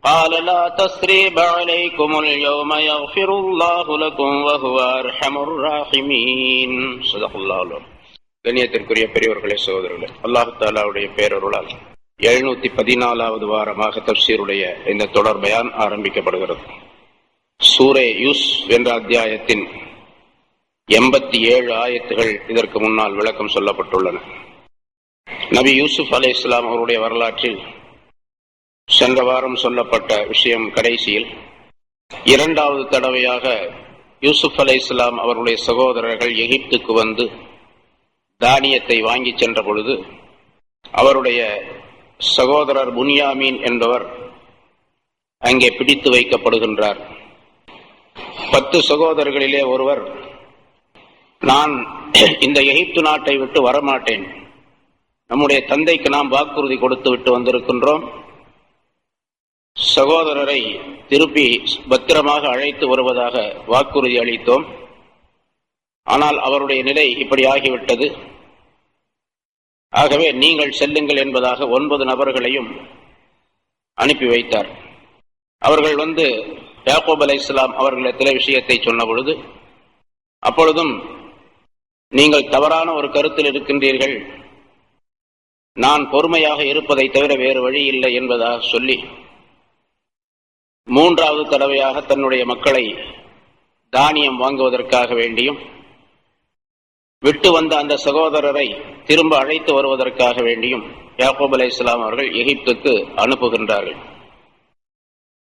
قال لا تثريب عليكم اليوم يغفر الله لكم وهو أرحم الراحمين. صدق الله العظيم. கண்ணியத்திற்குரிய பெரியவர்களே, சகோதரர்களே, அல்லாஹ் தஆலாவுடைய பேரருளால் 714வது வாரமாக தஃப்சீருடைய இந்த தொடர் பயான் ஆரம்பிக்கப்படுகிறது. சூரே யூசுப் என்ற அத்தியாயத்தின் 87 ஆயத்துகள் இதற்கு முன்னால் விளக்கம் சொல்லப்பட்டுள்ளன. நபி யூசுப் அலைஹிஸ்ஸலாம் அவருடைய வரலாற்றில் சென்ற வாரம் சொல்லப்பட்ட விஷயம் கடைசியில் இரண்டாவது தடவையாக யூசுப் அலைஹிஸ்ஸலாம் அவருடைய சகோதரர்கள் எகிப்துக்கு வந்து தானியத்தை வாங்கி சென்ற பொழுது அவருடைய சகோதரர் புன்யாமீன் என்பவர் அங்கே பிடித்து வைக்கப்படுகின்றார். 10 சகோதரர்களிலே ஒருவர், நான் இந்த எகிப்து நாட்டை விட்டு வரமாட்டேன், நம்முடைய தந்தைக்கு நாம் வாக்குறுதி கொடுத்து விட்டு வந்திருக்கின்றோம், சகோதரரை திருப்பி பத்திரமாக அழைத்து வருவதாக வாக்குறுதி அளித்தோம், ஆனால் அவருடைய நிலை இப்படி ஆகிவிட்டது, ஆகவே நீங்கள் செல்லுங்கள் என்பதாக 9 நபர்களையும் அனுப்பி வைத்தார். அவர்கள் வந்து யாக்கூப் அலைஹிஸ்ஸலாம் அவர்களிடத்தில் விஷயத்தை சொன்ன பொழுது, அப்பொழுதும் நீங்கள் தவறான ஒரு கருத்தில் இருக்கின்றீர்கள், நான் பொறுமையாக இருப்பதை தவிர வேறு வழி இல்லை என்பதாக சொல்லி 3வது தடவையாக தன்னுடைய மக்களை தானியம் வாங்குவதற்காக வேண்டியும் விட்டு வந்த அந்த சகோதரரை திரும்ப அழைத்து வருவதற்காக வேண்டியும் யாக்கூப் அலைஹிஸ்ஸலாம் அவர்கள் எகிப்துக்கு அனுப்புகின்றார்கள்.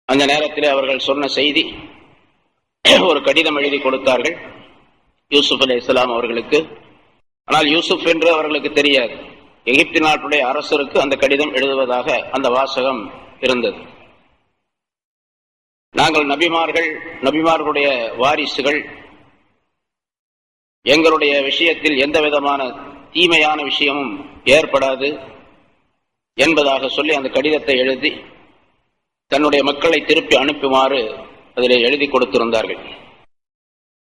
அந்த நேரத்தில் அவர்கள் சொன்ன செய்தி, ஒரு கடிதம் எழுதி கொடுத்தார்கள் யூசுப் அலைஹிஸ்ஸலாம் அவர்களுக்கு. ஆனால் யூசுப் என்று அவர்களுக்கு தெரியாது, எகிப்து நாட்டுடைய அரசருக்கு அந்த கடிதம் எழுதுவதாக அந்த வாசகம் இருந்தது. நாங்கள் நபிமார்களுடைய வாரிசுகள், எங்களுடைய விஷயத்தில் எந்த விதமான தீமையான விஷயமும் ஏற்படாது என்பதாக சொல்லி அந்த கடிதத்தை எழுதி தன்னுடைய மக்களை திருப்பி அனுப்புமாறு அதிலே எழுதி கொடுத்திருந்தார்கள்.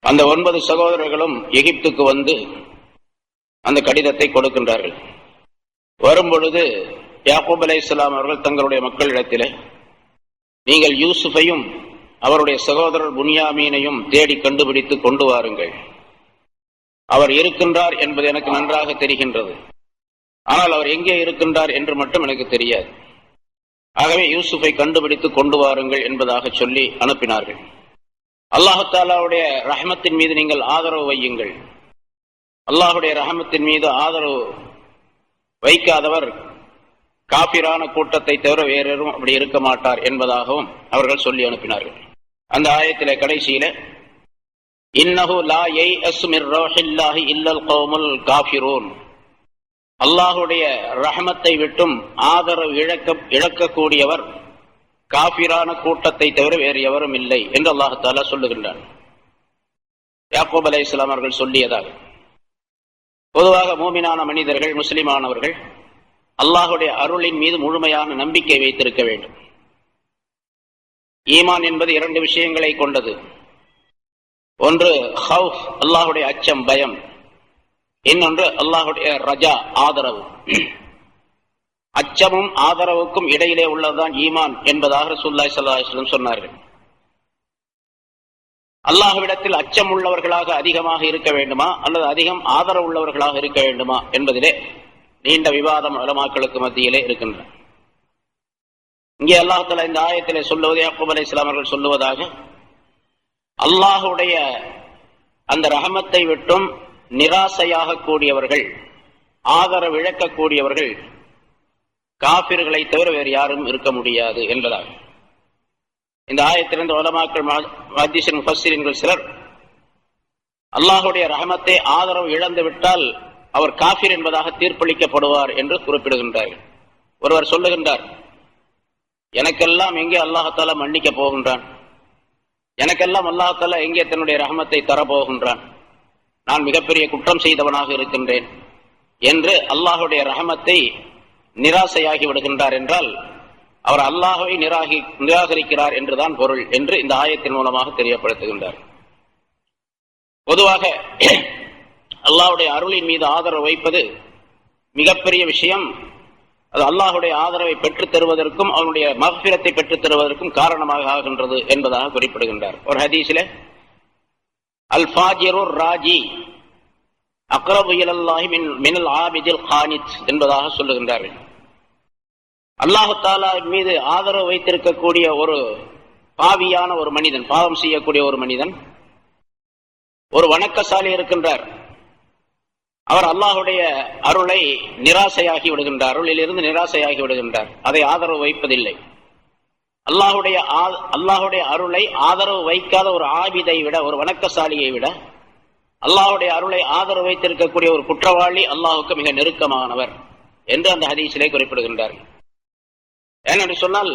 அந்த 9 சகோதரர்களும் எகிப்துக்கு வந்து அந்த கடிதத்தை கொடுக்கின்றார்கள். வரும்பொழுது யாக்கூப் அலைஹிஸ்ஸலாம் அவர்கள் தங்களுடைய மக்களிடத்திலே, நீங்கள் யூசுஃபையும் அவருடைய சகோதரர் புன்யாமீனையும் தேடி கண்டுபிடித்து கொண்டு வாருங்கள், அவர் இருக்கின்றார் என்பது எனக்கு நன்றாக தெரிகின்றது, ஆனால் அவர் எங்கே இருக்கின்றார் என்று மட்டும் எனக்கு தெரியாது, ஆகவே யூசுஃபை கண்டுபிடித்து கொண்டு வாருங்கள் என்பதாக சொல்லி அனுப்பினார்கள். அல்லாஹ் தஆலாவுடைய ரஹ்மத்தின் மீது நீங்கள் ஆதரவு வையுங்கள், அல்லாஹுடைய ரஹ்மத்தின் மீது ஆதரவு வைக்காதவர் காபிரான கூட்டத்தை தவிர வேறெரும் அப்படி இருக்க மாட்டார் என்பதாகவும் அவர்கள் சொல்லி அனுப்பினார்கள். அந்த ஆயத்திலே கடைசியிலே, இன்னஹு லா யைஅஸு மிர் ரஹ்மில்லாஹி இல்லல் கௌமுல் காஃபிரூன், அல்லாஹுடைய ரஹமத்தை விட்டும் ஆதரவு இழக்கக்கூடியவர் காபிரான கூட்டத்தை தவிர வேறு எவரும் இல்லை என்று அல்லாஹ் தஆலா சொல்லுகின்றார். யாக்கூப் அலைஹிஸ்ஸலாம் அவர்கள் சொல்லியதாக, பொதுவாக மூமினான மனிதர்கள், முஸ்லிமானவர்கள் அல்லாஹுடைய அருளின் மீது முழுமையான நம்பிக்கை வைத்திருக்க வேண்டும். ஈமான் என்பது 2 விஷயங்களை கொண்டது. ஒன்று ஹவுஃப், அல்லாஹுடைய அச்சம், பயம். இன்னொன்று அல்லாஹுடைய ரஜா, ஆதரவு. அச்சமும் ஆதரவுக்கும் இடையிலே உள்ளதுதான் ஈமான் என்பதாக ரசூலுல்லாஹி ஸல்லல்லாஹு அலைஹி வஸல்லம் சொன்னார்கள். அல்லாஹ்விடத்தில் அச்சம் உள்ளவர்களாக அதிகமாக இருக்க வேண்டுமா அல்லது அதிகம் ஆதரவு உள்ளவர்களாக இருக்க வேண்டுமா என்பதிலே நீண்ட விவாதம் உலமாக்களுக்கு மத்தியிலே இருக்கின்றன. இங்கே அல்லாஹ் தஆலா இந்த ஆயத்திலே சொல்லுவது, யாக்கூப் அலைஹிஸ்ஸலாம் அவர்கள் சொல்லுவதாக, அல்லாஹுடைய அந்த ரஹமத்தை விட்டும் நிராசையாக கூடியவர்கள், ஆதரவு இழக்கக்கூடியவர்கள் காபிர்களை தவிர வேறு யாரும் இருக்க முடியாது என்பதாக. இந்த ஆயத்திலிருந்து உலமாக்கள், முஹத்திஸின், முஃபஸ்ஸிரீன்கள் சிலர் அல்லாஹுடைய ரஹமத்தை ஆதரவு இழந்து விட்டால் அவர் காஃபிர் என்பதாக தீர்ப்பளிக்கப்படுவார் என்று குறிப்பிடுகின்றார்கள். ஒருவர் சொல்லுகின்றார், எனக்கெல்லாம் எங்கே அல்லாஹ் தஆலா மன்னிக்க போகின்றான், எனக்கெல்லாம் அல்லாஹ் தஆலா எங்கே தன்னுடைய ரஹமத்தை தரப்போகின்றான், நான் மிகப்பெரிய குற்றம் செய்தவனாக இருக்கின்றேன் என்று அல்லாஹுடைய ரஹமத்தை நிராசையாகி விடுகின்றார் என்றால் அவர் அல்லாஹ்வை நிராகரிக்கிறார் என்றுதான் பொருள் என்று இந்த ஆயத்தின் மூலமாக தெரியப்படுத்துகின்றார். பொதுவாக அல்லாஹ்வுடைய அருளின் மீது ஆதரவு வைப்பது மிகப்பெரிய விஷயம். அது அல்லாஹுடைய ஆதரவை பெற்றுத் தருவதற்கும் அவனுடைய மக்ஃபிரத்தை பெற்றுத் தருவதற்கும் காரணமாக ஆகின்றது என்பதாக குறிப்பிடுகின்றார். ஒரு ஹதீஸிலே அல் ஃபாஜிருர் ராஜி அக்ரபு இலல்லாஹி மினல் ஆபிதில் கானித் என்பதாக சொல்லுகின்றார்கள். அல்லாஹு தஆலா மீது ஆதரவு வைத்திருக்கக்கூடிய ஒரு பாவியான ஒரு மனிதன், பாவம் செய்யக்கூடிய ஒரு மனிதன், ஒரு வணக்கசாலி இருக்கின்றார். அவர் அல்லாஹுடைய அருளை நிராசையாகி விடுகின்றார், அருளிலிருந்து நிராசையாகி விடுகின்றார், அதை ஆதரவு வைப்பதில்லை. அல்லாஹுடைய அருளை ஆதரவு வைக்காத ஒரு ஆபிதை விட, ஒரு வணக்கசாலியை விட, அல்லாஹுடைய அருளை ஆதரவு வைத்திருக்கக்கூடிய ஒரு குற்றவாளி அல்லாஹுக்கு மிக நெருக்கமானவர் என்று அந்த ஹதீஸிலே குறிப்பிடுகின்றார். ஏனென்று சொன்னால்,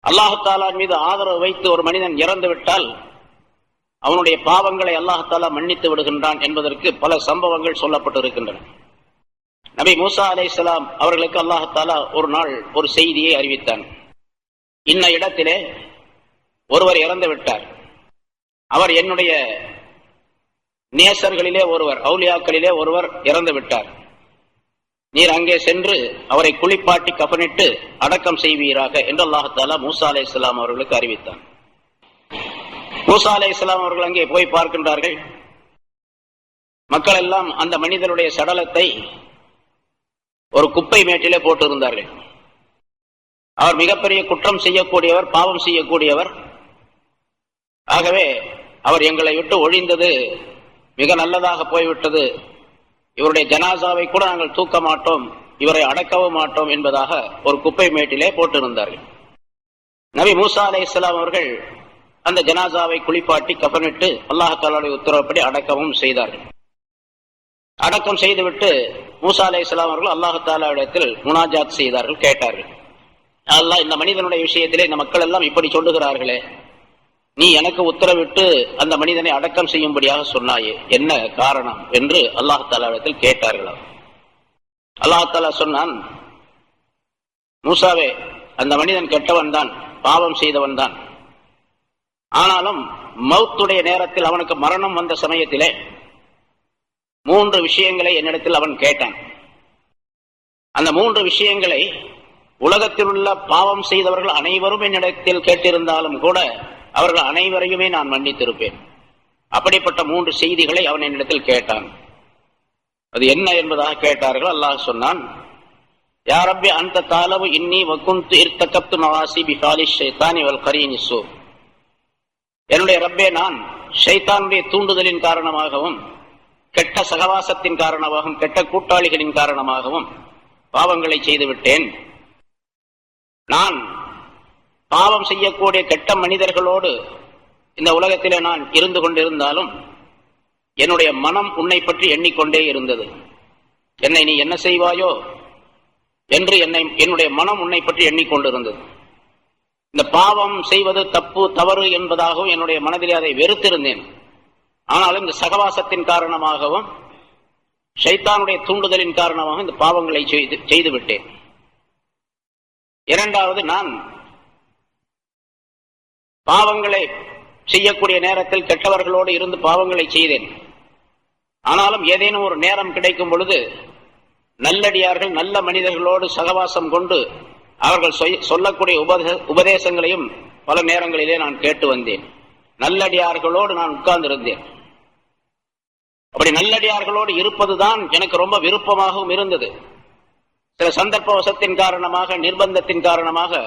அல்லாஹு தஆலா மீது ஆதரவு வைத்து ஒரு மனிதன் இறந்து விட்டால் அவனுடைய பாவங்களை அல்லாஹு தஆலா மன்னித்து விடுகின்றான் என்பதற்கு பல சம்பவங்கள் சொல்லப்பட்டிருக்கின்றன. நபி மூசா அலைஹிஸ்ஸலாம் அவர்களுக்கு அல்லாஹு தஆலா ஒரு நாள் ஒரு செய்தியை அறிவித்தான். இன்ன இடத்திலே ஒருவர் இறந்து விட்டார், அவர் என்னுடைய நேசர்களிலே ஒருவர், அவுலியாக்களிலே ஒருவர் இறந்து விட்டார், நீர் அங்கே சென்று அவரை குளிப்பாட்டி கஃனிட்டு அடக்கம் செய்வீராக என்று அல்லாஹ் தஆலா மூசா அலைஹிஸ்ஸலாம் அவர்களுக்கு அறிவித்தான். மூசா அலைஹிஸ்ஸலாம் அவர்கள் அங்கே போய் பார்க்கின்றார்கள். மக்கள் எல்லாம் அந்த மனிதனுடைய சடலத்தை ஒரு குப்பை மேட்டிலே போட்டிருந்தார்கள். அவர் மிகப்பெரிய குற்றம் செய்யக்கூடியவர், பாவம் செய்யக்கூடியவர். ஆகவே அவர் எங்களை விட்டு ஒழிந்தது மிக நல்லதாக போய்விட்டது, இவருடைய ஜனாசாவை கூட நாங்கள் தூக்க மாட்டோம், இவரை அடக்கவும் மாட்டோம் என்பதாக ஒரு குப்பை மேட்டிலே போட்டிருந்தார்கள். நபி மூசா அலைஹிஸ்ஸலாம் அவர்கள் அந்த ஜனாசாவை குளிப்பாட்டி கஃனிட்டு அல்லாஹ் தஆலாவுடைய உத்தரவுப்படி அடக்கமும் செய்தார்கள். அடக்கம் செய்துவிட்டு மூசா அலைஹிஸ்ஸலாம் அவர்கள் அல்லாஹ் தஆலாவிடத்தில் முனாஜாத் செய்தார்கள், கேட்டார்கள், அல்லாஹ், இந்த மனிதனுடைய விஷயத்திலே இந்த மக்கள் எல்லாம் இப்படி சொல்லுகிறார்களே, நீ எனக்கு உத்தரவிட்டு அந்த மனிதனை அடக்கம் செய்யும்படியாக சொன்னாயே, என்ன காரணம் என்று அல்லாஹ் தஆலாவிடத்தில் கேட்டார்களாம். அல்லாஹ் தஆலா சொன்னான், மூசாவே, அந்த மனிதன் கெட்டவன் தான், பாவம் செய்தவன் தான். ஆனாலும் மௌத்துடைய நேரத்தில், அவனுக்கு மரணம் வந்த சமயத்திலே 3 விஷயங்களை என்னிடத்தில் அவன் கேட்டான். அந்த 3 விஷயங்களை உலகத்தில் உள்ள பாவம் செய்தவர்கள் அனைவரும் என்னிடத்தில் கேட்டிருந்தாலும் கூட அவர்கள் அனைவரையுமே நான் மன்னித்திருப்பேன். அப்படிப்பட்ட 3 செய்திகளை அவன் என்னிடத்தில் கேட்டான். அது என்ன என்பதாக கேட்டார்கள். அல்லாஹ் சொன்னான், யா ரப்பி அன்த தஅலமு இன்னி வகுந்து இர்தகப்து மவாசி பிஃபாலி ஷைத்தானி வல் கரீனி ஸூ. என்னுடைய ரப்பே, நான் ஷைத்தானுடைய தூண்டுதலின் காரணமாகவும், கெட்ட சகவாசத்தின் காரணமாகவும், கெட்ட கூட்டாளிகளின் காரணமாகவும் பாவங்களை செய்துவிட்டேன். நான் பாவம் செய்யக்கூடிய கெட்ட மனிதர்களோடு இந்த உலகத்திலே நான் இருந்து கொண்டிருந்தாலும் என்னுடைய மனம் உன்னை பற்றி எண்ணிக்கொண்டே இருந்தது. என்னை நீ என்ன செய்வாயோ என்று என்னுடைய மனம் உன்னை பற்றி எண்ணிக்கொண்டிருந்தது. இந்த பாவம் செய்வது தப்பு, தவறு என்பதாகவும் என்னுடைய மனதிலே அதை வெறுத்திருந்தேன். ஆனாலும் இந்த சகவாசத்தின் காரணமாகவும் ஷைத்தானுடைய தூண்டுதலின் காரணமாக இந்த பாவங்களை செய்து விட்டேன். இரண்டாவது, நான் பாவங்களை செய்யக்கூடிய நேரத்தில் கெட்டவர்களோடு இருந்து பாவங்களை செய்தேன். ஆனாலும் ஏதேனும் ஒரு நேரம் கிடைக்கும் பொழுது நல்லடியார்கள், நல்ல மனிதர்களோடு சகவாசம் கொண்டு அவர்கள் சொல்லக்கூடிய உபதேசங்களையும் பல நேரங்களிலே நான் கேட்டு வந்தேன். நல்லடியார்களோடு நான் உட்கார்ந்திருந்தேன். அப்படி நல்லடியார்களோடு இருப்பதுதான் எனக்கு ரொம்ப விருப்பமாகவும் இருந்தது. சில சந்தர்ப்பவசத்தின் காரணமாக, நிர்பந்தத்தின் காரணமாக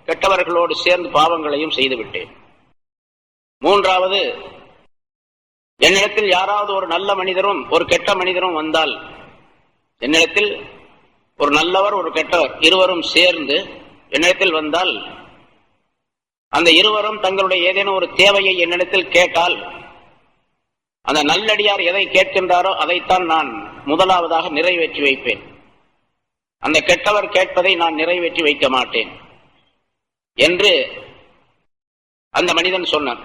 கெட்டவர்களோடு சேர்ந்து பாவங்களையும் செய்துவிட்டேன். மூன்றாவது, என்னிடத்தில் யாராவது ஒரு நல்ல மனிதரும் ஒரு கெட்ட மனிதரும் வந்தால், என்னிடத்தில் ஒரு நல்லவர் ஒரு கெட்டவர் இருவரும் சேர்ந்து என்னிடத்தில் வந்தால், அந்த இருவரும் தங்களுடைய ஏதேனும் ஒரு தேவையை என்னிடத்தில் கேட்டால், அந்த நல்லடியார் எதை கேட்கின்றாரோ அதைத்தான் நான் முதலாவதாக நிறைவேற்றி வைப்பேன். அந்த கெட்டவர் கேட்பதை நான் நிறைவேற்றி வைக்க மாட்டேன் என்று அந்த மனிதன் சொன்னான்.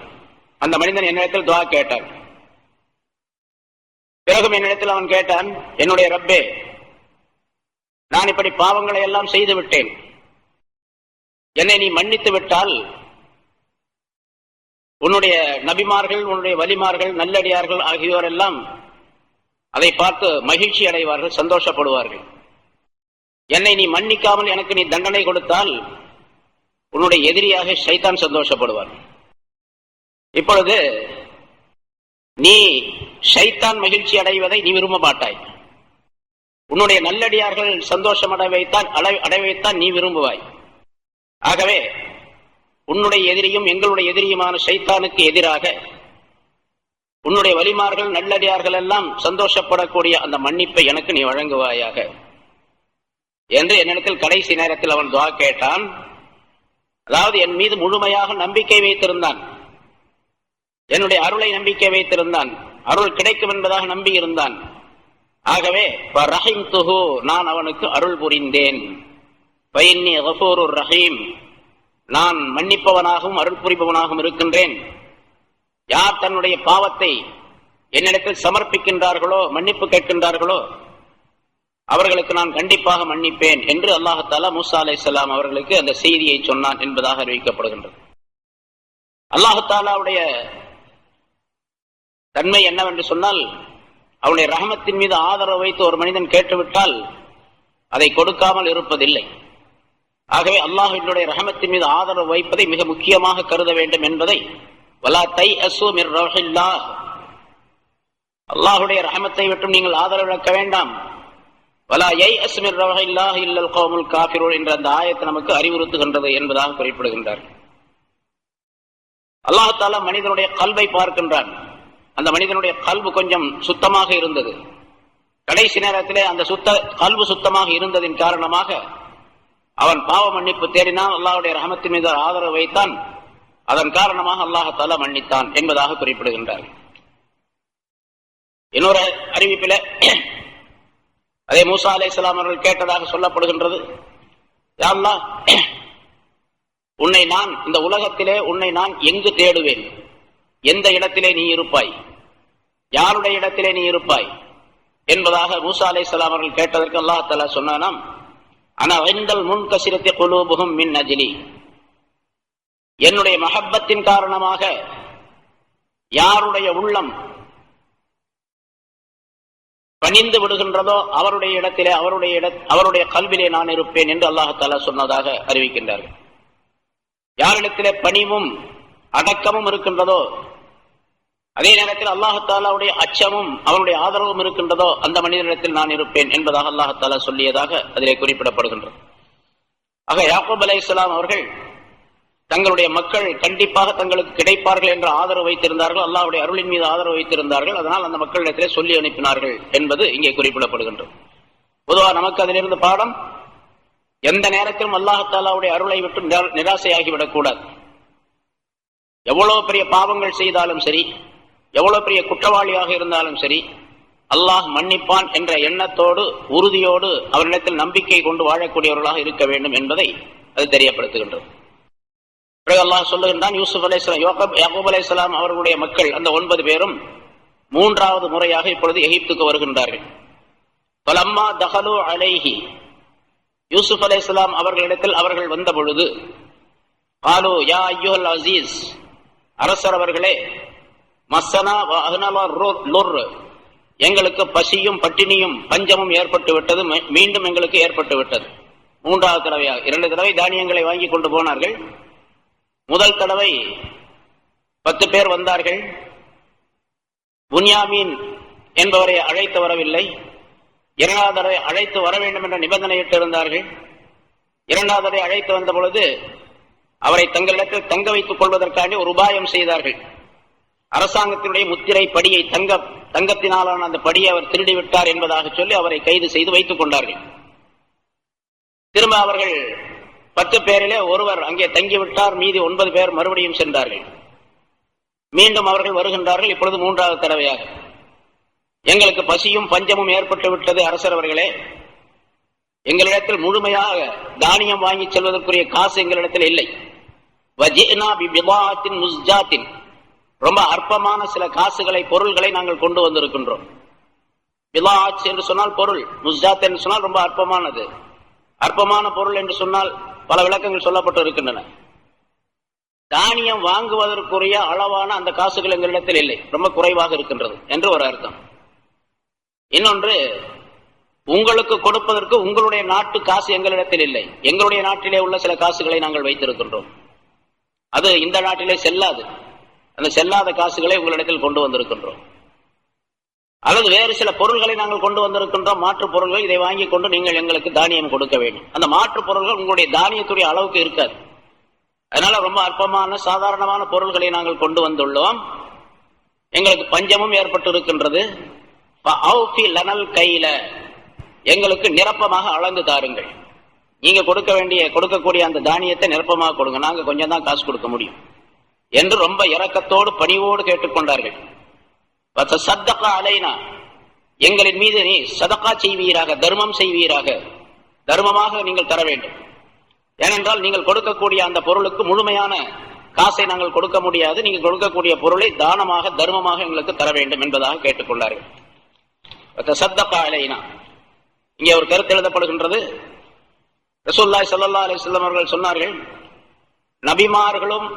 அந்த மனிதன் என்னிடத்தில் துஆ கேட்டான். பிறகும் என்னிடத்தில் அவன் கேட்டான், என்னுடைய ரப்பே, நான் இப்படி பாவங்களை எல்லாம் செய்து விட்டேன், என்னை நீ மன்னித்து விட்டால் உன்னுடைய நபிமார்கள், உன்னுடைய வலிமார்கள், நல்லடியார்கள் ஆகியோர் எல்லாம் அதை பார்த்து மகிழ்ச்சி அடைவார்கள், சந்தோஷப்படுவார்கள். என்னை நீ மன்னிக்காமல் எனக்கு நீ தண்டனை கொடுத்தால் உன்னுடைய எதிரியாக ஷைத்தான் சந்தோஷப்படுவார். இப்பொழுது நீ ஷைத்தான் மகிழ்ச்சி அடைவதை நீ விரும்ப மாட்டாய். உன்னுடைய நல்லடியார்கள் சந்தோஷம் அடைவைத்தான் நீ விரும்புவாய். ஆகவே உன்னுடைய எதிரியும் எங்களுடைய எதிரியுமான ஷைத்தானுக்கு எதிராக உன்னுடைய வலிமார்கள் நல்லடியார்கள் எல்லாம் சந்தோஷப்படக்கூடிய அந்த மன்னிப்பை எனக்கு நீ வழங்குவாயாக என்று என்னிடத்தில் கடைசி நேரத்தில் அவன் துஆ கேட்டான். அதாவது என் மீது முழுமையாக நம்பிக்கை வைத்திருந்தான், என்னுடைய அருளை நம்பிக்கை வைத்திருந்தான், அருள் கிடைக்கும் என்பதாக நம்பி இருந்தான். ஆகவே ரஹிம்துஹு, நான் அவனுக்கு அருள் புரிந்தேன். ஃபஇன்னி கஃபூருர் ரஹீம், நான் மன்னிப்பவனாகவும் அருள் புரிபவனாகவும் இருக்கின்றேன். யார் தன்னுடைய பாவத்தை என்னிடத்தில் சமர்ப்பிக்கின்றார்களோ, மன்னிப்பு கேட்கின்றார்களோ, அவர்களுக்கு நான் கண்டிப்பாக மன்னிப்பேன் என்று அல்லாஹ் தஆலா மூசா அலைஹிஸ்ஸலாம் அவர்களுக்கு அந்த செய்தியை சொன்னான் என்பதாக அறிவிக்கப்படுகின்றது. அல்லாஹ் தஆலாவுடைய தன்மை என்னவென்று சொன்னால், அவனுடைய ரஹமத்தின் மீது ஆதரவு வைத்து ஒரு மனிதன் கேட்டுவிட்டால் அதை கொடுக்காமல் இருப்பதில்லை. ஆகவே அல்லாஹ்வினுடைய ரஹமத்தின் மீது ஆதரவு வைப்பதை மிக முக்கியமாக கருத வேண்டும் என்பதை வலா தைஅஸு மிர் ரஹ்மத்தில்லாஹ், அல்லாஹ்வுடைய ரஹமத்தை விட்டு நீங்கள் ஆதரவு இழக்க வேண்டாம். வலா யைஅஸ் மிர் ரஹ்மத்தில்லாஹ் இல்லல் கௌமுல் காஃபிரூன் என்ற அந்த ஆயத்து நமக்கு அறிவுறுத்துகின்றது என்பதாக குறிப்பிடுகின்றார். அல்லாஹ் தஆலா மனிதனுடைய கல்வை பார்க்கின்றான். அந்த மனிதனுடைய கல்வு கொஞ்சம் சுத்தமாக இருந்தது. கடைசி நேரத்திலே அந்த கல்வு சுத்தமாக இருந்ததின் காரணமாக அவன் பாவ மன்னிப்பு தேடினான், அல்லாஹ்வுடைய ரஹமத்தின் மீது ஆதரவு வைத்தான். அதன் காரணமாக அல்லாஹ் தஆலா மன்னித்தான் என்பதாக குறிப்பிடுகின்றார். இன்னொரு அறிவிப்பில் அதே மூசா அலைஹிஸ்ஸலாம் அவர்கள் கேட்டதாக சொல்லப்படுகின்றது, யா அல்லாஹ், உன்னை நான் இந்த உலகத்திலே உன்னை நான் எங்கு தேடுவேன், எந்த இடத்திலே நீ இருப்பாய், யாருடைய இடத்திலே நீ இருப்பாய் என்பதாக மூசா அலைஹிஸ்ஸலாம் அவர்கள் கேட்டதற்கு அல்லாஹ் தஆலா சொன்னானாம், அனா இன்தல் முன்கஸிரத்தி குலூபுஹும் மின் அஜ்லி, என்னுடைய மஹப்பத்தின் காரணமாக யாருடைய உள்ளம் பணிந்து விடுகின்றதோ அவருடைய இடத்திலே அவருடைய கல்விலே நான் இருப்பேன் என்று அல்லாஹ் தஆலா சொன்னதாக அறிவிக்கின்றார்கள். யாரிடத்திலே பணிவும் அடக்கமும் இருக்கின்றதோ, அதே நேரத்தில் அல்லாஹ் தஆலாவுடைய அச்சமும் அவருடைய ஆதரவும் இருக்கின்றதோ அந்த மனிதனிடத்தில் நான் இருப்பேன் என்பதாக அல்லாஹ் தஆலா சொல்லியதாக அதிலே குறிப்பிடப்படுகின்றது. ஆக யாக்கூப் அலைஹிஸ்ஸலாம் அவர்கள் தங்களுடைய மக்கள் கண்டிப்பாக தங்களுக்கு கிடைப்பார்கள் என்ற ஆதரவு வைத்திருந்தார்கள், அல்லாஹ்வுடைய அருளின் மீது ஆதரவு வைத்திருந்தார்கள். அதனால் அந்த மக்களிடத்திலே சொல்லி அனுப்பினார்கள் என்பது இங்கே குறிப்பிடப்படுகின்றது. பொதுவாக நமக்கு அதிலிருந்து பாடம், எந்த நேரத்திலும் அல்லாஹ் தஆலாவுடைய அருளை விட்டு நிராசையாகிவிடக் கூடாது. எவ்வளவு பெரிய பாவங்கள் செய்தாலும் சரி, எவ்வளவு பெரிய குற்றவாளியாக இருந்தாலும் சரி, அல்லாஹ் மன்னிப்பான் என்ற எண்ணத்தோடு உறுதியோடு அவரிடத்தில் நம்பிக்கை கொண்டு வாழக்கூடியவர்களாக இருக்க வேண்டும் என்பதை அது தெரியப்படுத்துகின்றது. பிறகு அல்லாஹ் சொல்லுகின்றான், யூசுப் அலைஹிஸ்ஸலாம், யாக்கூப் அலைஹிஸ்ஸலாம் அவர்களுடைய மக்கள் அந்த 9 பேரும் 3வது முறையாக இப்பொழுது எகிப்துக்கு வருகின்றார்கள். ஃபலம்மா தகலு அலைஹி, யூசுப் அலைஹிஸ்ஸலாம் அவர்களிடத்தில் அவர்கள் வந்த பொழுது, காலு யா அய்யுஹல் அசீஸ், அரசர் அவர்களே, மஸ்ஸனா வ அஹ்னலா லுர், எங்களுக்கு பசியும் பட்டினியும் பஞ்சமும் ஏற்பட்டு விட்டது, மீண்டும் எங்களுக்கு ஏற்பட்டு விட்டது. 3வது தடவையாக 2 தடவை தானியங்களை வாங்கி கொண்டு போனார்கள். முதல் தடவை 10 பேர் வந்தார்கள். புன்யாமீன் என்பவரை அழைத்து வரவில்லை. 2வது தடவை அழைத்து வர வேண்டும் என்ற நிபந்தனையிட்டு இருந்தார்கள். 2வது தடவை அழைத்து வந்த பொழுது அவரை தங்களிடத்தில் தங்க வைத்துக் கொள்வதற்காண்டி ஒரு உபாயம் செய்தார்கள். அரசாங்கத்தினுடைய முத்திரை படியை, தங்கத்தினாலான அந்த படியை அவர் திருடிவிட்டார் என்பதாக சொல்லி அவரை கைது செய்து வைத்துக் கொண்டார்கள். திரும்ப அவர்கள் 10 பேரிலே ஒருவர் அங்கே தங்கிவிட்டார், மீதி 9 பேர் மறுபடியும் சென்றார்கள். மீண்டும் அவர்கள் வருகின்றார்கள். இப்பொழுது 3வது தடவையாக, எங்களுக்கு பசியும் பஞ்சமும் ஏற்பட்டு விட்டது அரசர் அவர்களே, எங்களிடத்தில் முழுமையாக தானியம் வாங்கி செல்வதற்குரிய காசு எங்களிடத்தில் இல்லை. வஜினா பிபிதாத்தின் முஸ்ஜாத்தின், ரொம்ப அற்பமான சில காசுகளை, பொருள்களை நாங்கள் கொண்டு வந்திருக்கின்றோம். பிலாத் என்று சொன்னால் பொருள், முஸ்ஜாத் என்று சொன்னால் ரொம்ப அற்பமானது. அற்பமான பொருள் என்று சொன்னால் பல விளக்கங்கள் சொல்லப்பட்டு இருக்கின்றன. தானியம் வாங்குவதற்குரிய அளவான அந்த காசுகள் எங்களிடத்தில் இல்லை, ரொம்ப குறைவாக இருக்கின்றது என்று ஒரு அர்த்தம். இன்னொன்று, உங்களுக்கு கொடுப்பதற்கு உங்களுடைய நாட்டு காசு எங்களிடத்தில் இல்லை. எங்களுடைய நாட்டிலே உள்ள சில காசுகளை நாங்கள் வைத்திருக்கின்றோம். அது இந்த நாட்டிலே செல்லாது. அந்த செல்லாத காசுகளை உங்களிடத்தில் கொண்டு வந்திருக்கின்றோம். அல்லது வேறு சில பொருள்களை நாங்கள் கொண்டு வந்திருக்கின்றோம், மாற்று பொருள்கள். இதை வாங்கி கொண்டு நீங்கள் எங்களுக்கு தானியம் கொடுக்க வேண்டும். அந்த மாற்று பொருள்கள் உங்களுடைய தானியத்துடைய அளவுக்கு இருக்காது. அதனால ரொம்ப அற்பமான சாதாரணமான பொருள்களை நாங்கள் கொண்டு வந்துள்ளோம். எங்களுக்கு பஞ்சமும் ஏற்பட்டு இருக்கின்றது. கையில எங்களுக்கு நிரப்பமாக அளந்து தாருங்கள். நீங்க கொடுக்கக்கூடிய அந்த தானியத்தை நிரப்பமாக கொடுங்க, நாங்க கொஞ்சம் தான் காசு கொடுக்க முடியும் என்று ரொம்ப இரக்கத்தோடு பணிவோடு கேட்டுக்கொண்டார்கள். சதகா அலைனா, எங்களின் மீது நீ சதகா செய்வீராக, தர்மம் செய்வீராக, தர்மமாக நீங்கள் தர வேண்டும். ஏனென்றால் நீங்கள் கொடுக்கக்கூடிய அந்த பொருளுக்கு முழுமையான காசை நாங்கள் கொடுக்க முடியாது. நீங்கள் கொடுக்கக்கூடிய பொருளை தானமாக தர்மமாக எங்களுக்கு தர வேண்டும் என்பதாக கேட்டுக்கொண்டார்கள். சதகா அலைனா, இங்கே ஒரு கருத்து எழுதப்படுகின்றது. ரசூலுல்லாஹி ஸல்லல்லாஹு அலைஹி வஸல்லம் அவர்கள் சொன்னார்கள்,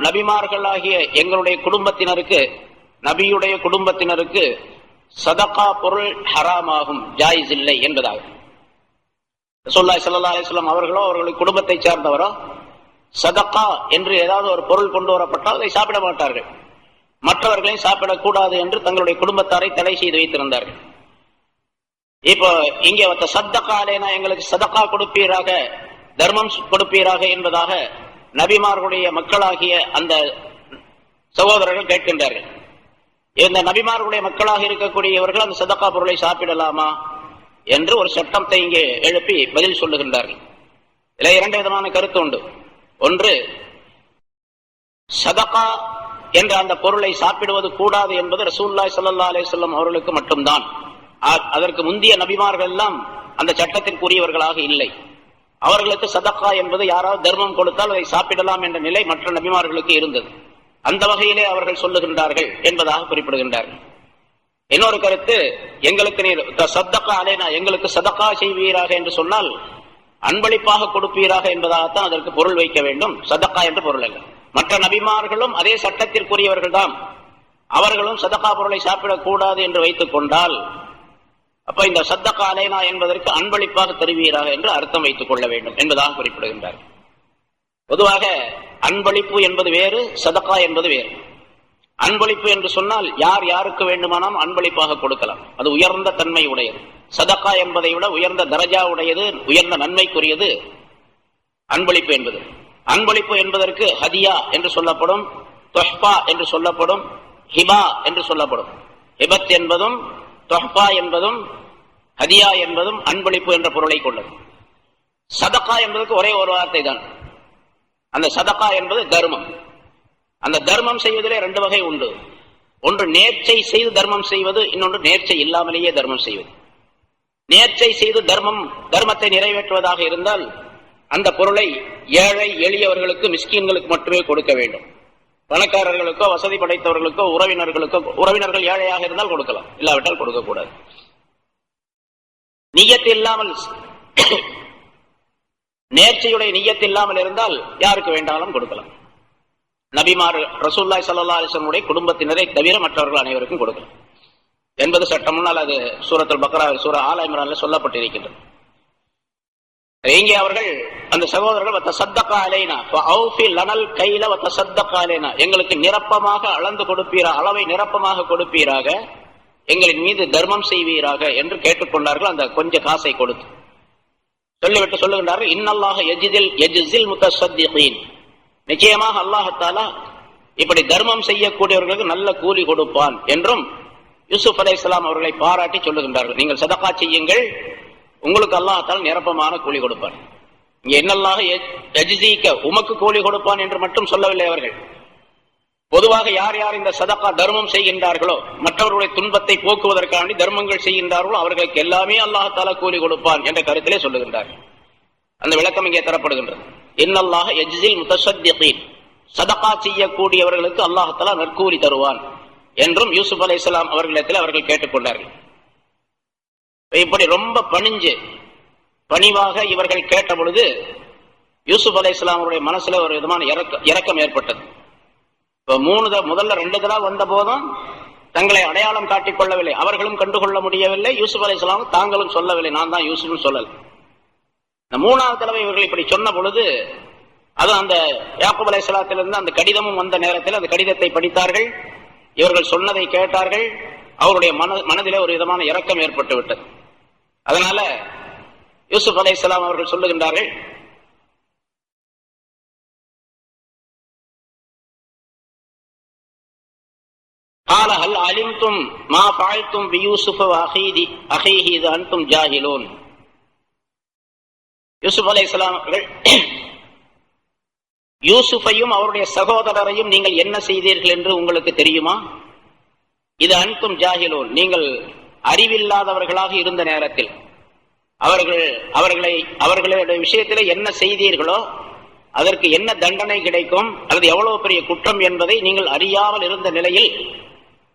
நபிமார்களாகிய எங்களுடைய குடும்பத்தினருக்கு, நபியுடைய குடும்பத்தினருக்கு சதகா பொருள் ஹராமாகும், ஜாயிஸ் இல்லை என்பதாக. ரசூலுல்லாஹி ஸல்லல்லாஹு அலைஹி வஸல்லம் அவர்களோ அவர்களுடைய குடும்பத்தை சார்ந்தவரோ சதகா என்று ஏதாவது ஒரு பொருள் கொண்டு வரப்பட்டால் அதை சாப்பிட மாட்டார்கள். மற்றவர்களையும் சாப்பிடக்கூடாது என்று தங்களுடைய குடும்பத்தாரை தடை செய்து வைத்திருந்தார்கள். இப்போ இங்கே சதகா அலைனா, எங்களுக்கு சதகா கொடுப்பீராக, தர்மம் கொடுப்பீராக என்பதாக நபிமார்களுடைய மக்களாகிய அந்த சகோதரர்கள் கேட்கின்றார்கள். இந்த நபிமார்களுடைய மக்களாக இருக்கக்கூடியவர்கள் அந்த சதகா பொருளை சாப்பிடலாமா என்று ஒரு சட்டத்தை இங்கே எழுப்பி பதில் சொல்லுகின்றார்கள். இதில் இரண்டு விதமான கருத்து உண்டு. ஒன்று, சதகா என்ற அந்த பொருளை சாப்பிடுவது கூடாது என்பது ரசூலுல்லாஹி ஸல்லல்லாஹு அலைஹி வஸல்லம் அவர்களுக்கு மட்டும்தான். அதற்கு முந்தைய நபிமார்கள் எல்லாம் அந்த சட்டத்திற்குரியவர்களாக இல்லை. அவர்களுக்கு சதகா என்பது யாராவது தர்மம் கொடுத்தால் அதை சாப்பிடலாம் என்ற நிலை மற்ற நபிமார்களுக்கு இருந்தது. அந்த வகையிலே அவர்கள் சொல்லுகின்றார்கள் என்பதாக குறிப்பிடுகின்றார்கள். இன்னொரு கருத்து, எங்களுக்கு நீர் சதகா அலைனா, எங்களுக்கு சதகா செய்வீராக என்று சொன்னால் அன்பளிப்பாக கொடுப்பீராக என்பதாகத்தான் அதற்கு பொருள் வைக்க வேண்டும். சதகா என்ற பொருள் அல்ல. மற்ற நபிமார்களும் அதே சட்டத்திற்குரியவர்கள் தான். அவர்களும் சதகா பொருளை சாப்பிடக்கூடாது என்று வைத்துக் கொண்டால், அப்ப இந்த சதகா அலைனா என்பதற்கு அன்பளிப்பாக தருவீராக என்று அர்த்தம் வைத்துக் கொள்ள வேண்டும் என்பதாக குறிப்பிடுகின்றார். பொதுவாக அன்பளிப்பு என்பது வேறு, சதகா என்பது வேறு. அன்பளிப்பு என்று சொன்னால் யார் யாருக்கு வேண்டுமானால் அன்பளிப்பாக கொடுக்கலாம், அது உயர்ந்த தன்மை உடையது. சதகா என்பதை விட உயர்ந்த தரஜா உடையது, உயர்ந்த நன்மைக்குரியது அன்பளிப்பு என்பது. அன்பளிப்பு என்பதற்கு ஹதியா என்று சொல்லப்படும், தொஹ்பா என்று சொல்லப்படும், ஹிபா என்று சொல்லப்படும். ஹிபத் என்பதும் தொஹ்பா என்பதும் ஹதியா என்பதும் அன்பளிப்பு என்ற பொருளை கொண்டது. சதகா என்பதற்கு ஒரே ஒரு வார்த்தை தான். அந்த சதகா என்பது தர்மம். அந்த தர்மம் செய்வதிலே ரெண்டு வகை உண்டு. ஒன்று நேர்ச்சை செய்து தர்மம் செய்வது, இன்னொன்று நேர்ச்சை இல்லாமலேயே தர்மம் செய்வது. நேர்ச்சை செய்து தர்மத்தை நிறைவேற்றுவதாக இருந்தால் அந்த பொருளை ஏழை எளியவர்களுக்கு, மிஸ்கீன்களுக்கு மட்டுமே கொடுக்க வேண்டும். பணக்காரர்களுக்கோ வசதி படைத்தவர்களுக்கோ உறவினர்கள் ஏழையாக இருந்தால் கொடுக்கலாம், இல்லாவிட்டால் கொடுக்கக்கூடாது. நியத்து இல்லாமல், நேர்ச்சையுடைய நியத்து இல்லாமல் இருந்தால் யாருக்கு வேண்டாலும் கொடுக்கலாம். நபிமார் ரசூலுல்லாஹி ஸல்லல்லாஹு அலைஹி வஸல்லம் குடும்பத்தினரை தவிர மற்றவர்கள் அனைவருக்கும் கொடுக்கலாம் என்பது சட்டம். முன்னால் அது சூரத்துல் பக்ரா, சூரா ஆல இம்ரான்ல சொல்லப்பட்டிருக்கின்றது. இங்கே அவர்கள் அந்த சகோதரர்கள் தசத்தகா அலைனா ஃபஅஃபி லனல் கைல வதசத்தகா அலைனா, எங்களுக்கு நிரப்பமாக அளந்து கொடுப்பீரா, அளவை நிரப்பமாக கொடுப்பீராக, எங்களின் மீது தர்மம் செய்வீராக என்று கேட்டுக்கொண்டார்கள். அந்த கொஞ்ச காசை கொடுத்து சொல்லிவிட்டு சொல்லுகின்றார்கள், இன்னல்லாஹ யஜ்ஸில் முத்தஸத்திகீன், நிச்சயமாக அல்லாஹ் தஆலா இப்படி தர்மம் செய்யக்கூடியவர்களுக்கு நல்ல கூலி கொடுப்பான் என்றும் யூசுப் அலைஹிஸ்ஸலாம் அவர்களை பாராட்டி சொல்லுகின்றார்கள். நீங்கள் சதகா செய்யுங்கள், உங்களுக்கு அல்லாஹ் தஆலா நிரப்பமான கூலி கொடுப்பான். இங்க இன்னல்லாஹ யஜ்ஸீக, உமக்கு கூலி கொடுப்பான் என்று மட்டும் சொல்லவில்லை அவர்கள். பொதுவாக யார் யார் இந்த சதகா தர்மம் செய்கின்றார்களோ, மற்றவர்களுடைய துன்பத்தை போக்குவதற்காண்டி தர்மங்கள் செய்கின்றார்களோ, அவர்களுக்கு எல்லாமே அல்லாஹ் தஆலா கூலி கொடுப்பான் என்ற கருத்திலே சொல்லுகின்றார்கள். அந்த விளக்கம் இங்கே தரப்படுகின்றது. இன்னல்லாஹ யஜ்ஸில் முத்தஸத்திகீன், சதகா செய்யக்கூடியவர்களுக்கு அல்லாஹ் தஆலா நற்கூலி தருவான் என்றும் யூசுப் அலைஹிஸ்ஸலாம் அவர்களிடத்தில் அவர்கள் கேட்டுக்கொண்டார்கள். இப்படி ரொம்ப பணிவாக இவர்கள் கேட்ட பொழுது யூசுப் அலைஹிஸ்ஸலாம் அவருடைய மனசுல ஒரு விதமான இரக்கம் ஏற்பட்டது. முதல்ல 2 தடவை வந்த போதும் தங்களை அடையாளம் காட்டிக் கொள்ளவில்லை. அவர்களும் கண்டுகொள்ள முடியவில்லை. யூசுப் அலைஹிஸ்ஸலாம் தாங்களும் சொல்லவில்லை, நான் தான் யூசுப்னு சொல்லல. இந்த மூணாவது தடவை இவர்கள் இப்படி சொன்ன பொழுது, அது அந்த யாக்கூப் அலைஹிஸ்ஸலாத்திலிருந்து அந்த கடிதமும் வந்த நேரத்தில் அந்த கடிதத்தை படித்தார்கள். இவர்கள் சொன்னதை கேட்டார்கள். அவருடைய மனதிலே ஒரு விதமான இரக்கம் ஏற்பட்டு விட்டது. அதனால யூசுப் அலைஹிஸ்ஸலாம் அவர்கள் சொல்லுகின்றார்கள், قال هل علمتم ما فعلتم بيوسف واخيه اذا انتم جاهلون. யூசுப் அலைஹிஸ்ஸலாம் அவர்கள் யூசுஃபையும் அவருடைய சகோதரரையும் நீங்கள் என்ன செய்தீர்கள் என்று உங்களுக்கு தெரியுமா? இது அன்தும் ஜாஹிலூன், நீங்கள் அறிவில்லாதவர்களாக இருந்த நேரத்தில் அவர்களுடைய விஷயத்திலே என்ன செய்தீர்களோ அதற்கு என்ன தண்டனை கிடைக்கும் அல்லது எவ்வளவு பெரிய குற்றம் என்பதை நீங்கள் அறியாமல் இருந்த நிலையில்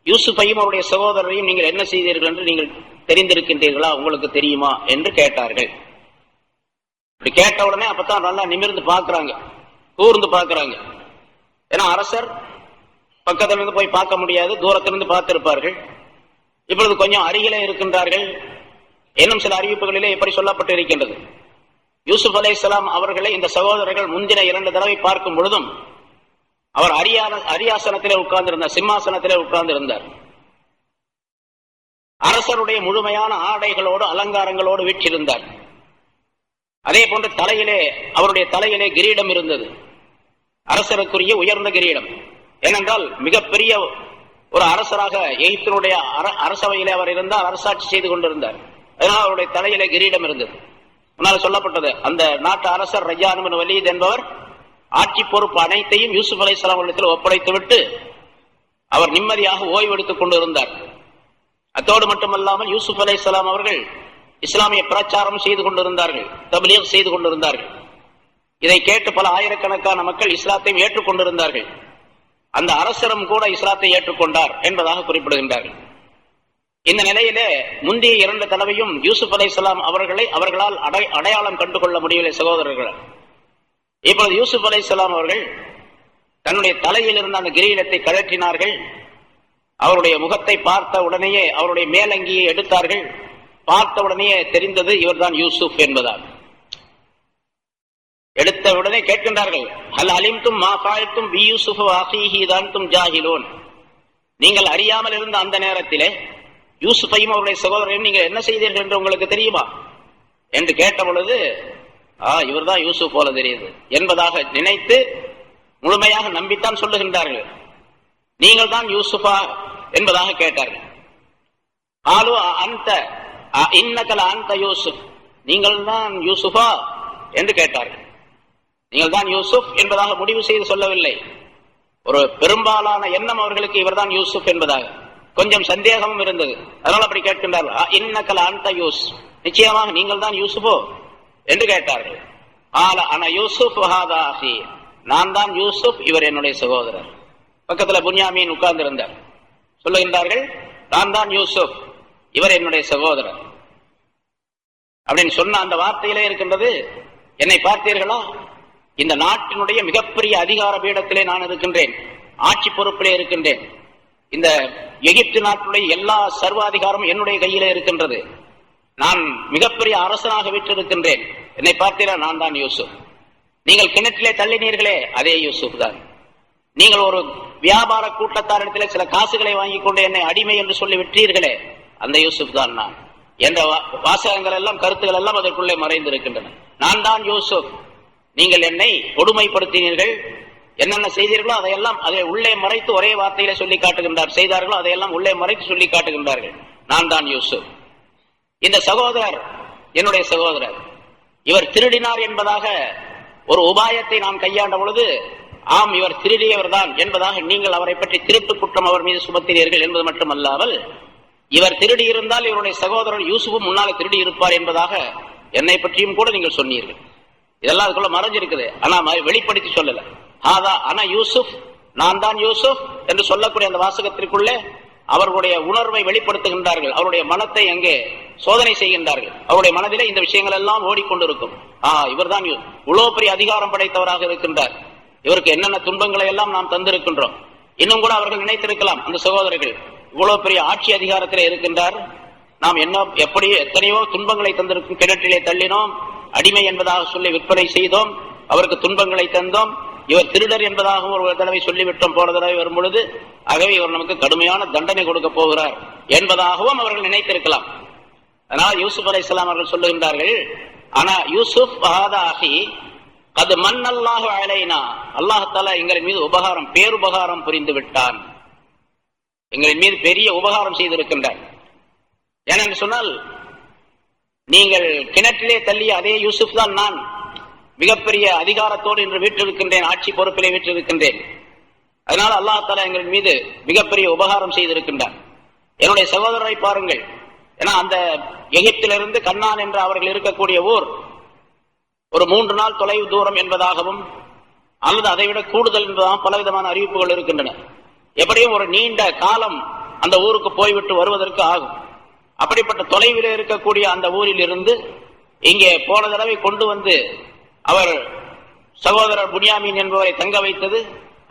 யூசுஃபையும் அவருடைய சகோதரரையும் நீங்கள் என்ன செய்தீர்கள் என்று நீங்கள் தெரிந்திருக்கின்றீர்களா, உங்களுக்கு தெரியுமா என்று கேட்டார்கள். இப்படி கேட்ட உடனே அப்பதான் நல்லா நிமிர்ந்து பார்க்கிறாங்க, கூர்ந்து பார்க்கிறாங்க. ஏன்னா அரசர் பக்கத்திலிருந்து போய் பார்க்க முடியாது, தூரத்திலிருந்து பார்த்திருப்பார்கள். இப்பொழுது கொஞ்சம் அருகிலே இருக்கின்றார்கள். இன்னும் சில அறிவிப்புகளிலே இப்படி சொல்லப்பட்டு இருக்கின்றது, யூசுப் அலைஹிஸ்ஸலாம் அவர்களை இந்த சகோதரர்கள் முந்தின 2 தடவை பார்க்கும் பொழுதும் அவர் அரியாசனத்திலே உட்கார்ந்திருந்தார், சிம்மாசனத்திலே உட்கார்ந்திருந்தார். அரசருடைய முழுமையான ஆடைகளோடு அலங்காரங்களோடு வீற்றிருந்தார். அதே போன்று அவருடைய தலையிலே கிரீடம் இருந்தது, அரசருக்குரிய உயர்ந்த கிரீடம். ஏனென்றால் மிகப்பெரிய ஒரு அரசராக எகிப்தினுடைய அரசவையிலே அவர் இருந்தார், அரசாட்சி செய்து கொண்டிருந்தார். அதனால் அவருடைய தலையிலே கிரீடம் இருந்தது. முன்னால் சொல்லப்பட்டது, அந்த நாட்டு அரசர் ரய்யான் இப்னு வலீத் என்பவர் ஆட்சி பொறுப்பு அனைத்தையும் யூசுப் அலைஹிஸ்ஸலாம் அவர்களிடத்தில் ஒப்படைத்துவிட்டு அவர் நிம்மதியாக ஓய்வெடுத்துக் கொண்டிருந்தார். அத்தோடு மட்டுமல்லாமல் யூசுப் அலைஹிஸ்ஸலாம் அவர்கள் இஸ்லாமிய பிரச்சாரம் செய்து கொண்டிருந்தார்கள், தப்லீக் செய்து கொண்டிருந்தார்கள். இதை கேட்டு பல ஆயிரக்கணக்கான மக்கள் இஸ்லாத்தையும் ஏற்றுக்கொண்டிருந்தார்கள். அந்த அரசரும் கூட இஸ்லாத்தை ஏற்றுக்கொண்டார் என்பதாக குறிப்பிடுகின்றார்கள். இந்த நிலையிலே முந்தைய 2 தடவையும் யூசுப் அலைஹிஸ்ஸலாம் அவர்களால் அடையாளம் கண்டுகொள்ள முடியவில்லை சகோதரர்கள். இப்பொழுது யூசுப் அலைஹிஸ்ஸலாம் அவர்கள் தன்னுடைய தலையில் இருந்த அந்த கிரீடத்தை கழற்றினார்கள். அவருடைய முகத்தை பார்த்த உடனேயே அவருடைய மேலங்கியை எடுத்தார்கள். பார்த்த உடனேயே தெரிந்தது இவர்தான் யூசுப் என்பதால். எடுத்த உடனே கேட்கின்றார்கள், ஹல் அலிம்தும் மா ஃபஅல்தும் பி யூசுஃப வ அஹீஹி இதா அன்தும் ஜாஹிலூன். நீங்கள் அறியாமல் இருந்த அந்த நேரத்திலே யூசுஃபையும் அவருடைய சகோதரரையும் நீங்கள் என்ன செய்தீர்கள் என்று உங்களுக்கு தெரியுமா என்று கேட்ட பொழுது, இவர்தான் யூசுப் போல தெரியுது என்பதாக நினைத்து முழுமையாக நம்பித்தான் சொல்லுகின்றார்கள். நீங்கள் தான் யூசுஃபா என்பதாக கேட்டார்கள். ஆலு அந்த இன்னகல அந்த யூசுப், நீங்கள் தான் யூசுஃபா என்று கேட்டார்கள். நீங்கள் தான் யூசுப் என்பதாக முடிவு செய்து சொல்லவில்லை. ஒரு பெரும்பாலான எண்ணம் அவர்களுக்கு இவர்தான் யூசுப் என்பதாக. கொஞ்சம் சந்தேகமும் இருந்தது. அதனால் அப்படி கேட்கின்றார்கள், இன்னகல அந்த யூசுப், நிச்சயமாக நீங்கள் தான் யூசுஃபோ என்று கேட்டார்கள். ஆனா யூசுப் ஹாதா அஹி, நான் தான் யூசுப், இவர் என்னுடைய சகோதரர். பக்கத்துல புன்யாமீன் உட்கார்ந்து இருந்தார். சொல்லுகின்றார்கள், நான் தான் யூசுப், இவர் என்னுடைய சகோதரர் அப்படின்னு சொன்ன அந்த வார்த்தையிலே இருக்கின்றது, என்னை பார்த்தீர்களா, இந்த நாட்டினுடைய மிகப்பெரிய அதிகார பீடத்திலே நான் இருக்கின்றேன், ஆட்சி பொறுப்பிலே இருக்கின்றேன். இந்த எகிப்து நாட்டுடைய எல்லா சர்வாதிகாரமும் என்னுடைய கையிலே இருக்கின்றது. நான் மிகப்பெரிய அரசனாக விட்டிருக்கின்றேன். என்னை பார்த்தீரா, நான் தான் யூசுப். நீங்கள் கிணற்றிலே தள்ளினீர்களே, அதே யூசுப் தான். நீங்கள் ஒரு வியாபார கூட்டத்தாரிடத்திலே சில காசுகளை வாங்கிக் கொண்டு என்னை அடிமை என்று சொல்லி விற்றீர்களே, அந்த யூசுப் தான் நான் என்ற வாசகங்கள் எல்லாம், கருத்துக்கள் எல்லாம் அதற்குள்ளே மறைந்திருக்கின்றன. நான் தான் யூசுப், நீங்கள் என்னை கொடுமைப்படுத்தினீர்கள், என்னென்ன செய்தீர்களோ அதையெல்லாம் அதை உள்ளே மறைத்து ஒரே வார்த்தையில சொல்லி காட்டுகின்றார். செய்தார்களோ அதையெல்லாம் உள்ளே மறைத்து சொல்லி காட்டுகின்றார்கள். நான் தான் யூசுப். இந்த சகோதரர் என்னுடைய சகோதரர். இவர் திருடினார் என்பதாக ஒரு உபாயத்தை நாம் கையாண்ட பொழுது, ஆம் இவர் திருடியவர் தான் என்பதாக நீங்கள் அவரை பற்றி திருட்டு குற்றம் அவர் மீது சுமத்தினீர்கள் என்பது மட்டுமல்லாமல், இவர் திருடி இருந்தால் இவருடைய சகோதரர் யூசுஃபும் முன்னாலே திருடி இருப்பார் என்பதாக என்னை பற்றியும் கூட நீங்கள் சொன்னீர்கள். இதெல்லாம் அதுக்குள்ள மறைஞ்சிருக்குது, ஆனா வெளிப்படுத்தி சொல்லல. ஆனா யூசுப், நான் தான் யூசுப் என்று சொல்லக்கூடிய அந்த வாசகத்திற்குள்ளே அவர்களுடைய உணர்வை வெளிப்படுத்துகின்றார்கள். அவருடைய மனத்தை அங்கே சோதனை செய்கின்றார்கள். அவருடைய மனதிலே இந்த விஷயங்கள் எல்லாம் ஓடிக்கொண்டிருக்கும். இவர் தான் இவ்வளவு பெரிய அதிகாரம் படைத்தவராக இருக்கின்றார், இவருக்கு என்னென்ன துன்பங்களை எல்லாம் நாம் தந்திருக்கின்றோம். இன்னும் கூட அவர்கள் நினைத்திருக்கலாம், அந்த சகோதரர்கள், இவ்வளவு பெரிய ஆட்சி அதிகாரத்தில் இருக்கின்றார், நாம் எப்படி எத்தனையோ துன்பங்களை தந்திருக்கும், கிணற்றிலே தள்ளினோம், அடிமை என்பதாக சொல்லி விற்பனை செய்தோம், அவருக்கு துன்பங்களை தந்தோம், இவர் திருடர் என்பதாகவும் ஒரு தடவை சொல்லிவிட்டோம் போன தடவை வரும் பொழுது, ஆகவே இவர் நமக்கு கடுமையான தண்டனை கொடுக்க போகிறார் என்பதாகவும் அவர்கள் நினைத்திருக்கலாம். அதனால் யூசுப் அலைஹிஸ்ஸலாம் அவர்கள் சொல்லுகின்றார்கள், ஆனா யூசுப் ஆகி அது மன்னல்லாஹு அலைனா, அல்லாஹ் தஆலா எங்களின் மீது உபகாரம், பேருபகாரம் புரிந்து விட்டான், எங்களின் மீது பெரிய உபகாரம் செய்திருக்கின்றார். ஏனென்று சொன்னால், நீங்கள் கிணற்றிலே தள்ளிய அதே யூசுப் தான் நான், மிகப்பெரிய அதிகாரத்தோடு இன்று வீற்றிருக்கின்றேன், ஆட்சி பொறுப்பிலே வீற்றிருக்கின்றேன். அதனால அல்லாஹ் தஆலா எங்களின் மீது மிகப்பெரிய உபகாரம் செய்திருக்கின்றார். என்னுடைய சகோதரரை பாருங்கள், ஏன்னா அந்த எகிப்திலிருந்து கண்ணான் என்று அவர்கள் இருக்கக்கூடிய ஊர் ஒரு 3 நாள் தொலைவு தூரம் என்பதாகவும் அல்லது அதைவிட கூடுதல் என்பதாகவும் பலவிதமான அறிவிப்புகள் இருக்கின்றன. எப்படியும் ஒரு நீண்ட காலம் அந்த ஊருக்கு போய்விட்டு வருவதற்கு ஆகும். அப்படிப்பட்ட தொலைவில் இருக்கக்கூடிய அந்த ஊரில் இருந்து இங்கே போன தடவை கொண்டு வந்து அவர் சகோதரர் புன்யாமீன் என்பவரை தங்க வைத்தது,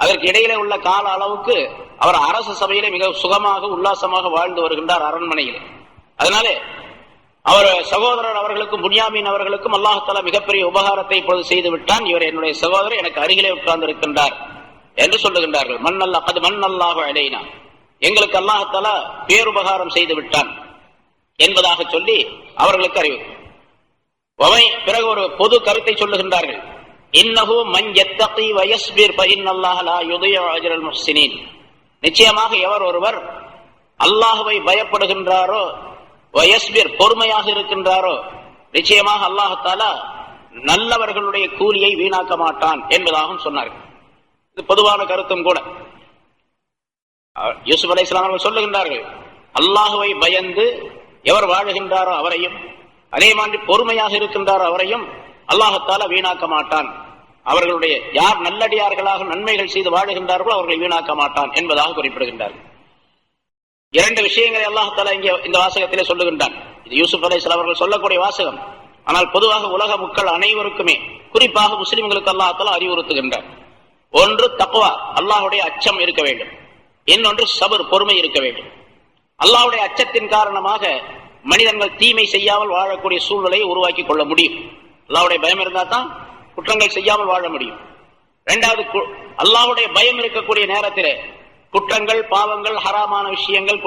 அதற்கு இடையிலே உள்ள கால அளவுக்கு அவர் அரசு சபையிலே மிக சுகமாக உல்லாசமாக வாழ்ந்து வருகின்றார் அரண்மனையில். அதனாலே அவர் சகோதரர் அவர்களுக்கும் புன்யாமீன் அவர்களுக்கும் அல்லாஹ் தஆலா மிகப்பெரிய உபகாரத்தை இப்பொழுது செய்து விட்டான், இவர் என்னுடைய சகோதரர் எனக்கு அருகிலே உட்கார்ந்து இருக்கின்றார் என்று சொல்லுகின்றார்கள். மன்னல்லாஹு அலைனா, எங்களுக்கு அல்லாஹ் தஆலா பேருபகாரம் செய்து விட்டான் என்பதாக சொல்லி அவர்களுக்கு அறிவிக்கும். பிறகு ஒரு பொது கருத்தை சொல்லுகின்றார்கள், இன்னஹு மன் யத்தகி வ யஸ்பிர் ஃபஇன்னல்லாஹ லா யுதியு அஜ்ரல் முஹ்சினீன், நிச்சயமாக எவர் ஒருவர் அல்லாஹ்வை பயப்படுகின்றாரோ, வ யஸ்பிர் பொறுமையாக இருக்கின்றாரோ, நிச்சயமாக அல்லாஹ் தஆலா நல்லவர்களுடைய கூலியை வீணாக்க மாட்டான் என்பதாகவும் சொன்னார்கள். இது பொதுவான கருத்தும் கூட. யூசுப் அலைஹிஸ்ஸலாம் அவர்கள் சொல்லுகின்றார்கள், அல்லாஹ்வை பயந்து எவர் வாழுகின்றாரோ அவரையும், அதே மாதிரி பொறுமையாக இருக்கின்றாரோ அவரையும் அல்லாஹ் தஆலா வீணாக்க மாட்டான். அவர்களுடைய யார் நல்லடியார்களாக நன்மைகள் செய்து வாழுகின்றார்களோ அவர்களை வீணாக்க மாட்டான் என்பதாக குறிப்பிடுகின்றார்கள். 2 விஷயங்களை அல்லாஹ் தஆலா இங்கே இந்த வாசகத்திலே சொல்லுகின்றான். இது யூசுப் அலைஹிஸ்ஸலாம் அவர்கள் சொல்லக்கூடிய வாசகம். ஆனால் பொதுவாக உலக மக்கள் அனைவருக்குமே, குறிப்பாக முஸ்லிம்களுக்கு அல்லாஹ் தஆலா அறிவுறுத்துகின்றார். ஒன்று தக்வா, அல்லாஹ்வுடைய அச்சம் இருக்க வேண்டும். இன்னொன்று சபர், பொறுமை இருக்க வேண்டும். அல்லாஹ்வுடைய அச்சத்தின் காரணமாக மனிதர்கள் தீமை செய்யாமல் வாழக்கூடிய சூழ்நிலையை உருவாக்கி கொள்ள முடியும். அல்லாஹ்வுடைய பயம் இருந்தா தான் குற்றங்கள் செய்யாமல் வாழ முடியும். 2வது, அல்லாஹ்வுடைய பயம் இருக்கக்கூடிய நேரத்திலே குற்றங்கள், பாவங்கள், ஹராமான விஷயங்கள்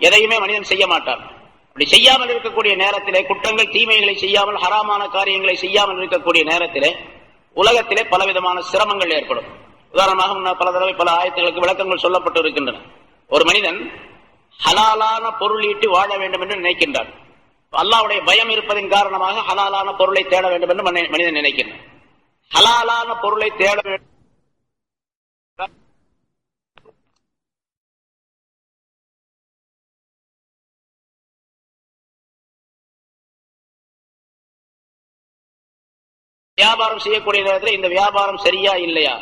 எதையுமே மனிதன் செய்ய மாட்டான். அப்படி செய்யாமல் இருக்கக்கூடிய நேரத்திலே, குற்றங்கள் தீமைகளை செய்யாமல், ஹராமான காரியங்களை செய்யாமல் இருக்கக்கூடிய நேரத்திலே உலகத்திலே பலவிதமான சிரமங்கள் ஏற்படும். உதாரணமாக பல தடவை பல ஆயத்துகளுக்கு விளக்கங்கள் சொல்லப்பட்டு இருக்கின்றன. ஒரு மனிதன் ஹலாலான பொருள் ஈட்டி வாழ வேண்டும் என்று நினைக்கின்றான். அல்லாஹ்வுடைய பயம் இருப்பதன் காரணமாக ஹலாலான பொருளை தேட வேண்டும் என்று மனிதன் நினைக்கின்றான். ஹலாலான பொருளை தேட வேண்டும், வியாபாரம் செய்யக்கூடிய நேரத்தில் இந்த வியாபாரம் சரியா இல்லையா,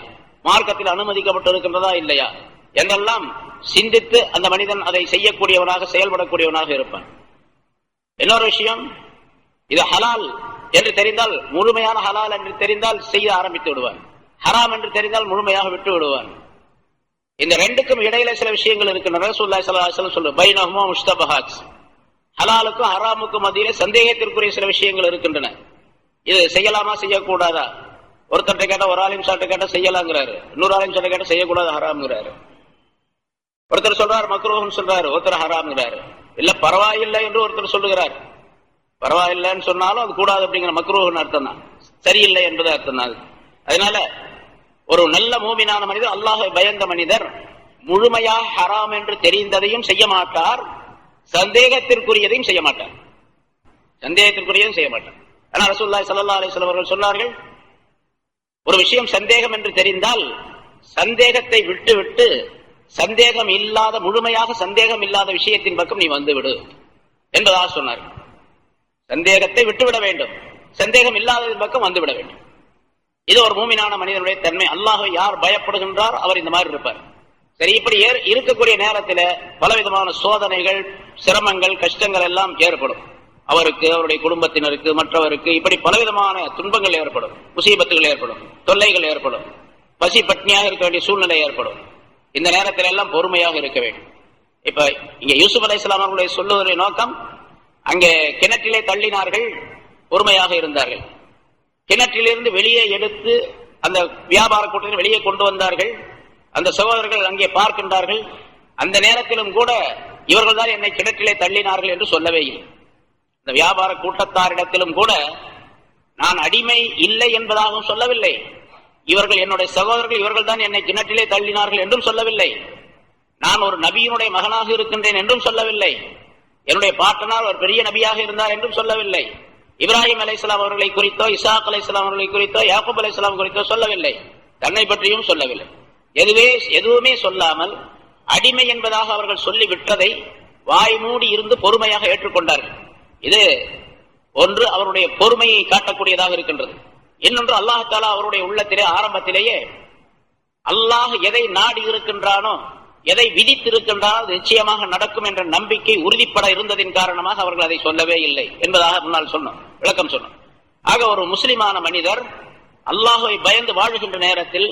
மார்க்கத்தில் அனுமதிக்கப்பட்டு இருக்கின்றதா இல்லையா என்றெல்லாம் சிந்தித்து அந்த மனிதன் அதை செய்யக்கூடியவனாக, செயல்படக்கூடியவனாக இருப்பான். இன்னொரு விஷயம், இது ஹலால் என்று தெரிந்தால், முழுமையான ஹலால் என்று தெரிந்தால் செய்ய ஆரம்பித்து விடுவான். ஹராம் என்று தெரிந்தால் முழுமையாக விட்டு விடுவான். இந்த 2க்கும் இடையில சில விஷயங்கள் இருக்கின்றன. ரசூலுல்லாஹி ஸல்லல்லாஹு அலைஹி வஸல்லம் சொல்லுவாங்க, பைனஹுமா முஷ்தபஹாத், ஹலாலுக்கும் ஹராமுக்கும் மத்தியிலே சந்தேகத்திற்குரிய சில விஷயங்கள் இருக்கின்றன. இது செய்யலாமா செய்யக்கூடாதா, ஒருத்தர்கிட்ட கேட்டா ஒரு ஆலிம் சார்ட்ட கேட்டா செய்யலாங்கிறாரு, இன்னொரு ஆலிம் சார்ட்ட கேட்டா செய்யக்கூடாது ஹராம்ங்கிறாரு. ஒருத்தர் சொல்றாரு மக்ரூஹ்னு சொல்றாரு, ஒருத்தர் ஹராம்ங்கிறாரு. இல்ல பரவாயில்லை என்று ஒருத்தர் சொல்லுகிறார். பரவாயில்லைன்னு சொன்னாலும் அது கூடாது அப்படிங்கிற மக்ரூஹ்னு அர்த்தம் தான், சரியில்லை என்பது அர்த்தம் தான். அதனால ஒரு நல்ல மூமினான மனிதர், அல்லாஹ்வை பயந்த மனிதர், முழுமையாக ஹராம் என்று தெரிந்ததையும் செய்ய மாட்டார், சந்தேகத்திற்குரியதையும் செய்ய மாட்டார். சந்தேகத்திற்குரியதையும் செய்ய மாட்டார். ஆனால் ரசூலுல்லாஹி ஸல்லல்லாஹு அலைஹி வஸல்லம் அவர்கள் சொன்னார்கள், ஒரு விஷயம் சந்தேகம் என்று தெரிந்தால் சந்தேகத்தை விட்டு சந்தேகம் இல்லாத, முழுமையாக சந்தேகம் இல்லாத விஷயத்தின் பக்கம் நீ வந்துவிடு என்பதாக சொன்னார்கள். சந்தேகத்தை விட்டுவிட வேண்டும், சந்தேகம் இல்லாததின் பக்கம் வந்துவிட வேண்டும். இது ஒரு மூமினான மனிதனுடைய தன்மை. அல்லாஹ்வை யார் பயப்படுகின்றார் அவர் இந்த மாதிரி இருப்பார். சரி, இப்படி இருக்கக்கூடிய நேரத்தில் பலவிதமான சோதனைகள், சிரமங்கள், கஷ்டங்கள் எல்லாம் ஏற்படும். அவருக்கு, அவருடைய குடும்பத்தினருக்கு, மற்றவருக்கு, இப்படி பலவிதமான துன்பங்கள் ஏற்படும், முசீபத்துகள் ஏற்படும், தொல்லைகள் ஏற்படும், பசி பட்னியாக இருக்க வேண்டிய சூழ்நிலை ஏற்படும். இந்த நேரத்தில் எல்லாம் பொறுமையாக இருக்க வேண்டும். இப்ப இங்க யூசுப் அலைஹிஸ்ஸலாம் அவர்களுடைய சொல்லுவதற்கான நோக்கம், அங்கே கிணற்றிலே தள்ளினார்கள், பொறுமையாக இருந்தார்கள். கிணற்றிலிருந்து வெளியே எடுத்து அந்த வியாபார கூட்டத்தில் வெளியே கொண்டு வந்தார்கள். அந்த சகோதரர்கள் அங்கே பார்க்கின்றார்கள். அந்த நேரத்திலும் கூட இவர்கள் தான் என்னை கிணற்றிலே தள்ளினார்கள் என்று சொல்லவே இல்லை. இந்த வியாபார கூட்டத்தாரிடத்திலும் கூட நான் அடிமை இல்லை என்பதாகவும் சொல்லவில்லை. இவர்கள் என்னுடைய சகோதரர்கள், இவர்கள் தான் என்னை கிணற்றிலே தள்ளினார்கள் என்றும் சொல்லவில்லை. நான் ஒரு நபியினுடைய மகனாக இருக்கின்றேன் என்றும் சொல்லவில்லை. என்னுடைய பாட்டனார் ஒரு பெரிய நபியாக இருந்தார் என்றும் சொல்லவில்லை. இப்ராஹிம் அலைஹிஸ்ஸலாம் அவர்களை குறித்தோ, இசாக் அலைஹிஸ்ஸலாம் அவர்களை குறித்தோ, யாக்கூப் அலைஹிஸ்ஸலாம் குறித்தோ சொல்லவில்லை. தன்னை பற்றியும் சொல்லவில்லை. எதுவுமே சொல்லாமல் அடிமை என்பதாக அவர்கள் சொல்லி விட்டதை வாய் மூடி இருந்து பொறுமையாக ஏற்றுக்கொண்டார்கள். இது ஒன்று அவருடைய பொறுமையை காட்டக்கூடியதாக இருக்கின்றது. இன்னொன்று, அல்லாஹ் தஆலா அவருடைய உள்ளத்திலே ஆரம்பத்திலேயே அல்லாஹ் எதை நாடி இருக்கின்றானோ, எதை விதித்திருக்கின்றானோ அது நிச்சயமாக நடக்கும் என்ற நம்பிக்கை உறுதிப்பட இருந்ததின் காரணமாக அவர்கள் அதை சொல்லவே இல்லை என்பதாக முன்னால் சொன்னோம், விளக்கம் சொன்னோம். ஆக ஒரு முஸ்லிமான மனிதர் அல்லாஹ்வை பயந்து வாழுகின்ற நேரத்தில்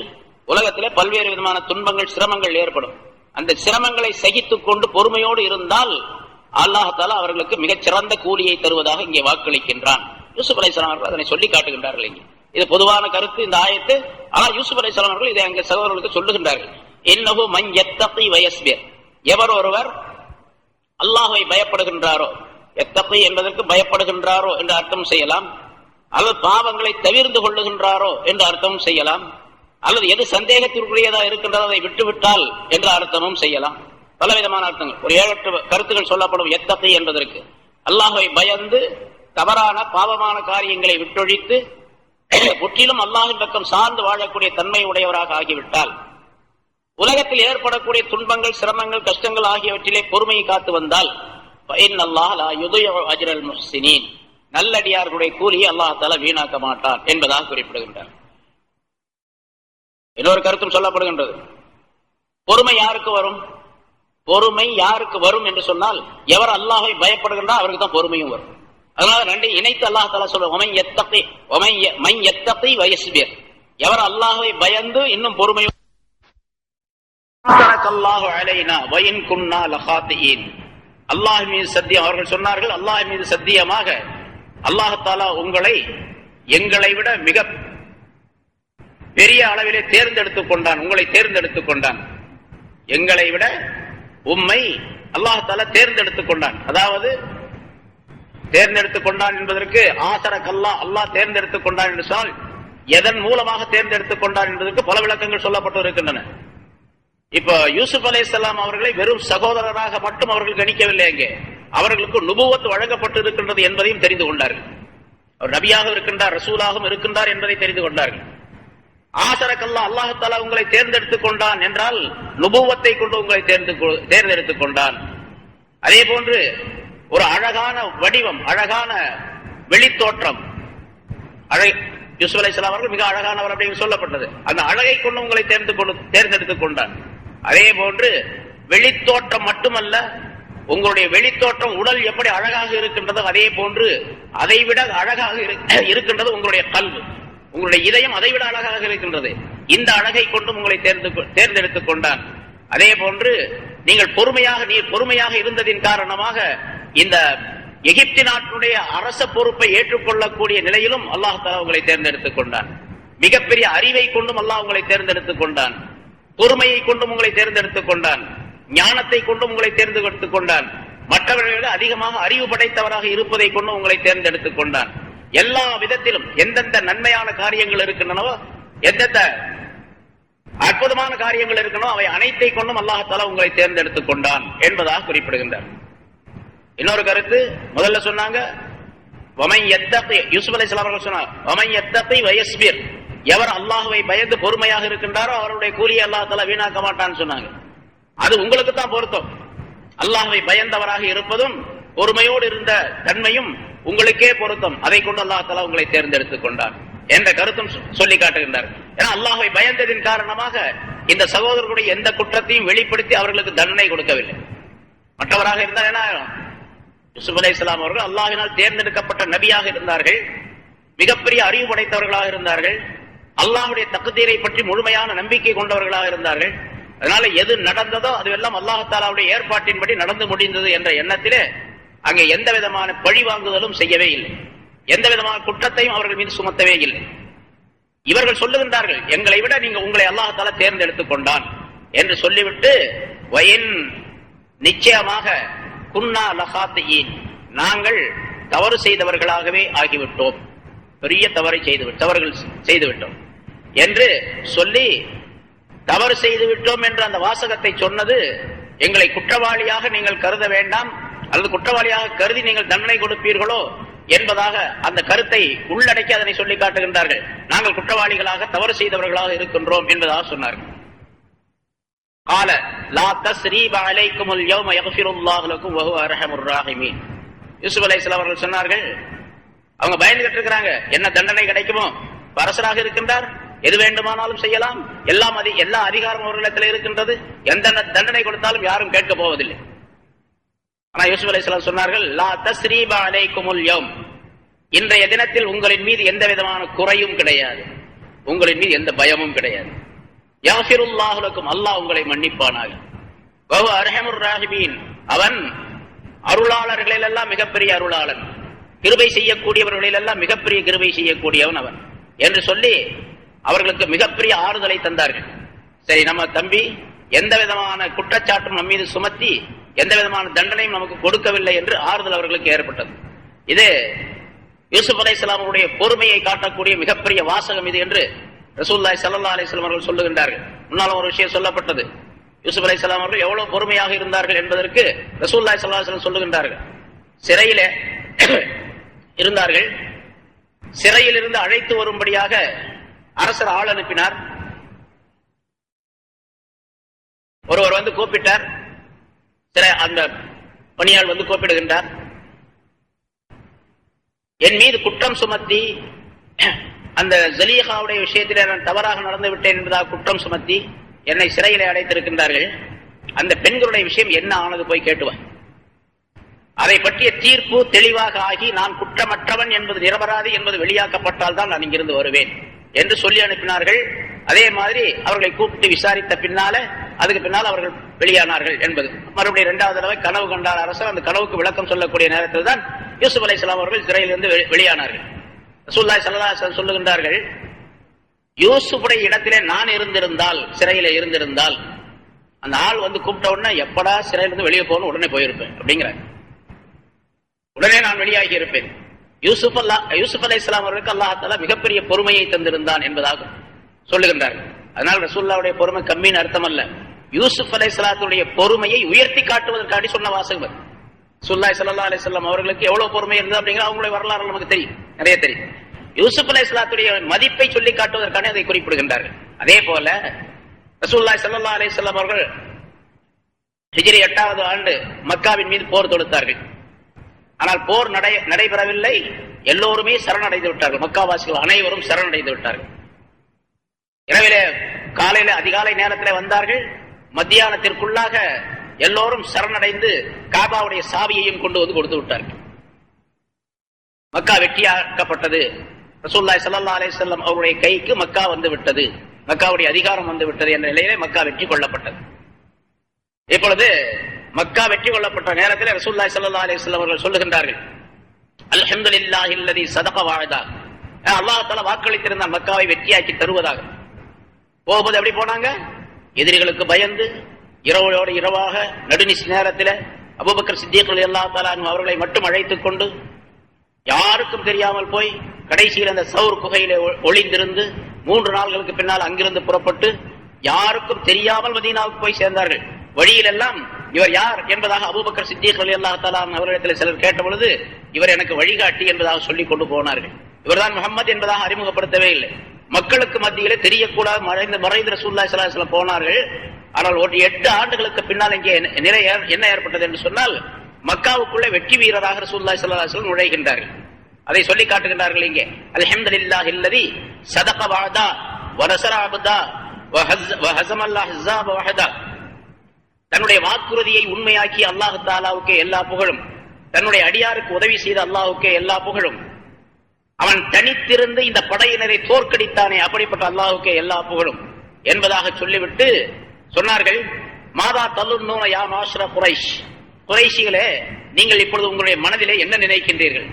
உலகத்திலே பல்வேறு விதமான துன்பங்கள், சிரமங்கள் ஏற்படும். அந்த சிரமங்களை சகித்துக் கொண்டு பொறுமையோடு இருந்தால் அல்லாஹ் தஆலா அவர்களுக்கு மிகச் சிறந்த கூலியை தருவதாக இங்கே வாக்களிக்கின்றான். யூசுப் அலைஹிஸ்ஸலாம் அவர்கள் அதனை சொல்லி காட்டுகின்றார்கள். இங்கே இது பொதுவான கருத்து இந்த ஆயத்து. ஆனால் யூசுப் அலைஹிஸ்ஸலாம் அவர்கள் இதை அங்கே சகோதரர்களுக்கு சொல்லுகின்றார்கள். இன்னஹு மன் யத்தகி வயஸ்பிர், எவர் ஒருவர் அல்லாஹ்வை பயப்படுகின்றாரோ, யத்தகி என்பதற்கு பயப்படுகின்றாரோ என்று அர்த்தம் செய்யலாம், அல்லது பாவங்களை தவிர்த்து கொள்ளுகின்றாரோ என்று அர்த்தமும் செய்யலாம், அல்லது எது சந்தேகத்திற்குரியதா இருக்கின்றதோ அதை விட்டுவிட்டால் என்ற அர்த்தமும் செய்யலாம். பலவிதமான அர்த்தங்கள், ஒரு 7-8 கருத்துக்கள் சொல்லப்படும். யத்தகி என்பதற்கு அல்லாஹ்வை பயந்து தவறான பாவமான காரியங்களை விட்டொழித்து முற்றிலும் அல்லாஹ்வின் பக்கம் சார்ந்து வாழக்கூடிய தன்மை உடையவராக ஆகிவிட்டால், உலகத்தில் ஏற்படக்கூடிய துன்பங்கள், சிரமங்கள், கஷ்டங்கள் ஆகியவற்றிலே பொறுமையை காத்து வந்தால், ஃபஇன்னல்லாஹ லா யுதிஉ அஜ்ரல் முஹ்ஸினீன், நல்லடியார்களுடைய கூலியை அல்லாஹ் தஆலா வீணாக்க மாட்டான் என்பதாக குறிப்பிடுகின்றார். இன்னொரு கருத்தும் சொல்லப்படுகின்றது. பொறுமை யாருக்கு வரும்? பொறுமை யாருக்கு வரும் என்று சொன்னால், எவர் அல்லாஹ்வை பயப்படுகின்றார் அவருக்கு தான் பொறுமையும் வரும். அதனால ரெண்டு இணைத்து அல்லாஹ் தஆலா சொல்லுவார், மன் யத்தகி வயஸ்பிர், எவர் அல்லாஹ்வை பயந்து இன்னும் பொறுமையும். அல்லாஹ் மீது சத்தியம், அவர்கள் சொன்னார்கள், அல்லாஹ் மீது சத்தியமாக அல்லாஹ் தஆலா உங்களை எங்களை விட மிக பெரிய அளவிலே தேர்ந்தெடுத்துக் கொண்டான், உங்களை தேர்ந்தெடுத்துக் கொண்டான், எங்களை விட உம்மை அல்லாஹ் தஆலா தேர்ந்தெடுத்துக் கொண்டான். அதாவது தேர்ந்தெடுத்துக் கொண்டான் என்பதற்கு ஆசரக்கல்லாஹ், அல்லாஹ் தேர்ந்தெடுத்துக் கொண்டான் என்று சொன்னால் எதன் மூலமாக தேர்ந்தெடுத்துக் கொண்டான் என்பதற்கு பல விளக்கங்கள் சொல்லப்பட்டு இருக்கின்றன. இப்ப யூசுப் அலைஹிஸ்ஸலாம் அவர்களை வெறும் சகோதரராக மட்டும் அவர்கள் கணிக்கவில்லை. அங்கே அவர்களுக்கு நுபுவத் வழங்கப்பட்டு இருக்கின்றது என்பதையும் தெரிந்து கொண்டார்கள். அவர் நபியாக இருக்கின்றார், ரசூலாகவும் இருக்கின்றார் என்பதை தெரிந்து கொண்டார்கள். ஆசரக்கல்லாஹ், அல்லாஹ் தஆலா உங்களை தேர்ந்தெடுத்துக் கொண்டான் என்றால் நுபுவத்தை கொண்டு உங்களை தேர்ந்தெடுத்துக் கொண்டான். அதே போன்று ஒரு அழகான வடிவம், அழகான வெளித்தோற்றம், யூசுப் அலைஹிஸ்ஸலாம் அவர்கள் மிக அழகானவர் அப்படின்னு சொல்லப்பட்டது. அந்த அழகை கொண்டு உங்களை தேர்ந்தெடுத்துக் கொண்டான். அதே போன்று வெளித்தோற்றம் மட்டுமல்ல, உங்களுடைய வெளித்தோற்றம் உடல் எப்படி அழகாக இருக்கின்றதோ அதே போன்று அதைவிட அழகாக இருக்கின்றது உங்களுடைய கல்வி, உங்களுடைய இதயம் அதைவிட அழகாக இருக்கின்றது. இந்த அழகை கொண்டு உங்களை தேர்ந்தெடுத்துக் கொண்டான். அதே போன்று நீர் பொறுமையாக இருந்ததின் காரணமாக இந்த எகிப்து நாட்டுடைய அரச பொறுப்பை ஏற்றுக்கொள்ளக்கூடிய நிலையிலும் அல்லாஹ் தஆலா உங்களை தேர்ந்தெடுத்துக் கொண்டான். மிகப்பெரிய அறிவை கொண்டும் அல்லாஹ் உங்களை தேர்ந்தெடுத்துக் கொண்டான். பொறுமையை கொண்டும் உங்களை தேர்ந்தெடுத்துக் கொண்டான். ஞானத்தை கொண்டும் உங்களை தேர்ந்தெடுத்துக் கொண்டான். மற்றவர்களை விட அதிகமாக அறிவு படைத்தவராக இருப்பதை கொண்டு உங்களை தேர்ந்தெடுத்துக் கொண்டான். எல்லா விதத்திலும் எந்தெந்த நன்மையான காரியங்கள் இருக்கின்றனவோ, எந்தெந்த அற்புதமான காரியங்கள் இருக்கணும், அவை அனைத்தை கொண்டும் அல்லாஹ் தஆலா உங்களை தேர்ந்தெடுத்துக் கொண்டான் என்பதாக குறிப்பிடுகின்றார். இன்னொரு கருத்து, முதல்ல சொன்னாங்க யூசுப் அலைஹிஸ்ஸலாம் அவர்கள் சொன்னார், வமன் யத்தகி வயஸ்பிர், எவர் அல்லாஹ்வை பயந்து பொறுமையாக இருக்கின்றாரோ அவருடைய கூலியை அல்லாஹ் தஆலா வீணாக்க மாட்டான்னு சொன்னாங்க. அது உங்களுக்கு தான் பொருத்தம். அல்லாஹ்வை பயந்தவராக இருப்பதும் பொறுமையோடு இருந்த தன்மையும் உங்களுக்கே பொருத்தம். அதை கொண்டு அல்லாஹ் தஆலா உங்களை தேர்ந்தெடுத்துக் கொண்டார் என்ற கருத்தும் சொல்லி காட்டுகின்றார். ஏன்னா அல்லாஹ்வை பயந்ததின் காரணமாக இந்த சகோதரர்களுடைய எந்த குற்றத்தையும் வெளிப்படுத்தி அவர்களுக்கு தண்டனை கொடுக்கவில்லை. மற்றவராக இருந்தால் என்ன ஆகும்? யூசுப் அலைஹிஸ்ஸலாம் அவர்கள் அல்லாஹ்வினால் தேர்ந்தெடுக்கப்பட்ட நபியாக இருந்தார்கள், மிகப்பெரிய அறிவு படைத்தவர்களாக இருந்தார்கள், அல்லாஹ்வுடைய தக்தீரை பற்றி முழுமையான நம்பிக்கை கொண்டவர்களாக இருந்தார்கள். அதனால எது நடந்ததோ அது எல்லாம் அல்லாஹ்தாலாவுடைய ஏற்பாட்டின்படி நடந்து முடிந்தது என்ற எண்ணத்திலே அங்கே எந்த விதமான பழி வாங்குதலும் செய்யவே இல்லை, எந்த விதமான குற்றத்தையும் அவர்கள் மீது சுமத்தவே இல்லை. இவர்கள் சொல்லுகின்றார்கள், எங்களை விட நீங்க உங்களை அல்லாஹ்தாலா தேர்ந்தெடுத்துக் கொண்டான் என்று சொல்லிவிட்டு, வயின் நிச்சயமாக குன்னா லகாத்தியின் நாங்கள் தவறு செய்தவர்களாகவே ஆகிவிட்டோம், பெரிய தவறுகள் செய்துவிட்டோம் என்று சொல்லி, தவறு செய்துவிட்டோம் என்ற அந்த வாசகத்தை சொன்னது எங்களை குற்றவாளியாக நீங்கள் கருத வேண்டாம், அல்லது குற்றவாளியாக கருதி நீங்கள் தண்டனை கொடுப்பீர்களோ என்பதாக அந்த கருத்தை உள்ளடக்கி அதனை சொல்லி காட்டுகின்றார்கள். நாங்கள் குற்றவாளிகளாக தவறு செய்தவர்களாக இருக்கின்றோம் என்பதாக சொன்னார்கள். قال لا تثريب عليكم اليوم يغفر الله لكم وهو ارحم الراحمين. யூசுப் அலைஹிஸ்ஸலாம் அவர்கள் சொன்னார்கள், அவங்க பயந்துகிட்டு இருக்கிறாங்க, என்ன தண்டனை கிடைக்குமோ, அரசராக இருக்கின்றார், எது வேண்டுமானாலும் செய்யலாம், எல்லா அதிகாரம் அவர்களிடத்தில் இருக்கின்றது, எந்த தண்டனை கொடுத்தாலும் யாரும் கேட்க போவதில்லை. ஆனா யூசுப் அலைஹிஸ்ஸலாம் சொன்னார்கள், லா தஸ்ரீப அலைக்குமுல் யௌம், இன்றைய தினத்தில் உங்களின் மீது எந்த விதமான குறையும் கிடையாது, உங்களின் மீது எந்த பயமும் கிடையாது. யக்ஃபிருல்லாஹு லக்கும், அல்லாஹ் உங்களை மன்னிப்பானாக. வஹுவ அர்ஹமுர் ராஹிமீன், அவன் அருளாளர்களிலெல்லாம் மிகப்பெரிய அருளாளன், கிருபை செய்யக்கூடியவர்களிலெல்லாம் மிகப்பெரிய கிருபை செய்யக்கூடியவன் அவன் என்று சொல்லி அவர்களுக்கு மிகப்பெரிய ஆறுதலை தந்தார்கள். சரி, நம்ம தம்பி எந்த விதமான குற்றச்சாட்டும் நம் மீது சுமத்தி எந்த விதமான தண்டனையும் நமக்கு கொடுக்கவில்லை என்று ஆறுதல் அவர்களுக்கு ஏற்பட்டது. இது யூசுப் அலைஹிஸ்ஸலாம் அவருடைய பொறுமையை காட்டக்கூடிய மிகப்பெரிய வாசகம் இது என்று ரசூலுல்லாஹி ஸல்லல்லாஹு அலைஹி வஸல்லம் அவர்கள் சொல்லுகின்றார்கள். முன்னால் ஒரு விஷயம் சொல்லப்பட்டது, யூசுப் அலைஹிஸ்ஸலாம் அவர்கள் எவ்வளவு பொறுமையாக இருந்தார்கள் என்பதற்கு ரசூலுல்லாஹி ஸல்லல்லாஹு அலைஹி வஸல்லம் சொல்லுகின்றார்கள். சிறையிலே இருந்தார்கள், சிறையில் இருந்து அழைத்து வரும்படியாக அரசர் ஆள் அனுப்பினார். ஒருவர் வந்து கூப்பிட்டார், அந்த பணியாள் வந்து கூப்பிடுகின்றார், என் மீது குற்றம் சுமத்தி அந்த ஜலீஹாவுடைய விஷயத்திலே நான் தவறாக நடந்து விட்டேன் என்பதாக குற்றம் சுமத்தி என்னை சிறையிலே அடைத்திருக்கின்றார்கள், அந்த பெண்களுடைய விஷயம் என்ன ஆனது போய் கேட்டுவார், அதை பற்றிய தீர்ப்பு தெளிவாக ஆகி நான் குற்றமற்றவன் என்பது நிரபராதி என்பது வெளியாக்கப்பட்டால் தான் நான் இங்கிருந்து வருவேன் என்று சொல்லி அனுப்பினார்கள். அதே மாதிரி அவர்களை கூப்பிட்டு விசாரித்த பின்னால அதுக்கு பின்னால் அவர்கள் வெளியானார்கள் என்பது. மறுபடியும் இரண்டாவது தடவை கனவு கண்டார் அரசர், அந்த கனவுக்கு விளக்கம் சொல்லக்கூடிய நேரத்தில் தான் யூசுப் அலைஹிஸ்ஸலாம் அவர்கள் சிறையிலிருந்து வெளியானார்கள். ரசூலுல்லாஹி ஸல்லல்லாஹு அலைஹி வஸல்லம் சொல்லுகின்றார்கள், யூசுஃபுடைய இடத்திலே நான் இருந்திருந்தால், சிறையில இருந்திருந்தால், அந்த ஆள் வந்து கூப்பிட்ட உடனே எப்படா சிறையிலிருந்து வெளியே போகணும் உடனே போயிருப்பேன் அப்படிங்கிறார், உடனே நான் வெளியாகி இருப்பேன். யூசுப் அலைஹிஸ்ஸலாம் அவர்களுக்கு அல்லாஹ் தஆலா மிகப்பெரிய பொறுமையை தந்திருந்தான் என்பதாக சொல்லுகின்றார்கள். அதனால் ரசூலுல்லாஹ்வுடைய பொறுமை கம்மின்னு அர்த்தம் அல்ல, யூசுப் அலைஹிஸ்ஸலாத்துடைய பொறுமையை உயர்த்தி காட்டுவதற்காக சொன்ன வாசகம். ரசூலுல்லாஹி ஸல்லல்லாஹு அலைஹி வஸல்லம் அவர்களுக்கு எவ்வளவு பொறுமை இருந்தது அப்படிங்கிற அவங்களுடைய வரலாறு நமக்கு தெரியும், நிறைய தெரியும். யூசுப் அலைஹிஸ்ஸலாத்துடைய மதிப்பை சொல்லி காட்டுவதற்கான அதை குறிப்பிடுகின்றார்கள். அதே போல ரசூலுல்லாஹி ஸல்லல்லாஹு அலைஹி வஸல்லம் அவர்கள் ஹிஜ்ரி 8வது ஆண்டு மக்காவின் மீது போர் தொடுத்தார்கள். ஆனால் போர் நடைபெறவில்லை, எல்லோருமே சரணடைந்து விட்டார்கள், மக்காவாசிகள் அனைவரும் சரணடைந்து விட்டார்கள். இரவிலே காலையில அதிகாலை நேரத்தில் வந்தார்கள், மத்தியானத்திற்குள்ளாக எல்லோரும் சரணடைந்து காபாவுடைய சாவியையும் கொண்டு வந்து கொடுத்து விட்டார்கள். மக்கா வெற்றியாக்கப்பட்டது. ரசூலுல்லாஹி ஸல்லல்லாஹு அலைஹி வஸல்லம் அவருடைய கைக்கு மக்கா வந்து விட்டது, மக்காவுடைய அதிகாரம் வந்து விட்டது என்ற நிலையிலே மக்கா வெற்றி கொள்ளப்பட்டது. இப்பொழுது மக்கா வெற்றி கொள்ளப்பட்ட நேரத்தில் ரசூலுல்லாஹி ஸல்லல்லாஹு அலைஹி வஸல்லம் அவர்கள் சொல்லுகின்றார்கள், அல்ஹம்துலில்லாஹில்லதி ஸதக வஅதா, அல்லாஹ் தஆலா வாக்களித்திருந்தான் மக்காவை வெற்றியாக்கி தருவதாக. போகும்போது எப்படி போனாங்க, எதிரிகளுக்கு பயந்து இரவோடு இரவாக நடுநிசி நேரத்தில் அபூபக்கர் சித்திக் ரலியல்லாஹு தஆலா அன்ஹு அவர்களை மட்டும் அழைத்துக் கொண்டு யாருக்கும் தெரியாமல் போய் கடைசியில் அந்த சௌர் குகையிலே ஒளிந்திருந்து 3 நாட்களுக்கு பின்னால் அங்கிருந்து புறப்பட்டு யாருக்கும் தெரியாமல் மதீனாவுக்கு போய் சேர்ந்தார்கள். வழியில் எல்லாம் இவர் யார் என்பதாக அபூபக்கர் சித்திக் ரலியல்லாஹு தஆலா அவர்களிடத்தில் சிலர் கேட்ட பொழுது இவர் எனக்கு வழிகாட்டி என்பதாக சொல்லிக் கொண்டு போனார்கள். இவர்தான் முஹம்மது என்பதாக அறிமுகப்படுத்தவே இல்லை. மக்களுக்கு மத்தியிலே தெரியக்கூடாது மறைந்த ரசூலுல்லாஹி ஸல்லல்லாஹு அலைஹி வஸல்லம் போனார்கள். ஆனால் 8 ஆண்டுகளுக்கு பின்னால் இங்கே நிலை என்ன ஏற்பட்டது என்று சொன்னால், மக்காவுக்குள்ளே வெற்றி வீரராக ரசூலுல்லாஹி ஸல்லல்லாஹு அலைஹி வஸல்லம் நுழைகின்றார்கள். அதை சொல்லி காட்டுகின்றார்கள் இங்கே, அல்ஹம்துலில்லாஹில்லதி ஸதக வஅதா வனஸர அப்தா வஹஸமல்லாஹு அஹ்ஸாப வஹதா. தன்னுடைய வாக்குறுதியை உண்மையாக்கி அல்லாஹ் தஆலாவுக்கே எல்லா புகழும், தன்னுடைய அடியாருக்கு உதவி செய்த அல்லாஹ்வுக்கே எல்லா புகழும், அவன் தனித்திருந்து இந்த படையினரை தோற்கடித்தானே அப்படிப்பட்ட அல்லாஹ்வுக்கே எல்லா புகழும் என்பதாக சொல்லிவிட்டு சொன்னார்கள், மாதா தல்லுன்னூன யா மாஷ்ர குரைஷ், குறைஷிகளே நீங்கள் இப்பொழுது உங்களுடைய மனதிலே என்ன நினைக்கின்றீர்கள்?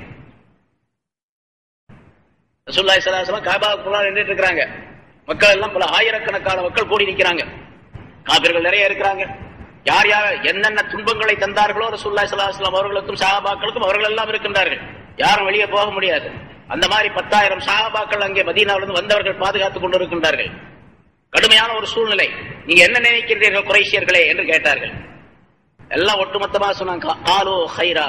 ரசூலுல்லாஹி ஸல்லல்லாஹு அலைஹி வஸல்லம் காபாவுக்குள்ள நின்னுட்டு இருக்காங்க. மக்கள் எல்லாம் பல ஆயிரக்கணக்கான மக்கள் கூடி நிற்கிறாங்க. காபிர்கள் நிறைய இருக்கிறாங்க. யார் யார் என்னென்ன துன்பங்களை தந்தார்களோ ரசூலுல்லாஹி ஸல்லல்லாஹு அலைஹி வஸல்லம் அவர்களுக்கும் சஹாபாக்களுக்கும் அவர்கள் எல்லாம் இருக்கின்றார்கள். யாரும் வெளியே போக முடியாது. அந்த மாதிரி 10,000 சஹாபாக்கள் அங்கே மதீனாவிலிருந்து வந்தவர்கள் பாதுகாத்துக் கொண்டிருக்கின்றார்கள். கடுமையான ஒரு சூழ்நிலை. நீங்க என்ன நினைக்கின்றீர்கள் குறைஷியர்களே என்று கேட்டார்கள். எல்லாம் ஒட்டுமொத்தமாக சொன்னாங்க, காலோ ஹைரா,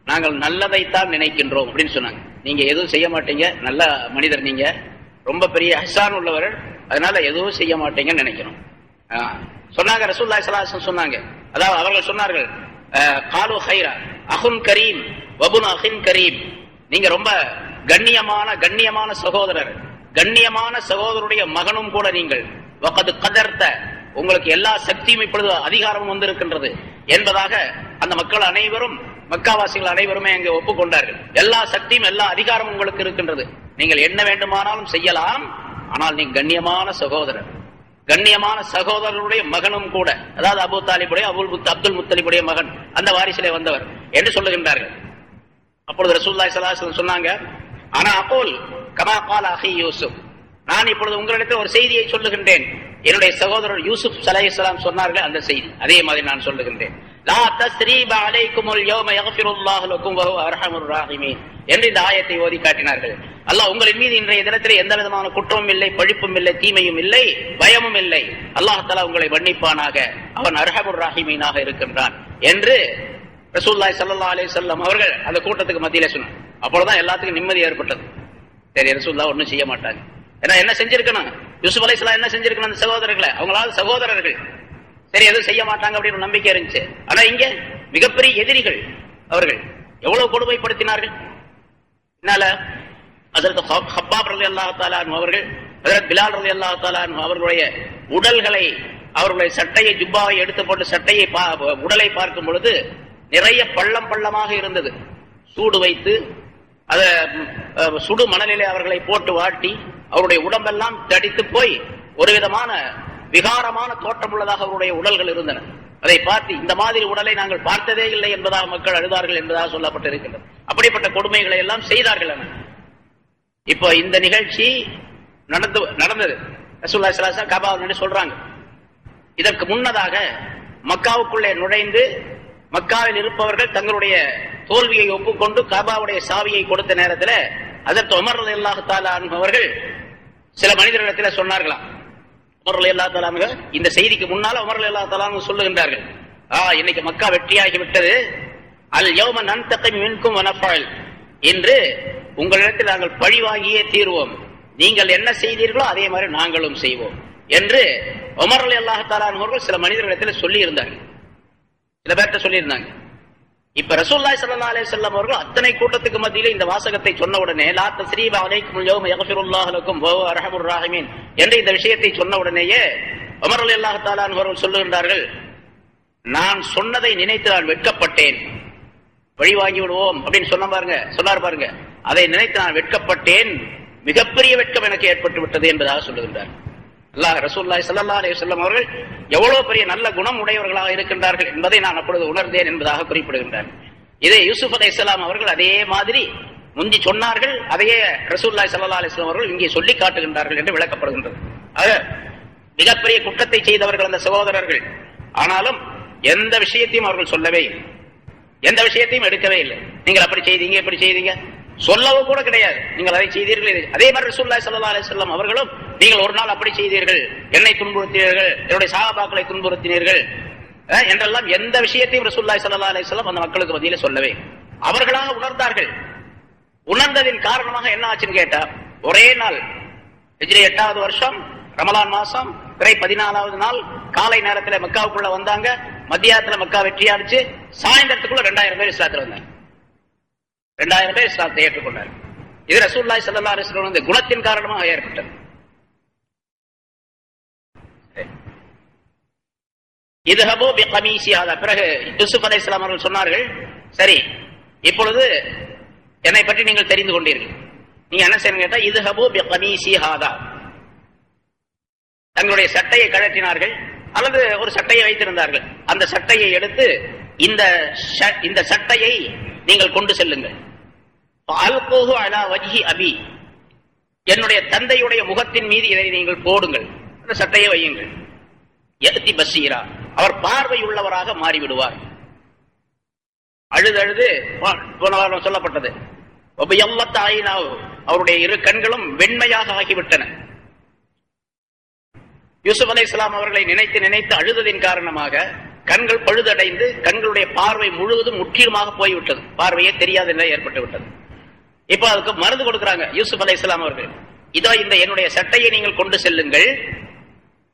நாங்கள் நல்லதைத்தான் நினைக்கின்றோம் அப்படின்னு சொன்னாங்க. நீங்க எதுவும் செய்ய மாட்டீங்க, நல்ல மனிதர், நீங்க ரொம்ப பெரிய ஹசான் உள்ளவர், அதனால எதுவும் செய்ய மாட்டீங்கன்னு நினைக்கிறோம் சொன்னாங்க. ரசூலுல்லாஹி ஸல்லல்லாஹு அலைஹி வஸல்லம் சொன்னாங்க, அதாவது அவர்கள் சொன்னார்கள், காலு ஹைரா அஹுன் கரீம் வபுன் அஹின் கரீம், நீங்க ரொம்ப கண்ணியமான சகோதரர், கண்ணியமான சகோதரருடைய மகனும் கூட நீங்கள். வகது கதர்த்த, உங்களுக்கு எல்லா சக்தியும் இப்பொழுது அதிகாரமும் வந்திருக்கின்றது என்பதாக அந்த மக்கள் அனைவரும், மக்காவாசிகள் அனைவருமே அங்கே ஒப்புக்கொண்டார்கள். எல்லா சக்தியும் எல்லா அதிகாரமும் உங்களுக்கு இருக்கின்றது, நீங்கள் என்ன வேண்டுமானாலும் செய்யலாம், ஆனால் நீங்க கண்ணியமான சகோதரர், கண்ணியமான சகோதரருடைய மகனும் கூட, அதாவது அபூ தாலிபுடைய அப்துல் முத்தலிபுடைய மகன், அந்த வாரிசிலே வந்தவர் என்று சொல்லுகின்றார்கள். அப்பொழுது ரசூலுல்லாஹி ஸல்லல்லாஹு அலைஹி வஸல்லம் சொன்னாங்க, ஆனா அகூல் கமா கால அஹி யூசுப், நான் இப்பொழுது உங்களிடத்தில் ஒரு செய்தியை சொல்லுகின்றேன். என்னுடைய சகோதரர் யூசுப் அலைஹிஸ்ஸலாம் சொன்னார்கள் அந்த செய்தி, அதே மாதிரி நான் சொல்லுகின்றேன். லா தஸ்ரீப அலைக்குமுல் யௌம யக்ஃபிருல்லாஹு லக்கும் வஹுவ அர்ஹமுர் ராஹிமீன் என்று இந்த ஆயத்தை ஓதி காட்டினார்கள். அல்லாஹ் உங்களின் மீது இன்றைய தினத்திலே எந்த விதமான குற்றமும் இல்லை, பழிப்பும் இல்லை, தீமையும் இல்லை, பயமும் இல்லை. அல்லாஹ் தஆலா உங்களை மன்னிப்பானாக, அவன் அர்ஹமுர் ராஹிமீனாக இருக்கின்றான் என்று ரசூலுல்லாஹி ஸல்லல்லாஹு அலைஹி வஸல்லம் அவர்கள் அந்த கூட்டத்துக்கு மத்தியிலே சொன்னார். அப்பொழுதுதான் எல்லாத்துக்கும் நிம்மதி ஏற்பட்டது. சரி, ரசூலுல்லாஹ் ஒன்றும் செய்ய மாட்டாங்க. ஏன்னா என்ன செஞ்சிருக்கணும், யூசுப் அலைஹிஸ்ஸலாம் என்ன செஞ்சிருக்கணும், அந்த சகோதரர்களை, அவங்களால சகோதரர்கள், சரி எதுவும் செய்ய மாட்டாங்க அப்படின்னு நம்பிக்கை இருந்துச்சு. ஆனா இங்க மிகப்பெரிய எதிரிகள் அவர்கள் எவ்வளவு கொடுமைப்படுத்தினார்கள். இதனால ஹஜ்ரத் ஹப்பாப் ரலியல்லாஹு தஆலா அன்ஹு அவர்கள், ஹஜ்ரத் பிலால் ரலியல்லாஹு தஆலா அன்ஹு அவர்களுடைய உடல்களை, அவர்களுடைய சட்டையை, ஜுப்பாவை எடுத்து போட்டு சட்டையை உடலை பார்க்கும் பொழுது நிறைய பள்ளமாக இருந்தது. சூடு வைத்து அத சுடு மணலிலே அவர்களை போட்டு வாட்டி அவருடைய உடம்பெல்லாம் தடித்து போய் ஒரு விதமான விகாரமான தோற்றம் உள்ளதாக அவருடைய உடல்கள் இருந்தன. அதை பார்த்து இந்த மாதிரி உடலை நாங்கள் பார்த்ததே இல்லை என்பதாக மக்கள் அழுதார்கள் என்பதாக சொல்லப்பட்டிருக்கின்றது. அப்படிப்பட்ட கொடுமைகளை எல்லாம் செய்தார்கள். இப்போ இந்த நிகழ்ச்சி நடந்தது. ரசூலுல்லாஹி ஸல்லல்லாஹு அலைஹி வஸல்லம் காபாவுல சொல்றாங்க. இதற்கு முன்னதாக மக்காவுக்குள்ளே நுழைந்து மக்காவில் இருப்பவர்கள் தங்களுடைய தோல்வியை ஒப்புக்கொண்டு காபாவுடைய சாவியை கொடுத்த நேரத்தில் ஹஜ்ரத் உமர் ரலியல்லாஹு தஆலா அன்ஹு அவர்கள் சில மனிதர்களிடத்தில் சொன்னார்களாம். உமர் ரலியல்லாஹு தஆலா அன்ஹு இந்த செய்திக்கு முன்னால உமர் ரலியல்லாஹு தஆலா அன்ஹு சொல்லுகின்றார்கள், இன்னைக்கு மக்கா வெற்றியாகி விட்டது, அல் யௌம நன்தகிம் மின்கும் வ நஃபஅல், இன்று உங்களிடத்தில் நாங்கள் பழி வாங்கியே தீர்வோம், நீங்கள் என்ன செய்தீர்களோ அதே மாதிரி நாங்களும் செய்வோம் என்று உமர் ரலியல்லாஹு தஆலா அன்ஹு அவர்கள் சில மனிதர்களிடத்தில் சொல்லி இருந்தார்கள், சில பேர்கிட்ட சொல்லியிருந்தாங்க. இப்ப ரசூலுல்லாஹி ஸல்லல்லாஹு அலைஹி வஸல்லம் அவர்கள் அத்தனை கூட்டத்துக்கு மத்தியிலே இந்த வாசகத்தை சொன்ன உடனே, லா தஸ்ரீப அலைக்குமுல் யௌம யக்ஃபிருல்லாஹு லக்கும் வஹுவ அர்ஹமுர் ராஹிமீன் என்ற இந்த விஷயத்தை சொன்ன உடனேயே உமர் ரலியல்லாஹு தஆலா அன்ஹு அவர்கள் சொல்லுகின்றார்கள், நான் சொன்னதை நினைத்து நான் வெட்கப்பட்டேன், வழி வாங்கி விடுவோம் அப்படின்னு சொன்னார் பாருங்க, அதை நினைத்து நான் வெட்கப்பட்டேன், மிகப்பெரிய வெட்கம் எனக்கு ஏற்பட்டு விட்டது என்பதாக சொல்லுகின்றார். அல்லாஹ் ரசூலுல்லாஹி ஸல்லல்லாஹு அலைஹி வஸல்லம் அவர்கள் எவ்வளவு பெரிய நல்ல குணம் உடையவர்களாக இருக்கின்றார்கள் என்பதை நான் அப்பொழுது உணர்ந்தேன் என்பதாக குறிப்பிடுகின்றார். இதே யூசுப் அலைஹிஸ்ஸலாம் அவர்கள் அதே மாதிரி முந்தி சொன்னார்கள், அதையே ரசூலுல்லாஹி ஸல்லல்லாஹு அலைஹி வஸல்லம் அவர்கள் இங்கே சொல்லி காட்டுகின்றார்கள் என்று விளக்கப்படுகின்றது. ஆக மிகப்பெரிய குற்றத்தை செய்தவர்கள் அந்த சகோதரர்கள். ஆனாலும் எந்த விஷயத்தையும் அவர்கள் சொல்லவே இல்லை, எந்த விஷயத்தையும் எடுக்கவே இல்லை. நீங்கள் அப்படி செய்தீங்க, இப்படி செய்தீங்க சொல்லவும் கூட கிடையாது. நீங்கள் அதை செய்தீர்கள். அதே மாதிரி ரசூலுல்லாஹி ஸல்லல்லாஹு அலைஹி வஸல்லம் அவர்களும், நீங்கள் ஒரு நாள் அப்படி செய்தீர்கள், என்னை துன்புறுத்தினீர்கள், என்னுடைய சஹாபாக்களை துன்புறுத்தினீர்கள் என்றெல்லாம் எந்த விஷயத்தையும் ரசூலுல்லாஹி ஸல்லல்லாஹு அலைஹி வஸல்லம் அந்த மக்களுக்கு மத்தியிலே சொல்லவே. அவர்களாக உணர்ந்தார்கள். உணர்ந்ததின் காரணமாக என்ன ஆச்சுன்னு கேட்டா, ஒரே நாள் ஹிஜ்ரி 8வது வருஷம் ரமலான் மாசம் பிறை 14வது நாள் காலை நேரத்தில் மக்காவுக்குள்ள வந்தாங்க. மத்தியானத்தில் மக்கா வெற்றியாச்சு. சாயந்தரத்துக்குள்ள 2000 பேர் இஸ்லாத்தில் வந்தாங்க. 2000 பேர் இஸ்லாத்தை ஏற்றுக்கொண்டார். இது ரசூலுல்லாஹி ஸல்லல்லாஹு அலைஹி வஸல்லம் குணத்தின் காரணமாக ஏற்பட்டது. இதுஹபு பிகமீசி ஹாதா. பிறகு யூசுப் அலைஹிஸ்ஸலாம் அவர்கள் சொன்னார்கள், சரி இப்பொழுது என்னை பற்றி நீங்கள் தெரிந்து கொண்டீர்கள், நீங்க என்ன செய்யணும் கேட்டா, இதுஹபு பிகமீசி ஹாதா. தங்களுடைய சட்டையை கழற்றினார்கள். அல்லது ஒரு சட்டையை வைத்திருந்தார்கள். அந்த சட்டையை எடுத்து இந்த சட்டையை நீங்கள் கொண்டு செல்லுங்கள். அபி, என்னுடைய தந்தையுடைய முகத்தின் மீது இதை நீங்கள் போடுங்கள், அந்த சட்டையை வையுங்கள். யஅதி பஸீரா, அவர் பார்வை உள்ளவராக மாறிவிடுவார். அழுது சொல்லப்பட்டது, அவருடைய இரு கண்களும் வெண்மையாக ஆகிவிட்டன. யூசுப் அலைஹிஸ்ஸலாம் அவர்களை நினைத்து நினைத்து அழுததின் காரணமாக கண்கள் பழுதடைந்து கண்களுடைய பார்வை முழுவதும் முற்றிலுமாக போய்விட்டது. பார்வையே தெரியாத நிலை ஏற்பட்டு விட்டது. இப்ப அதுக்கு மருந்து கொடுக்கிறாங்க யூசுப் அலைஹிஸ்ஸலாம் அவர்கள். இதோ இந்த என்னுடைய சட்டையை நீங்கள் கொண்டு செல்லுங்கள்,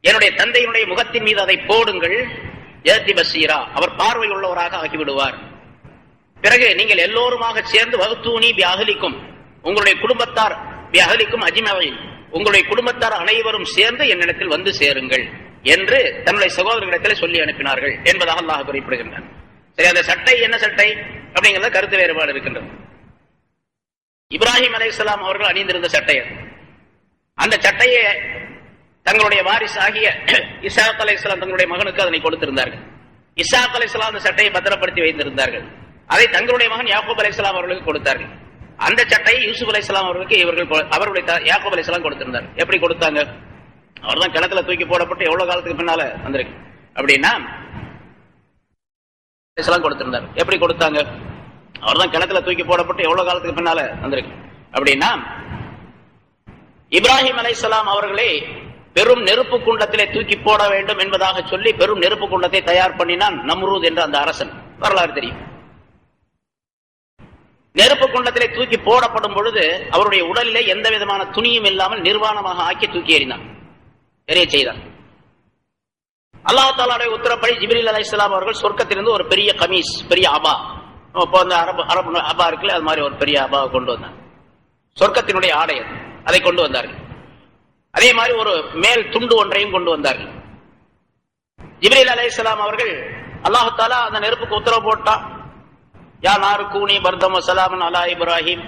என்னுடைய தந்தையினுடைய முகத்தின் மீது அதை போடுங்கள். யஅதி பஸீரா, அவர் பார்வை உள்ளவராக ஆகிவிடுவார். பிறகு நீங்கள் எல்லோருமாக சேர்ந்து வகுத்தூனி பிஅஹ்லிக்கும், உங்களுடைய குடும்பத்தார் பிஅஹ்லிக்கும் அஜ்மஈன், உங்களுடைய குடும்பத்தார் அனைவரும் சேர்ந்து என்னிடத்தில் வந்து சேருங்கள் என்று தன்னுடைய சகோதரர்களிடத்தில் சொல்லி அனுப்பினார்கள் என்பதாக அல்லாஹ் குறிப்பிடுகின்றார். சரி, அந்த சட்டை என்ன சட்டை அப்படிங்கிறத கருத்து வேறுபாடு இருக்கின்றது. இப்ராஹிம் அலைஹிஸ்ஸலாம் அவர்கள் அணிந்திருந்த சட்டை அது. அந்த சட்டையை தங்களுடைய வாரிசு ஆகிய இஸ்ஹாக் அலைஹிஸ்ஸலாம் தங்களுடைய மகனுக்கு அதனை கொடுத்திருந்தார்கள். இஸ்ஹாக் அலைஹிஸ்ஸலாம் அந்த சட்டையை பத்திரப்படுத்தி வைத்திருந்தார்கள். அதை தங்களுடைய மகன் யாக்கூப் அலைஹிஸ்ஸலாம் அவர்களுக்கு கொடுத்தார்கள். அந்த சட்டையை யூசுப் அலைஹிஸ்ஸலாம் அவர்களுக்கு அவர்களுடைய யாக்கூப் அலைஹிஸ்ஸலாம் கொடுத்திருந்தார். எப்படி கொடுத்தாங்க? அவர் தான் கிணத்துல தூக்கி போடப்பட்டு எவ்வளவு காலத்துக்கு பின்னால வந்திருக்கு அப்படின்னா கொடுத்திருந்தார். எப்படி கொடுத்தாங்க? அவர் தான் கிணத்துல தூக்கி போடப்பட்டு எவ்வளவு காலத்துக்கு பின்னால வந்திருக்கு அப்படின்னா இப்ராஹிம் அலைஹிஸ்ஸலாம் அவர்களே பெரும் நெருப்பு குண்டத்திலே தூக்கி போட வேண்டும் என்பதாக சொல்லி பெரும் நெருப்பு குண்டத்தை தயார் பண்ணினான் நம்ரூத் என்ற அந்த அரசன். வரலாறு தெரியும். நெருப்பு குண்டத்திலே தூக்கி போடப்படும் பொழுது அவருடைய உடலிலே எந்த விதமான துணியும் இல்லாமல் நிர்வாணமாக ஆக்கி தூக்கி எறிய செய்தார். அல்லாஹ் தஆலாவுடைய உத்தரப்படி ஜிப்ரீல் அலைஹிஸ்ஸலாம் அவர்கள் சொர்க்கத்திலிருந்து ஒரு பெரிய கமீஸ், பெரிய அபா, இப்போ அந்த அரபு அபா இருக்குல்ல, அது மாதிரி ஒரு பெரிய அபாவை கொண்டு வந்தார். சொர்க்கத்தினுடைய ஆடை அதை கொண்டு வந்தார்கள். அதே மாதிரி ஒரு மேல் துண்டு ஒன்றையும் கொண்டு வந்தார்கள். ஜிப்ரீல் அலைஹிஸ்ஸலாம் அவர்கள் அல்லாஹ் தஆலா அந்த நெருப்புக்கு உத்தரவு போட்டா, யா நாரு கூனி பர்தம் வஸலாமன் அலா இப்ராஹிம்,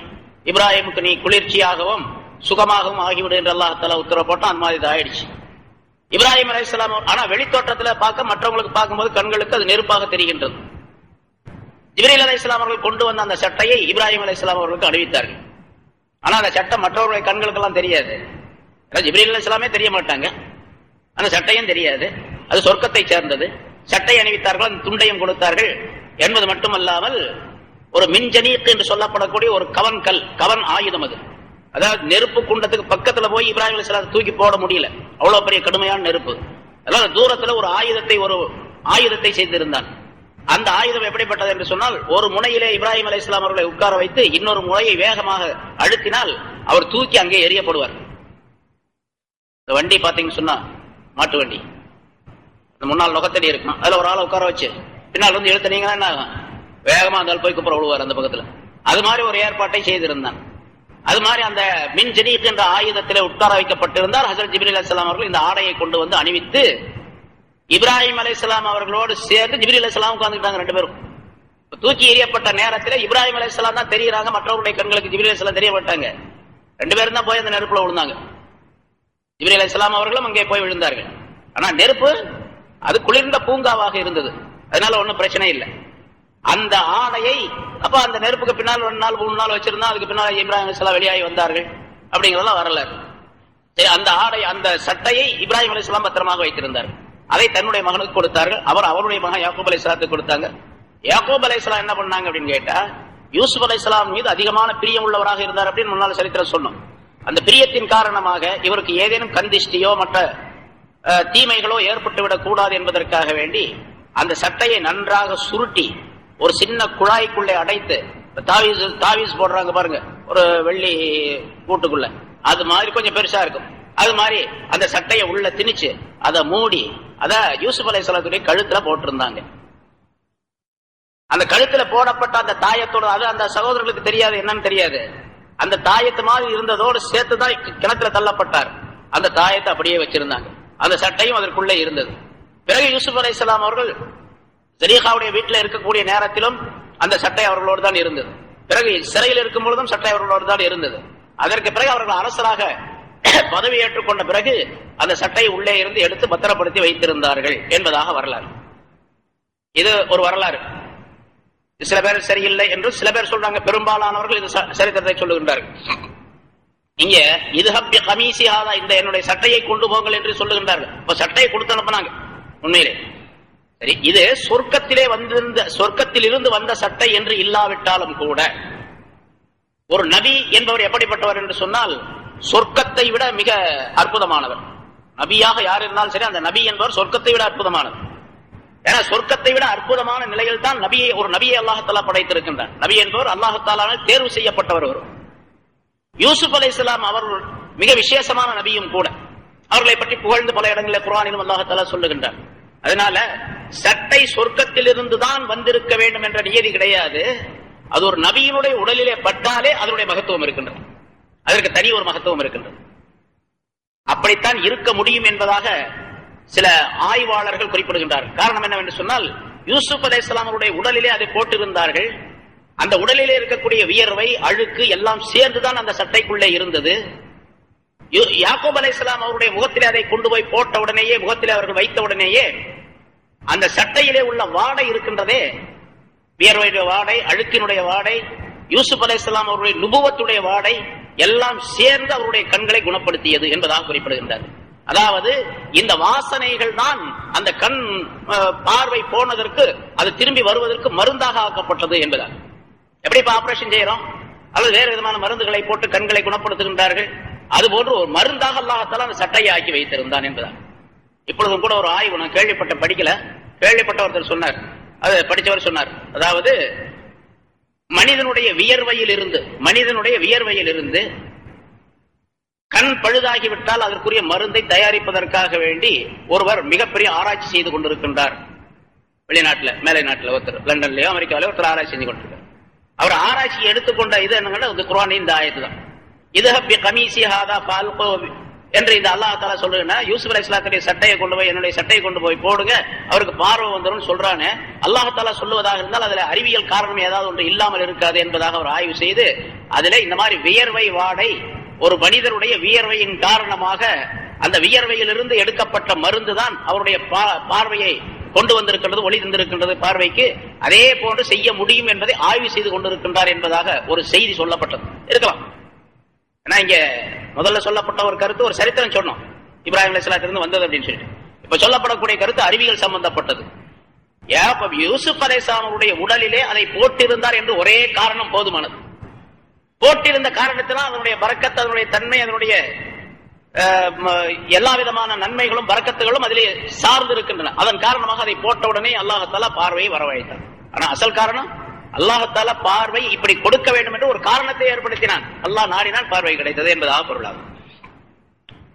இப்ராஹிமுக்கு நீ குளிர்ச்சியாகவும் சுகமாகவும் ஆகிவிடு என்று அல்லாஹ் தஆலா உத்தரவு போட்டா. அந்த மாதிரி இது ஆயிடுச்சு. இப்ராஹிம் அலைஹிஸ்ஸலாம் ஆனா வெளித்தோட்டத்தில் பார்க்க மற்றவங்களுக்கு பார்க்கும்போது கண்களுக்கு அது நெருப்பாக தெரிகின்றது. ஜிப்ரீல் அலைஹிஸ்ஸலாம் அவர்கள் கொண்டு வந்த அந்த சட்டையை இப்ராஹிம் அலைஹிஸ்ஸலாம் அவர்களுக்கு அணிவித்தார்கள். ஆனா அந்த சட்டை மற்றவர்களுடைய கண்களுக்கு எல்லாம் தெரியாது. ஜிப்ரீல் அலைஹிஸ்ஸலாமே தெரிய மாட்டாங்க, அந்த சட்டையும் தெரியாது. அது சொர்க்கத்தை சேர்ந்தது. சட்டை அணிவித்தார்கள், அந்த துண்டையும் கொடுத்தார்கள் என்பது மட்டுமல்லாமல் ஒரு மின்ஜனீக் என்று சொல்லப்படக்கூடிய ஒரு கவன் ஆயுதம் அது. அதாவது நெருப்பு குண்டத்துக்கு பக்கத்துல போய் இப்ராஹிம் அலைஹிஸ்ஸலாம் தூக்கி போட முடியல, அவ்வளவு பெரிய கடுமையான நெருப்பு. அதனால தூரத்துல ஒரு ஆயுதத்தை செய்திருந்தான். அந்த ஆயுதம் எப்படிப்பட்டது என்று சொன்னால், ஒரு முனையிலே இப்ராஹிம் அலைஹிஸ்ஸலாம் அவர்களை உட்கார வைத்து இன்னொரு முனையை வேகமாக அழுத்தினால் அவர் தூக்கி அங்கே எறியப்படுவார். இந்த வண்டி பாத்தீங்கன்னு சொன்னா, மாட்டு வண்டி, முன்னால் நுகத்தடி இருக்கும், அதுல ஒரு ஆளை உட்கார வச்சு பின்னால் வந்து இழுத்தனீங்கன்னா என்ன ஆகும்? வேகமா அந்த போய் குப்புற விழுவார் அந்த பக்கத்துல. அது மாதிரி ஒரு ஏற்பாட்டை செய்திருந்தான். அது மாதிரி அந்த மின்ஜனீக் என்ற ஆயுதத்திலே உட்கார வைக்கப்பட்டிருந்தார். ஹஜ்ரத் ஜிப்ரீல் அலைஹிஸ்ஸலாம் அவர்கள் இந்த ஆடையை கொண்டு வந்து அணிவித்து இப்ராஹிம் அலைஹிஸ்ஸலாம் அவர்களோடு சேர்ந்து ஜிப்ரீல் அலைஹிஸ்ஸலாம் உட்கார்ந்துட்டாங்க. ரெண்டு பேரும் தூக்கி எறியப்பட்ட நேரத்தில் இப்ராஹிம் அலைஹிஸ்ஸலாம் தான் தெரியுறாங்க, மற்றவருடைய கண்களுக்கு ஜிப்ரீல் அலைஹிஸ்ஸலாம் தெரிய மாட்டாங்க. ரெண்டு பேரும் தான் போய் அந்த நெருப்புல விழுந்தாங்க. ஜிப்ரீல் அலைஹிஸ்ஸலாம் அவர்களும் அங்கே போய் விழுந்தார்கள். ஆனா நெருப்பு அது குளிர்ந்த பூங்காவாக இருந்தது, அதனால ஒன்றும் பிரச்சனை இல்லை. அந்த ஆடையை அப்ப அந்த நெருப்புக்கு பின்னால் 2 நாள் 3 நாள் வச்சிருந்தா அதுக்கு பின்னால் இப்ராஹிம் அலைஹிஸ்ஸலாம் வெளியாகி வந்தார்கள் அப்படிங்கிறதெல்லாம் வரல. சரி, அந்த ஆடை அந்த சட்டையை இப்ராஹிம் அலைஹிஸ்ஸலாம் பத்திரமாக வைத்திருந்தார்கள். அதை தன்னுடைய மகனுக்கு கொடுத்தார்கள். அவருடைய மகன் யாக்கூப் அலைஹிஸ்ஸலாத்துக்கு கொடுத்தாங்க. யாக்கூப் அலைஹிஸ்ஸலாம் என்ன பண்ணாங்க அப்படின்னு கேட்டா, யூசுப் அலைஹிஸ்ஸலாம் மீது அதிகமான பிரியம் உள்ளவராக இருந்தார் அப்படின்னு முன்னால் சரித்திரம் சொன்னோம். அந்த பிரியத்தின் காரணமாக இவருக்கு ஏதேனும் கந்திஷ்டியோ மற்ற தீமைகளோ ஏற்பட்டுவிடக் கூடாது என்பதற்காக வேண்டி அந்த சட்டையை நன்றாக சுருட்டி ஒரு சின்ன குழாய்க்குள்ளே அடைத்து, தாவீஸ் போடுறாங்க பாருங்க ஒரு வெள்ளி கூட்டுக்குள்ள, அது மாதிரி கொஞ்சம் பெருசா இருக்கும், அது மாதிரி அந்த சட்டையை உள்ள திணிச்சு அதை மூடி அத யூசுப் அலைஹிஸ்ஸலாத்துடைய கழுத்துல போட்டிருந்தாங்க. அந்த கழுத்துல போடப்பட்ட அந்த தாயத்தோடு, அது அந்த சகோதரர்களுக்கு தெரியாது, என்னன்னு தெரியாது, அந்த தாயத்து மாதிரி இருந்ததோடு சேர்த்துதான் கிணத்துல தள்ளப்பட்டார். அந்த தாயத்தை அப்படியே வச்சிருந்தாங்க. அந்த சட்டையும் அதற்குள்ளே இருந்தது. பிறகு யூசுப் அலைஹிஸ்ஸலாம் அவர்கள் ஜலீஹாவுடைய வீட்டில் இருக்கக்கூடிய நேரத்திலும் அந்த சட்டை அவர்களோடு தான் இருந்தது. பிறகு சிறையில் இருக்கும் பொழுதும் சட்டை அவர்களோடு தான் இருந்தது. அதற்கு பிறகு அவர்கள் அரசராக பதவி ஏற்றுக்கொண்ட பிறகு அந்த சட்டையை உள்ளே இருந்து எடுத்து பத்திரப்படுத்தி வைத்திருந்தார்கள் என்பதாக வரலாறு. இது ஒரு வரலாறு. சில பேர் சரியில்லை என்று சில பேர் சொல்றாங்க. பெரும்பாலானவர்கள் இது சரித்திரத்தை சொல்லுகின்றார்கள். இங்க இது ஹப்பி கமீசி ஹாதா, இந்த என்னுடைய சட்டையை கொண்டு போங்கள் என்று சொல்லுகின்றார்கள். இப்ப சட்டையை கொடுத்து அனுப்பினாங்க. உண்மையிலே சரி, இது சொர்க்கத்தில் இருந்து வந்த சட்டை என்று இல்லாவிட்டாலும் கூட ஒரு நபி என்பவர் எப்படிப்பட்டவர் என்று சொன்னால் சொர்க்கத்தை விட மிக அற்புதமானவர். நபியாக யார் இருந்தாலும் சரி, அந்த நபி என்பவர் சொர்க்கத்தை விட அற்புதமானவர். ஏன்னா சொர்க்கத்தை விட அற்புதமான நிலையில் தான் ஒரு நபியை அல்லாஹாலா படைத்திருக்கின்றார். நபி என்பவர் அல்லாஹாலா தேர்வு செய்யப்பட்டவர். யூசுப் அலைஹிஸ்ஸலாம் அவர்கள் மிக விசேஷமான நபியும் கூட. அவர்களை பற்றி புகழ்ந்து பல இடங்களில் குர்ஆனிலும் அல்லாஹாலா சொல்லுகின்றார். அதனால சட்டை சொர்க்கத்தில் இருந்துதான் வந்திருக்க வேண்டும் என்ற நியதி கிடையாது. அது ஒரு நபியினுடைய உடலிலே பட்டாலே அதனுடைய மகத்துவம் இருக்கின்றது. அதற்கு தனி ஒரு மகத்துவம் இருக்கின்றது. அப்படித்தான் இருக்க முடியும் என்பதாக சில ஆய்வாளர்கள் குறிப்பிடுகின்றார்கள். காரணம் என்னவென்று சொன்னால், யூசுப் அலைஹிஸ்ஸலாம் அவருடைய உடலிலே அதை போட்டிருந்தார்கள். அந்த உடலிலே இருக்கக்கூடிய வியர்வை, அழுக்கு எல்லாம் சேர்ந்துதான் அந்த சட்டைக்குள்ளே இருந்தது. யாக்கூப் அலைஹிஸ்ஸலாம் அவருடைய முகத்திலே அதை கொண்டு போய் போட்ட உடனேயே, முகத்திலே அவர்கள் வைத்த உடனேயே அந்த சட்டையிலே உள்ள வாடை இருக்கின்றதே, வியர்வையுடைய வாடை, அழுக்கினுடைய வாடை, யூசுப் அலைஹிஸ்ஸலாம் அவருடைய நுபுவத்துடைய வாடை எல்லாம் சேர்ந்து அவருடைய கண்களை குணப்படுத்தியது என்பதாக குறிப்பிடுகின்றார். அதாவது இந்த வாசனைகள் தான் அந்த கண் பார்வை போனதற்கு, அது திரும்பி வருவதற்கு மருந்தாக ஆக்கப்பட்டது என்பதாக. எப்படி இப்ப ஆபரேஷன் செய்யறோம் அல்லது வேறு விதமான மருந்துகளை போட்டு கண்களை குணப்படுத்துகின்றார்கள், அதுபோன்று ஒரு மருந்தாக அல்லாஹ்தாலா அந்த சட்டையை ஆக்கி வைத்திருந்தான் என்பதாக. இப்பொழுதும் கூட ஒரு ஆய்வு நான் கேள்விப்பட்ட ஒருத்தர் சொன்னார், அது படித்தவர் சொன்னார். அதாவது மனிதனுடைய வியர்வையில் இருந்து கண் பழுதாகிவிட்டால் அதற்குரிய மருந்தை தயாரிப்பதற்காக வேண்டி ஒருவர் மிகப்பெரிய ஆராய்ச்சி செய்து கொண்டிருக்கின்றார். வெளிநாட்டுல, மேலை நாட்டுல ஒருத்தர், லண்டன்லயோ அமெரிக்காவிலோ ஒருத்தர் ஆராய்ச்சி செஞ்சு கொண்டிருக்கார். அவர் ஆராய்ச்சி எடுத்துக்கொண்ட இது என்னங்கன்னா குர்ஆனின் இந்த ஆயத்து தான். இதுஹப்பி கமீசி ஹாதா ஃபால்கோ என்று இந்த அல்லாஹ்தாலா சொல்றேன்னா, யூசுப் அலைஹிஸ்ஸலாத்துடைய சட்டையை கொண்டு போய், என்னுடைய சட்டையை கொண்டு போய் போடுங்க, அவருக்கு பார்வை வந்துடும் சொல்றானே. அல்லாஹ்தாலா சொல்லுவதாக இருந்தால் அதுல அறிவியல் காரணம் ஏதாவது ஒன்று இல்லாமல் இருக்காது என்பதாக அவர் ஆய்வு செய்து, அதுல இந்த மாதிரி வியர்வை வாடை, ஒரு மனிதனுடைய வியர்வையின் காரணமாக அந்த வியர்வையிலிருந்து எடுக்கப்பட்ட மருந்து தான் அவருடைய பார்வையை கொண்டு வந்திருக்கின்றது, ஒளி தந்திருக்கின்றது பார்வைக்கு. அதே போன்று செய்ய முடியும் என்பதை ஆய்வு செய்து கொண்டிருக்கின்றார் என்பதாக ஒரு செய்தி சொல்லப்பட்டது இருக்கலாம். ஏன்னா இங்க முதல்ல சொல்லப்பட்ட ஒரு கருத்து ஒரு சரித்திரம் சொன்னோம், இப்ராஹிம் அலைஹிஸ்ஸலாத்திலிருந்து வந்தது அப்படின்னு சொல்லிட்டு. இப்ப சொல்லப்படக்கூடிய கருத்து அறிவியல் சம்பந்தப்பட்டது. யூசுப் அலைஹிஸ்ஸலாமுடைய உடலிலே அதை போட்டிருந்தார் என்று ஒரே காரணம் போதுமானது. போட்டிருந்த காரணத்தினால் அதனுடைய பரக்கத், அதனுடைய தன்மை, அதனுடைய எல்லா விதமான நன்மைகளும் பரக்கத்துகளும் அதிலே சார்ந்து இருக்கின்றன. அதன் காரணமாக அதை போட்ட உடனே அல்லாஹ்தாலா பார்வையை வரவழைத்தார். ஆனா அசல் காரணம் அல்லாஹ்தாலா பார்வை இப்படி கொடுக்க வேண்டும் என்று ஒரு காரணத்தை ஏற்படுத்தினான். அல்லாஹ் நாடினால் பார்வை கிடைத்தது என்பதாக பொருளாகும்.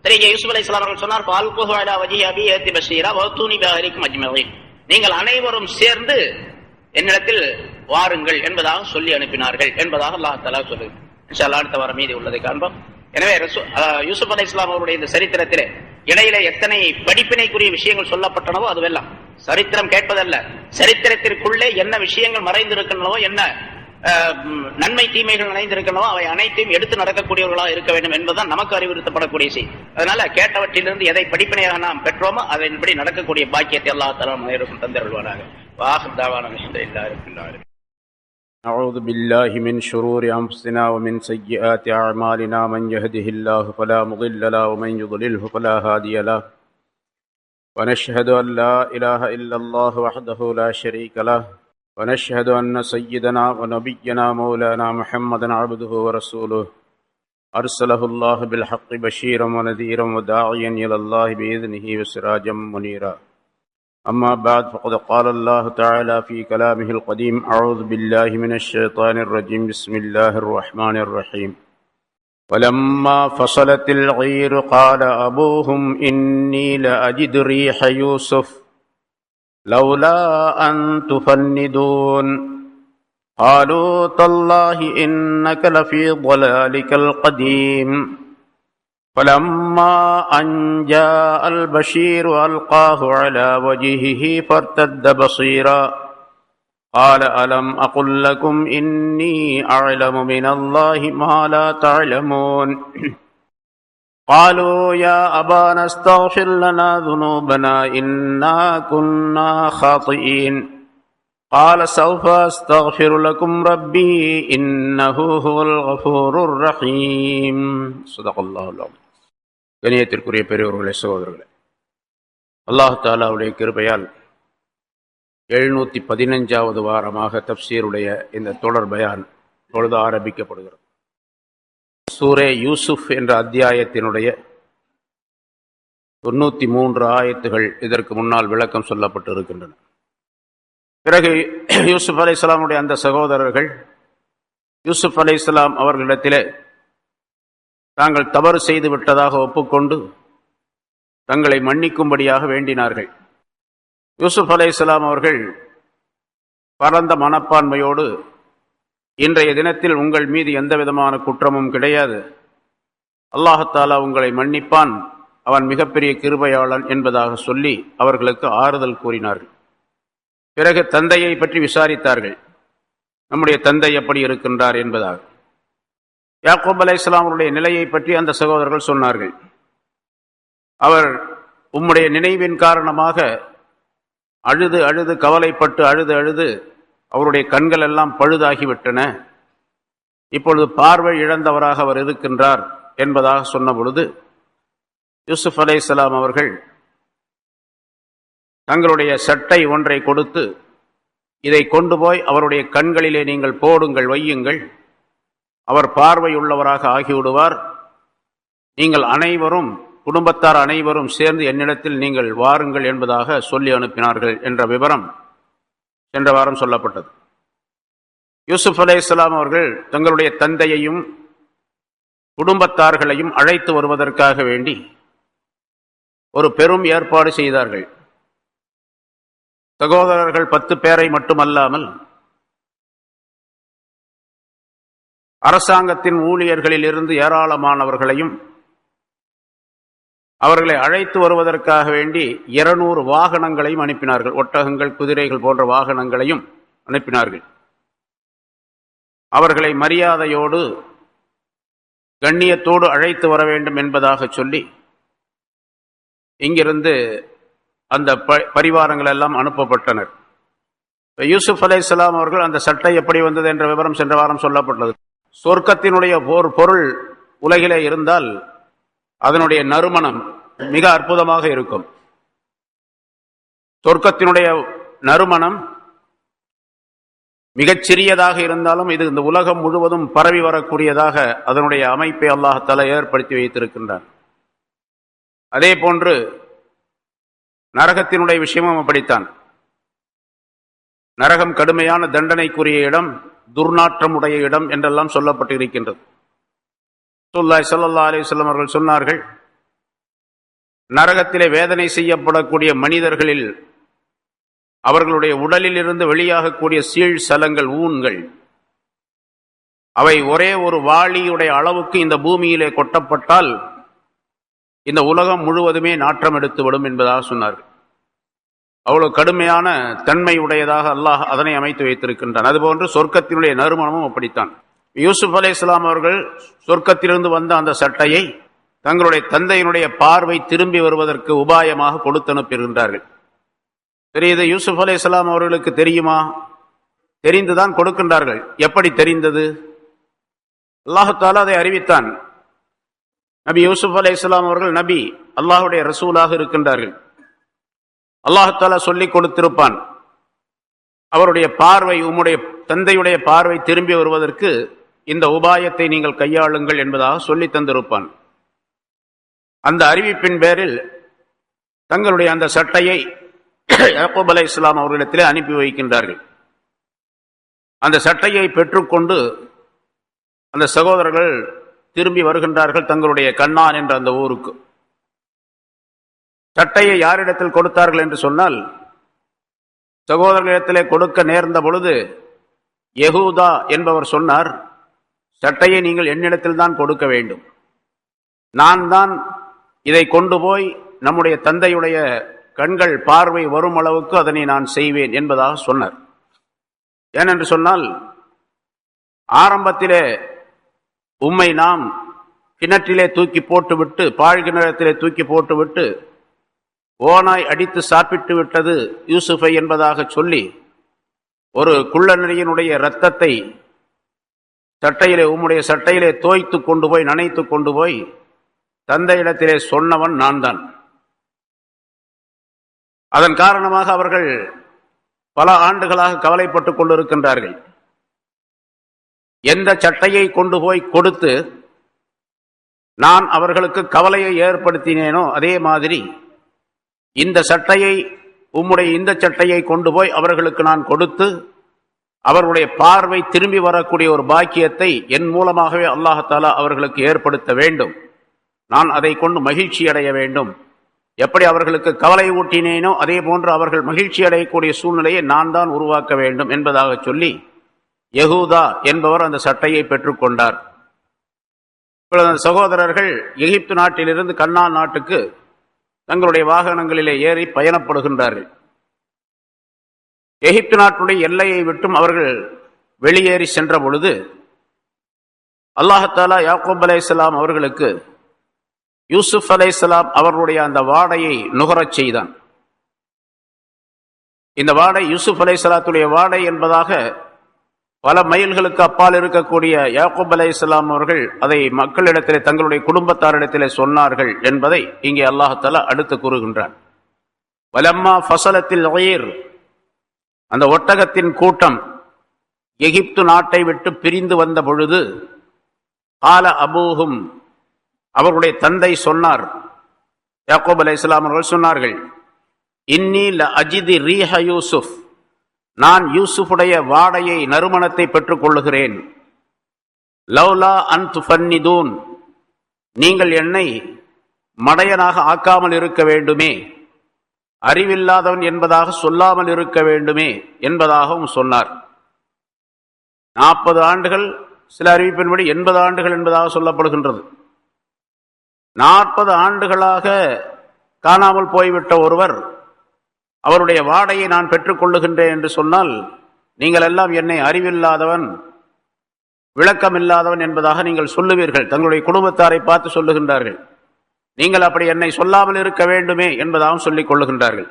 சரி, இங்கே யூசுப் அலைஹிஸ்ஸலாம் அவர்கள் சொன்னார், ஃபால்குஹு அலா வஜ்ஹி அபீ யஅதி பஷீரா வஅத்தூனி பிஅஹ்லிக்கும் அஜ்மஈன், நீங்கள் அனைவரும் சேர்ந்து என்னிடத்தில் வாருங்கள் என்பதாக சொல்லி அனுப்பினார்கள் என்பதாக அல்லாஹ்தாலா சொல்லுது. இன்ஷா அல்லாஹ் அடுத்த வாரம் மீதி உள்ளதை காண்போம். எனவே யூசுப் அலைஹிஸ்ஸலாம் அவருடைய இந்த சரித்திரத்திலே இடையிலே எத்தனை படிப்பினைக்குரிய விஷயங்கள் சொல்லப்பட்டனவோ அதுவெல்லாம் சரித்திரம் கேட்பதல்ல, சரித்திரத்திற்குள்ளே என்ன விஷயங்கள் மறைந்திருக்கின்றனவோ, என்ன நன்மை தீமைகள் இணைந்திருக்கின்றனவோ அவை அனைத்தையும் எடுத்து நடக்கக்கூடியவர்களாக இருக்க வேண்டும் என்பதுதான் நமக்கு அறிவுறுத்தப்படக்கூடிய செய்தி. அதனால கேட்டவற்றிலிருந்து எதை படிப்பினையாக நாம் பெற்றோமோ அதன்படி நடக்கக்கூடிய பாக்கியத்தை அல்லாஹ் தஆலா அனைவருக்கும் தந்தருள்வானாக. வாஹிர் தாவானா அல்ஹம்துலில்லாஹி ரப்பில் ஆலமீன். أعوذ بالله من شرور أنفسنا ومن سيئات أعمالنا من يهده الله فلا مضل له ومن يضلله فلا هادي له ونشهد أن لا إله إلا الله وحده لا شريك له ونشهد أن سيدنا ونبينا مولانا محمدا عبده ورسوله أرسله الله بالحق بشيرا ونذيرا وداعيا إلى الله بإذنه وسراجا منيرا. أما بعد فقد قال الله تعالى في كلامه القديم أعوذ بالله من الشيطان الرجيم بسم الله الرحمن الرحيم ولما فصلت العير قال أبوهم إني لأجد ريح يوسف لولا أن تفندون قالوا تالله إنك لفي ضلالك القديم فلما أن جاء البشير ألقاه على وجهه فارتد بصيرا قال ألم أقل لكم إني أعلم من الله ما لا تعلمون قالوا يا أبانا استغفر لنا ذنوبنا إنا كنا خاطئين قال سوف أستغفر لكم ربي إنه هو الغفور الرحيم صدق الله العظيم. கணியத்திற்குரிய பெரியவர்களே, சகோதரர்களே, அல்லாஹ் தஆலாவுடைய கிருபையால் 715வது வாரமாக தப்சீருடைய இந்த தொடர் பயான் பொழுது ஆரம்பிக்கப்படுகிறது. சூரே யூசுப் என்ற அத்தியாயத்தினுடைய 93 ஆயத்துகள் இதற்கு முன்னால் விளக்கம் சொல்லப்பட்டு இருக்கின்றன. பிறகு யூசுப் அலைஹிஸ்ஸலாமுடைய அந்த சகோதரர்கள் யூசுப் அலைஹிஸ்ஸலாம் அவர்களிடத்திலே தாங்கள் தவறு செய்து விட்டதாக ஒப்புக்கொண்டு தங்களை மன்னிக்கும்படியாக வேண்டினார்கள். யூசுப் அலைஹிஸ்ஸலாம் அவர்கள் பரந்த மனப்பான்மையோடு, இன்றைய தினத்தில் உங்கள் மீது எந்த விதமான குற்றமும் கிடையாது, அல்லாஹ் தஆலா உங்களை மன்னிப்பான், அவன் மிகப்பெரிய கிருபையாளன் என்பதாக சொல்லி அவர்களுக்கு ஆறுதல் கூறினார்கள். பிறகு தந்தையை பற்றி விசாரித்தார்கள். நம்முடைய தந்தை எப்படி இருக்கின்றார் என்பதாக. யாக்கூப் அலைஹிஸ்ஸலாம் அவருடைய நிலையை பற்றி அந்த சகோதரர்கள் சொன்னார்கள். அவர் உம்முடைய நினைவின் காரணமாக அழுது அழுது கவலைப்பட்டு அழுது அழுது அவருடைய கண்கள் எல்லாம் பழுதாகிவிட்டன, இப்பொழுது பார்வை இழந்தவராக அவர் இருக்கின்றார் என்பதாக சொன்ன பொழுது யூசுப் அலைஹிஸ்ஸலாம் அவர்கள் தங்களுடைய சட்டை ஒன்றை கொடுத்து, இதை கொண்டு போய் அவருடைய கண்களிலே நீங்கள் போடுங்கள், வையுங்கள், அவர் பார்வையுள்ளவராக ஆகிவிடுவார், நீங்கள் அனைவரும் குடும்பத்தார் அனைவரும் சேர்ந்து என்னிடத்தில் நீங்கள் வாருங்கள் என்பதாக சொல்லி அனுப்பினார்கள் என்ற விவரம் சென்ற வாரம் சொல்லப்பட்டது. யூசுப் அலைஹிஸ்ஸலாம் அவர்கள் தங்களுடைய தந்தையையும் குடும்பத்தார்களையும் அழைத்து வருவதற்காக வேண்டி ஒரு பெரும் ஏற்பாடு செய்தார்கள். சகோதரர்கள் 10 பேரை மட்டுமல்லாமல் அரசாங்கத்தின் ஊழியர்களில் இருந்து ஏராளமானவர்களையும் அவர்களை அழைத்து வருவதற்காக வேண்டி 200 வாகனங்களையும் அனுப்பினார்கள். ஒட்டகங்கள், குதிரைகள் போன்ற வாகனங்களையும் அனுப்பினார்கள். அவர்களை மரியாதையோடு கண்ணியத்தோடு அழைத்து வர வேண்டும் என்பதாக சொல்லி இங்கிருந்து அந்த பரிவாரங்கள் எல்லாம் அனுப்பப்பட்டனர். யூசுப் அலைஹிஸ்ஸலாம் அவர்கள் அந்த சட்டை எப்படி வந்தது என்ற விவரம் சென்ற வாரம் சொல்லப்பட்டது. சொர்க்கத்தினுடைய பொருள் உலகிலே இருந்தால் அதனுடைய நறுமணம் மிக அற்புதமாக இருக்கும். சொர்க்கத்தினுடைய நறுமணம் மிகச் சிறியதாக இருந்தாலும் இது இந்த உலகம் முழுவதும் பரவி வரக்கூடியதாக அதனுடைய அமைப்பை அல்லாஹ் தஆலா ஏற்படுத்தி வைத்திருக்கின்றான். அதே போன்று நரகத்தினுடைய விஷயமும் அப்படித்தான். நரகம் கடுமையான தண்டனைக்குரிய இடம், துர்நாற்றமுடைய இடம் என்றெல்லாம் சொல்லப்பட்டு இருக்கின்றது. ரசூலுல்லாஹி ஸல்லல்லாஹு அலைஹி வஸல்லம் அவர்கள் சொன்னார்கள், நரகத்திலே வேதனை செய்யப்படக்கூடிய மனிதர்களில் அவர்களுடைய உடலில் இருந்து வெளியாகக்கூடிய சீழ் சலங்கள், ஊன்கள், அவை ஒரே ஒரு வாளியுடைய அளவுக்கு இந்த பூமியிலே கொட்டப்பட்டால் இந்த உலகம் முழுவதுமே நாற்றம் எடுத்துவிடும் என்பதாக சொன்னார்கள். அவ்வளவு கடுமையான தன்மை உடையதாக அல்லாஹ் அதனை அமைத்து வைத்திருக்கின்றான். அதுபோன்று சொர்க்கத்தினுடைய நறுமணமும் அப்படித்தான். யூசுப் அலைஹிஸ்ஸலாம் அவர்கள் சொர்க்கத்திலிருந்து வந்த அந்த சட்டையை தங்களுடைய தந்தையினுடைய பார்வை திரும்பி வருவதற்கு உபாயமாக கொடுத்து அனுப்புகின்றார்கள். தெரியுது, யூசுப் அலைஹிஸ்ஸலாம் அவர்களுக்கு தெரியுமா? தெரிந்துதான் கொடுக்கின்றார்கள். எப்படி தெரிந்தது? அல்லாஹ் தஆலா அதை அறிவித்தான். நபி யூசுப் அலைஹிஸ்ஸலாம் அவர்கள் நபி, அல்லாஹுடைய ரசூலாக இருக்கின்றார்கள். அல்லாஹ் தஆலா சொல்லிக் கொடுத்திருப்பான், அவருடைய பார்வை, உம்முடைய தந்தையுடைய பார்வை திரும்பி வருவதற்கு இந்த உபாயத்தை நீங்கள் கையாளுங்கள் என்பதாக சொல்லி தந்திருப்பான். அந்த அறிவிப்பின் பேரில் தங்களுடைய அந்த சட்டையை யாக்கூப் அலைஹிஸ்ஸலாம் அவர்களிடத்திலே அனுப்பி வைக்கின்றார்கள். அந்த சட்டையை பெற்றுக்கொண்டு அந்த சகோதரர்கள் திரும்பி வருகின்றார்கள் தங்களுடைய கண்ணான் என்ற அந்த ஊருக்கு. சட்டையை யாரிடத்தில் கொடுத்தார்கள் என்று சொன்னால், சகோதரர்களிடத்திலே கொடுக்க நேர்ந்த பொழுது யெகூதா என்பவர் சொன்னார், சட்டையை நீங்கள் என்னிடத்தில் தான் கொடுக்க வேண்டும், நான் தான் இதை கொண்டு போய் நம்முடைய தந்தையுடைய கண்கள் பார்வை வரும் அளவுக்கு அதனை நான் செய்வேன் என்பதாக சொன்னார். ஏனென்று சொன்னால், ஆரம்பத்திலே உம்மை நாம் கிணற்றிலே தூக்கி போட்டுவிட்டு, பாழ்கிணத்திலே தூக்கி போட்டுவிட்டு ஓனாய் அடித்து சாப்பிட்டு விட்டது யூசுஃபை என்பதாக சொல்லி ஒரு குள்ளநரியினுடைய இரத்தத்தை உம்முடைய சட்டையிலே தோய்த்து கொண்டு போய், நனைத்து கொண்டு போய் தந்தையிடத்திலே சொன்னவன் நான் தான். அதன் காரணமாக அவர்கள் பல ஆண்டுகளாக கவலைப்பட்டுக் கொண்டிருக்கின்றார்கள். எந்த சட்டையை கொண்டு போய் கொடுத்து நான் அவர்களுக்கு கவலையை ஏற்படுத்தினேனோ அதே மாதிரி இந்த சட்டையை, உம்முடைய இந்த சட்டையை கொண்டு போய் அவர்களுக்கு நான் கொடுத்து அவர்களுடைய பார்வை திரும்பி வரக்கூடிய ஒரு பாக்கியத்தை என் மூலமாகவே அல்லாஹாலா அவர்களுக்கு ஏற்படுத்த வேண்டும். நான் அதை கொண்டு மகிழ்ச்சி அடைய வேண்டும். எப்படி அவர்களுக்கு கவலை ஊட்டினேனோ அதே போன்று அவர்கள் மகிழ்ச்சி அடையக்கூடிய சூழ்நிலையை நான் தான் உருவாக்க வேண்டும் என்பதாக சொல்லி யகூதா என்பவர் அந்த சட்டையை பெற்றுக்கொண்டார். அந்த சகோதரர்கள் எகிப்து நாட்டிலிருந்து கன்னான் நாட்டுக்கு தங்களுடைய வாகனங்களிலே ஏறி பயணப்படுகின்றார்கள். எகிப்து நாட்டுடைய எல்லையை விட்டும் அவர்கள் வெளியேறி சென்ற பொழுது அல்லாஹாலா யாக்கூப் அலைஹிஸ்ஸலாம் அவர்களுக்கு யூசுப் அலைஹிஸ்ஸலாம் அவர்களுடைய அந்த வாடையை நுகரச் செய்தான். இந்த வாடை யூசுப் அலைஹிஸ்ஸலாத்துடைய வாடை என்பதாக பல மைல்களுக்கு அப்பால் இருக்கக்கூடிய யாக்கூப் அலைஹிஸ்ஸலாம் அவர்கள் அதை மக்களிடத்திலே, தங்களுடைய குடும்பத்தாரிடத்திலே சொன்னார்கள் என்பதை இங்கே அல்லாஹாலா அடுத்து கூறுகின்றான். வலம்மா ஃபஸலத்தில் கயிர், அந்த ஒட்டகத்தின் கூட்டம் எகிப்து நாட்டை விட்டு பிரிந்து வந்த பொழுது கால அபூஹும், அவர்களுடைய தந்தை சொன்னார், யாக்கூப் அலைஹிஸ்ஸலாம் அவர்கள் சொன்னார்கள், இன்னி ல அஜிதி ரீஹ யூசுப், நான் யூசுஃபுடைய வாடையை, நறுமணத்தை பெற்றுக் கொள்ளுகிறேன். லவ்லா அன் துஃபன்னிதூன், நீங்கள் என்னை மடையனாக ஆக்காமல் இருக்க வேண்டுமே, அறிவில்லாதவன் என்பதாக சொல்லாமல் இருக்க வேண்டுமே என்பதாகவும் சொன்னார். 40 ஆண்டுகள், சில அறிவிப்பின்படி 80 ஆண்டுகள் என்பதாக சொல்லப்படுகின்றது. 40 ஆண்டுகளாக காணாமல் போய்விட்ட ஒருவர் அவருடைய வாடையை நான் பெற்றுக்கொள்ளுகின்றேன் என்று சொன்னால், நீங்கள் எல்லாம் என்னை அறிவில்லாதவன், விளக்கமில்லாதவன் என்பதாக நீங்கள் சொல்லுவீர்கள். தங்களுடைய குடும்பத்தாரை பார்த்து சொல்லுகின்றார்கள். நீங்கள் அப்படி என்னை சொல்லாமல் இருக்க வேண்டுமே என்பதாகவும் சொல்லிக் கொள்ளுகின்றார்கள்.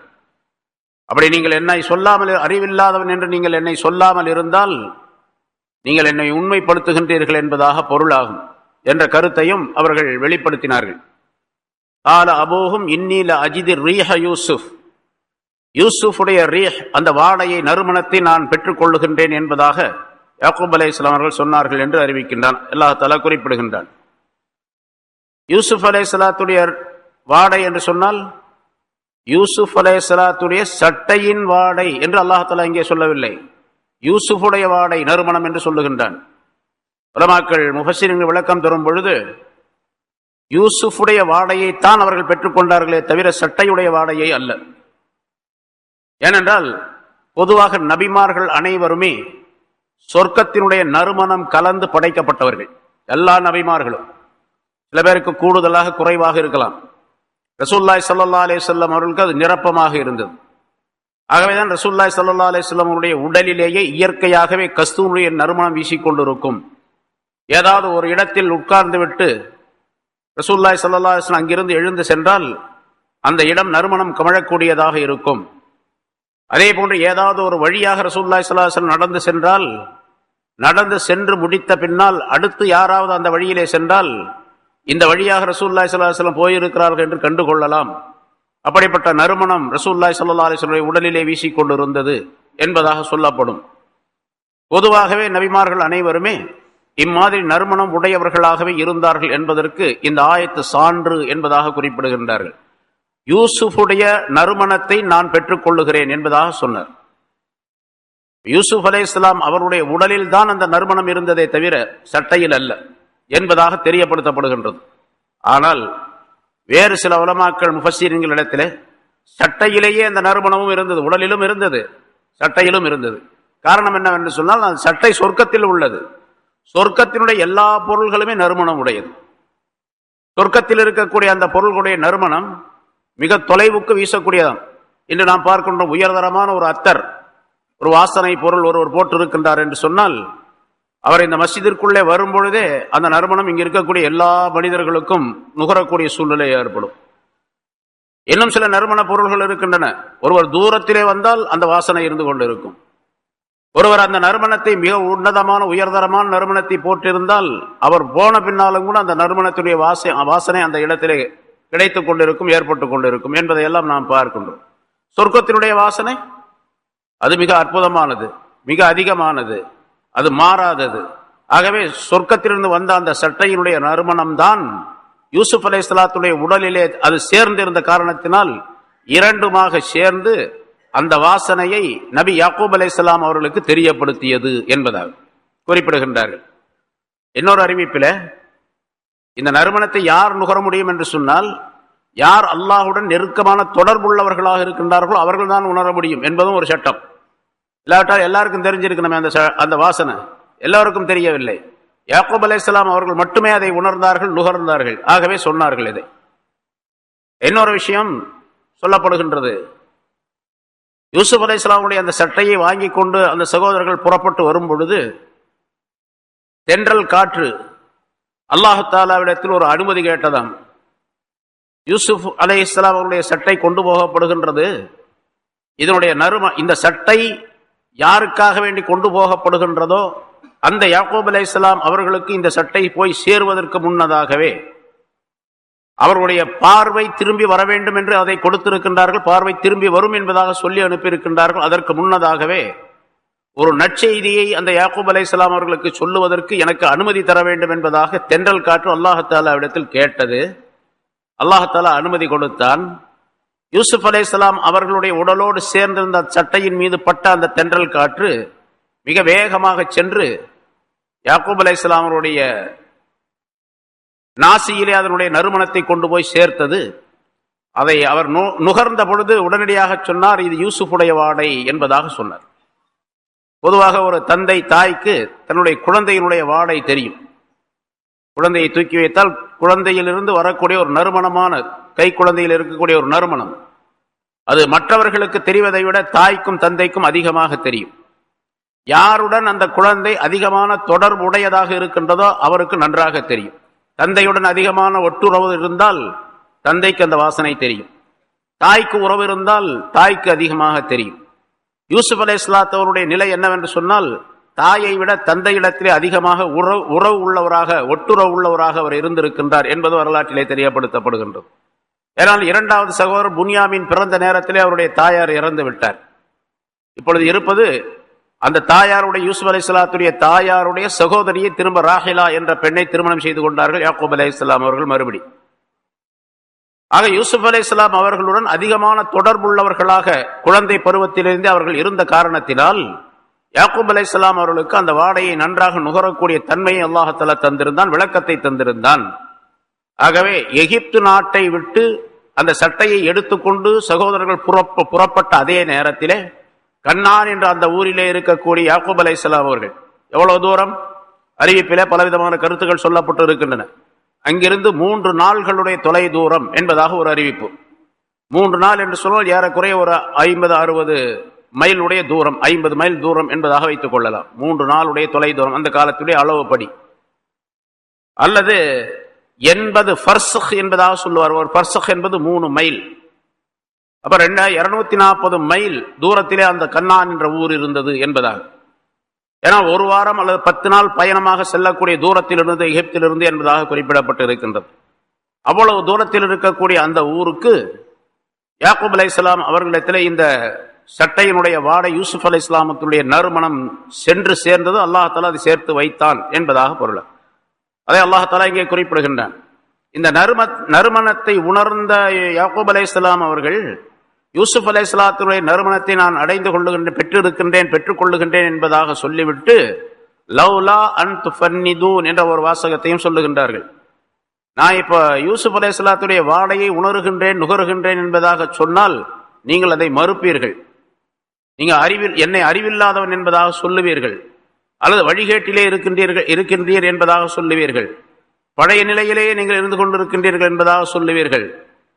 அப்படி நீங்கள் என்னை சொல்லாமல், அறிவில்லாதவன் என்று நீங்கள் என்னை சொல்லாமல் இருந்தால் நீங்கள் என்னை உண்மைப்படுத்துகின்றீர்கள் என்பதாக பொருளாகும் என்ற கருத்தையும் அவர்கள் வெளிப்படுத்தினார்கள். கால அபூஹும் இன்னி ல அஜிதி ரீஹ யூசுப், யூசுஃபுடைய ரீஹ், அந்த வாடையை, நறுமணத்தை நான் பெற்றுக் கொள்ளுகின்றேன் என்பதாக யாக்கூப் அலைஹிஸ்ஸலாம் அவர்கள் சொன்னார்கள் என்று அறிவிக்கின்றான். அல்லாஹ் தஆலா குறிப்பிடுகின்றான். யூசுப் அலைஹிஸ்ஸலாத்துடைய வாடை என்று சொன்னால் யூசுப் அலைஹிஸ்ஸலாத்துடைய சட்டையின் வாடை என்று அல்லாஹ் தஆலா இங்கே சொல்லவில்லை. யூசுஃபுடைய வாடை, நறுமணம் என்று சொல்லுகின்றான். உலமாக்கள், முஃபஸ்ஸிரீன்கள் விளக்கம் தரும் பொழுது யூசுஃபுடைய வாடையைத்தான் அவர்கள் பெற்றுக்கொண்டார்களே தவிர சட்டையுடைய வாடையை அல்ல. ஏனென்றால் பொதுவாக நபிமார்கள் அனைவருமே சொர்க்கத்தினுடைய நறுமணம் கலந்து படைக்கப்பட்டவர்கள். எல்லா நபிமார்களும், சில பேருக்கு கூடுதலாக குறைவாக இருக்கலாம். ரசூலுல்லாஹி ஸல்லல்லாஹு அலைஹி வஸல்லம் அவர்களுக்கு அது நிரப்பமாக இருந்தது. ஆகவேதான் ரசூலுல்லாஹி ஸல்லல்லாஹு அலைஹி வஸல்லம் அவருடைய உடலிலேயே இயற்கையாகவே கஸ்தூரியுடைய நறுமணம் வீசிக்கொண்டிருக்கும். ஏதாவது ஒரு இடத்தில் உட்கார்ந்து விட்டு ரசூலுல்லாஹி ஸல்லல்லாஹு அலைஹி வஸல்லம் அங்கிருந்து எழுந்து சென்றால் அந்த இடம் நறுமணம் கமழக்கூடியதாக இருக்கும். அதே போன்று ஏதாவது ஒரு வழியாக ரசூலுல்லாஹி ஸல்லல்லாஹு அலைஹி வஸல்லம் நடந்து சென்றால், நடந்து சென்று முடித்த பின்னால் அடுத்து யாராவது அந்த வழியிலே சென்றால் இந்த வழியாக ரசூலுல்லாஹி ஸல்லல்லாஹு அலைஹி வஸல்லம் போயிருக்கிறார்கள் என்று கண்டுகொள்ளலாம். அப்படிப்பட்ட நறுமணம் ரசூலுல்லாஹி ஸல்லல்லாஹு அலைஹி வஸல்லம் உடலிலே வீசிக்கொண்டிருந்தது என்பதாக சொல்லப்படும். பொதுவாகவே நபிமார்கள் அனைவருமே இம்மாதிரி நறுமணம் உடையவர்களாகவே இருந்தார்கள் என்பதற்கு இந்த ஆயத்து சான்று என்பதாக குறிப்பிடுகின்றார்கள். யூசுஃபுடைய நறுமணத்தை நான் பெற்றுக்கொள்ளுகிறேன் என்பதாக சொன்னார். யூசுப் அலைஹிஸ்ஸலாம் அவருடைய உடலில் தான் அந்த நறுமணம் இருந்ததே தவிர சட்டையில் அல்ல என்பதாக தெரியப்படுத்தப்படுகின்றது. ஆனால் வேறு சில உலமாக்கள், முஃபஸ்ஸிரீன்கள் இடத்திலே சட்டையிலேயே அந்த நறுமணமும் இருந்தது, உடலிலும் இருந்தது, சட்டையிலும் இருந்தது. காரணம் என்னவென்று சொன்னால், அந்த சட்டை சொர்க்கத்தில் உள்ளது. சொர்க்கத்தினுடைய எல்லா பொருள்களுமே நறுமணம் உடையது. சொர்க்கத்தில் இருக்கக்கூடிய அந்த பொருள்களுடைய நறுமணம் மிக தொலைவுக்கு வீசக்கூடியதாம். இன்று நாம் பார்க்கின்ற உயர்தரமான ஒரு அத்தர், ஒரு வாசனை பொருள் ஒருவர் போட்டிருக்கின்றார் என்று சொன்னால் அவர் இந்த மஸ்ஜிதிற்குள்ளே வரும் பொழுதே அந்த நறுமணம் இங்க இருக்கக்கூடிய எல்லா மனிதர்களுக்கும் நுகரக்கூடிய சூழ்நிலை ஏற்படும். இன்னும் சில நறுமண பொருள்கள் இருக்கின்றன. ஒருவர் தூரத்திலே வந்தால் அந்த வாசனை இருந்து கொண்டு இருக்கும். ஒருவர் அந்த நறுமணத்தை மிக உன்னதமான உயர்தரமான நறுமணத்தை போட்டிருந்தால் அவர் போன பின்னாலும் கூட அந்த நறுமணத்துடைய வாசனை அந்த இடத்திலே கிடைத்துக் கொண்டிருக்கும், ஏற்பட்டு கொண்டிருக்கும் என்பதையெல்லாம் நாம் பார்க்கின்றோம். சொர்க்கத்தினுடைய வாசனை அது மிக அற்புதமானது, மிக அதிகமானது, அது மாறாதது. ஆகவே சொர்க்கத்திலிருந்து வந்த அந்த சட்டையினுடைய நறுமணம் தான் யூசுப் அலைஹிஸ்ஸலாத்துடைய உடலிலே அது சேர்ந்திருந்த காரணத்தினால் இரண்டுமாக சேர்ந்து அந்த வாசனையை நபி யாக்கூப் அலைஹிஸ்ஸலாம் அவர்களுக்கு தெரியப்படுத்தியது என்பதாக குறிப்பிடுகின்றார்கள். இன்னொரு அறிவிப்பில் இந்த நறுமணத்தை யார் நுகர முடியும் என்று சொன்னால், யார் அல்லாஹுடன் நெருக்கமான தொடர்புள்ளவர்களாக இருக்கின்றார்களோ அவர்கள் தான் உணர முடியும் என்பதும் ஒரு சட்டம். இல்லாவிட்டால் எல்லாருக்கும் தெரிஞ்சிருக்கணுமே அந்த வாசனை, எல்லாருக்கும் தெரியவில்லை. யாக்கூப் அலைஹிஸ்ஸலாம் அவர்கள் மட்டுமே அதை உணர்ந்தார்கள், நுகர்ந்தார்கள். ஆகவே சொன்னார்கள் இதை. இன்னொரு விஷயம் சொல்லப்படுகின்றது. யூசுப் அலைஹிஸ்ஸலாமுடைய அந்த சட்டையை வாங்கி கொண்டு அந்த சகோதரர்கள் புறப்பட்டு வரும் பொழுது தென்றல் காற்று அல்லாஹு தஆலாவிடத்தில் ஒரு அனுமதி கேட்டதாம். யூசுப் அலைஹிஸ்ஸலாம் அவருடைய சட்டை கொண்டு போகப்படுகின்றது. இதனுடைய இந்த சட்டை யாருக்காக வேண்டி கொண்டு போகப்படுகின்றதோ அந்த யாக்கூப் அலைஹிஸ்ஸலாம் அவர்களுக்கு இந்த சட்டை போய் சேருவதற்கு முன்னதாகவே அவர்களுடைய பார்வை திரும்பி வர வேண்டும் என்று அதை கொடுத்திருக்கின்றார்கள். பார்வை திரும்பி வரும் என்பதாக சொல்லி அனுப்பியிருக்கின்றார்கள். அதற்கு முன்னதாகவே ஒரு நற்செய்தியை அந்த யாக்கூப் அலைஹிஸ்ஸலாம் அவர்களுக்கு சொல்லுவதற்கு எனக்கு அனுமதி தர வேண்டும் என்பதாக தென்றல் காற்று அல்லாஹ் தஆலாவிடத்தில் கேட்டது. அல்லாஹ் தஆலா அனுமதி கொடுத்தான். யூசுப் அலைஹிஸ்ஸலாம் அவர்களுடைய உடலோடு சேர்ந்திருந்த சட்டையின் மீது பட்ட அந்த தென்றல் காற்று மிக வேகமாக சென்று யாக்கூப் அலைஹிஸ்ஸலாம் அவருடைய நாசியிலே அதனுடைய நறுமணத்தை கொண்டு போய் சேர்த்தது. அதை அவர் நுகர்ந்த பொழுது உடனடியாக சொன்னார், இது யூசுஃபுடைய வாடை என்பதாக சொன்னார். பொதுவாக ஒரு தந்தை தாய்க்கு தன்னுடைய குழந்தையினுடைய வாடை தெரியும். குழந்தையை தூக்கி வைத்தால் குழந்தையிலிருந்து வரக்கூடிய ஒரு நறுமணமான, கை குழந்தையில் இருக்கக்கூடிய ஒரு நறுமணம், அது மற்றவர்களுக்கு தெரிவதை விட தாய்க்கும் தந்தைக்கும் அதிகமாக தெரியும். யாருடன் அந்த குழந்தை அதிகமான தொடர்பு உடையதாக இருக்கின்றதோ அவருக்கு நன்றாக தெரியும். தந்தையுடன் அதிகமான ஒட்டுறவு இருந்தால் தந்தைக்கு அந்த வாசனை தெரியும். தாய்க்கு உறவு இருந்தால் தாய்க்கு அதிகமாக தெரியும். யூசுப் அலைஹிஸ்ஸலாத்து அவருடைய நிலை என்னவென்று சொன்னால், தாயை விட தந்தையிடத்திலே அதிகமாக உறவு உள்ளவராக, ஒட்டுறவு உள்ளவராக அவர் இருந்திருக்கின்றார் என்பது வரலாற்றிலே தெரியப்படுத்தப்படுகின்றது. ஏனால் இரண்டாவது சகோதரர் புன்யாமின் பிறந்த நேரத்திலே அவருடைய தாயார் இறந்து விட்டார். இப்பொழுது இருப்பது அந்த தாயாருடைய, யூசுப் அலைஹிஸ்ஸலாத்துடைய தாயாருடைய சகோதரியை திரும்ப ராஹிலா என்ற பெண்ணை திருமணம் செய்து கொண்டார்கள் யாக்கூப் அலைஹிஸ்ஸலாம் அவர்கள் மறுபடி. ஆக யூசுப் அலைஹிஸ்ஸலாம் அவர்களுடன் அதிகமான தொடர்புள்ளவர்களாக குழந்தை பருவத்திலிருந்து அவர்கள் இருந்த காரணத்தினால் யாக்கூப் அலைஹிஸ்ஸலாம் அவர்களுக்கு அந்த வாடையை நன்றாக நுகரக்கூடிய தன்மையை அல்லாஹ் தஆலா தந்திருந்தான், விளக்கத்தை தந்திருந்தான். ஆகவே எகிப்து நாட்டை விட்டு அந்த சட்டையை எடுத்துக்கொண்டு சகோதரர்கள் புறப்பட்ட அதே நேரத்திலே கண்ணான் என்ற அந்த ஊரிலே இருக்கக்கூடிய யாக்கூப் அலைஹிஸ்ஸலாம் அவர்கள் எவ்வளவு தூரம், அறிவிப்பிலே பலவிதமான கருத்துக்கள் சொல்லப்பட்டு இருக்கின்றன. அங்கிருந்து 3 நாள்களுடைய தொலை தூரம் என்பதாக ஒரு அறிவிப்பு. 3 நாள் என்று சொன்னால் ஏறக்குறைய ஒரு 50-60 மைல் உடைய தூரம், 50 மைல் தூரம் என்பதாக வைத்துக் கொள்ளலாம். 3 நாளுடைய தொலை தூரம் அந்த காலத்துடைய அளவுப்படி. அல்லது 80 ஃபர்சக் என்பதாக சொல்லுவார். ஒரு ஃபர்சக் என்பது 3 மைல். அப்ப 240 மைல் தூரத்திலே அந்த கண்ணான் என்ற ஊர் இருந்தது என்பதாக. ஏன்னா ஒரு வாரம் அல்லது 10 நாள் பயணமாக செல்லக்கூடிய தூரத்திலிருந்து எகிப்திலிருந்து என்பதாக குறிப்பிடப்பட்டு இருக்கின்றது. அவ்வளவு தூரத்தில் இருக்கக்கூடிய அந்த ஊருக்கு யாக்கூப் அலைஹிஸ்ஸலாம் அவர்களிடத்திலே இந்த சட்டையினுடைய வாடை, யூசுப் அலைஹிஸ்ஸலாமுடைய நறுமணம் சென்று சேர்ந்தது. அல்லாஹ் தஆலா அதை சேர்த்து வைத்தான் என்பதாக பொருள். அதை அல்லாஹ் தஆலா இங்கே குறிப்பிடுகின்றான். இந்த நறுமணத்தை உணர்ந்த யாக்கூப் அலைஹிஸ்ஸலாம் அவர்கள் யூசுப் அலைஹிஸ்ஸலாத்துடைய நறுமணத்தை நான் அடைந்து கொள்ளுகின்றேன், பெற்றுக் கொள்ளுகின்றேன் என்பதாக சொல்லிவிட்டு லவ்லா அன் துஃபன்னிதூன் என்ற ஒரு வாசகத்தையும் சொல்லுகின்றார்கள். நான் இப்ப யூசுப் அலைஹிஸ்ஸலாத்துடைய வாடையை உணர்கின்றேன், நுகர்கின்றேன் என்பதாக சொன்னால் நீங்கள் அதை மறுப்பீர்கள். நீங்க என்னை அறிவில்லாதவன் என்பதாக சொல்லுவீர்கள், அல்லது வழிகேட்டிலே இருக்கின்றீர் என்பதாக சொல்லுவீர்கள், பழைய நிலையிலேயே நீங்கள் இருந்து கொண்டிருக்கின்றீர்கள் என்பதாக சொல்லுவீர்கள்,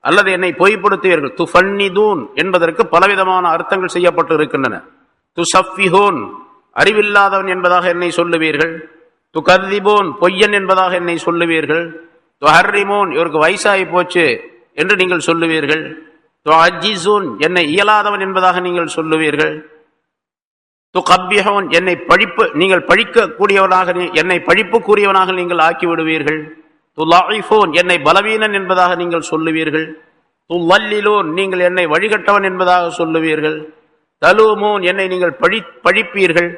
அல்லது என்னை பொய்ப்படுத்துவீர்கள். துஃபன்னிதூன் என்பதற்கு பலவிதமான அர்த்தங்கள் செய்யப்பட்டு இருக்கின்றன. துஸஃபிஹூன் அறிவில்லாதவன் என்பதாக என்னை சொல்லுவீர்கள். துகதிபூன், பொய்யன் என்பதாக என்னை சொல்லுவீர்கள். துஹர்ரிமூன், இவருக்கு வயசாகி போச்சு என்று நீங்கள் சொல்லுவீர்கள். துஅஜிசூன், என்னை இயலாதவன் என்பதாக நீங்கள் சொல்லுவீர்கள். துகப்பிஹூன், என்னை நீங்கள் பழிக்கக்கூடியவனாக, என்னை பழிப்புக்குரியவனாக நீங்கள் ஆக்கி விடுவீர்கள். துலாயிஃபூன், என்னை பலவீனன் என்பதாக நீங்கள் சொல்லுவீர்கள். துல்லல்லிலூன், நீங்கள் என்னை வழிகட்டவன் என்பதாக சொல்லுவீர்கள். தலூமூன், என்னை நீங்கள் பழிப்பீர்கள்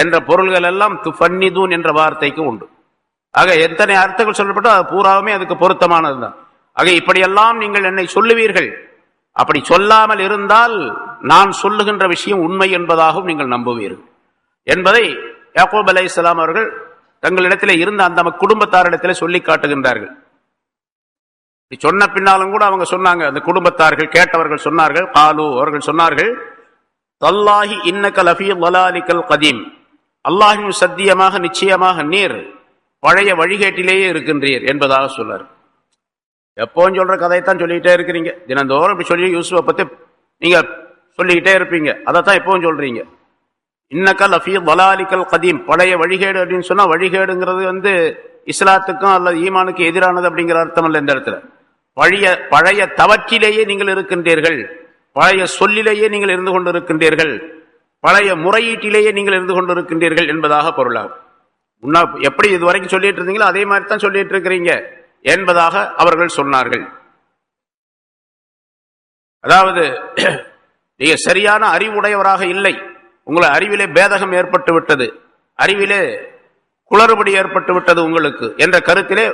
என்ற பொருள்கள் எல்லாம் துஃபன்னிதூன் என்ற வார்த்தைக்கு உண்டு. ஆக எத்தனை அர்த்தங்கள் சொல்லப்பட்டோ அது பூராவுமே அதுக்கு பொருத்தமானதுதான். ஆக இப்படியெல்லாம் நீங்கள் என்னை சொல்லுவீர்கள். அப்படி சொல்லாமல் இருந்தால் நான் சொல்லுகின்ற விஷயம் உண்மை என்பதாகவும் நீங்கள் நம்புவீர்கள் என்பதை யாக்கூப் அலைஹிஸ்ஸலாம் அவர்கள் தங்களிடத்தில் இருந்த அந்த குடும்பத்தாரிடத்தில் சொல்லி காட்டுகின்றார்கள். சொன்ன பின்னாலும் கூட அவங்க சொன்னாங்க, அந்த குடும்பத்தார்கள் கேட்டவர்கள் சொன்னார்கள், காலு, அவர்கள் சொன்னார்கள், தல்லாஹி இன்னக லஃபீ ضலாலிகல் கதீம், அல்லாஹ்வின் சத்தியமாக நிச்சயமாக நீர் பழைய வழிகேட்டிலேயே இருக்கின்றீர் என்பதாக சொன்னார். எப்பவும் சொல்ற கதையைத்தான் சொல்லிக்கிட்டே இருக்கிறீங்க. தினந்தோறும் இப்படி சொல்லி யூசுஃபை பத்தி நீங்க சொல்லிக்கிட்டே இருப்பீங்க. அதைத்தான் எப்பவும் சொல்றீங்க. இன்னக லஃபீ ضலாலிகல் கதீம், பழைய வழிகேடு அப்படின்னு சொன்னா வழிகேடுங்கிறது இஸ்லாத்துக்கும் அல்லது ஈமானுக்கு எதிரானது அப்படிங்கிற அர்த்தம் அல்ல. இந்த இடத்துல பழைய தவற்றிலேயே நீங்கள் இருக்கின்றீர்கள், பழைய சொல்லிலேயே நீங்கள் இருந்து கொண்டிருக்கின்றீர்கள், பழைய முறையீட்டிலேயே நீங்கள் இருந்து கொண்டிருக்கின்றீர்கள் என்பதாக பொருளாகும். எப்படி இதுவரைக்கும் சொல்லிட்டு இருந்தீங்களோ அதே மாதிரி தான் சொல்லிட்டு இருக்கிறீங்க என்பதாக அவர்கள் சொன்னார்கள். அதாவது நீங்க சரியான அறிவுடையவராக இல்லை, உங்களை அறிவிலே பேதகம் ஏற்பட்டு விட்டது, அறிவிலே குளறுபடி ஏற்பட்டு விட்டது உங்களுக்கு என்ற கருத்திலே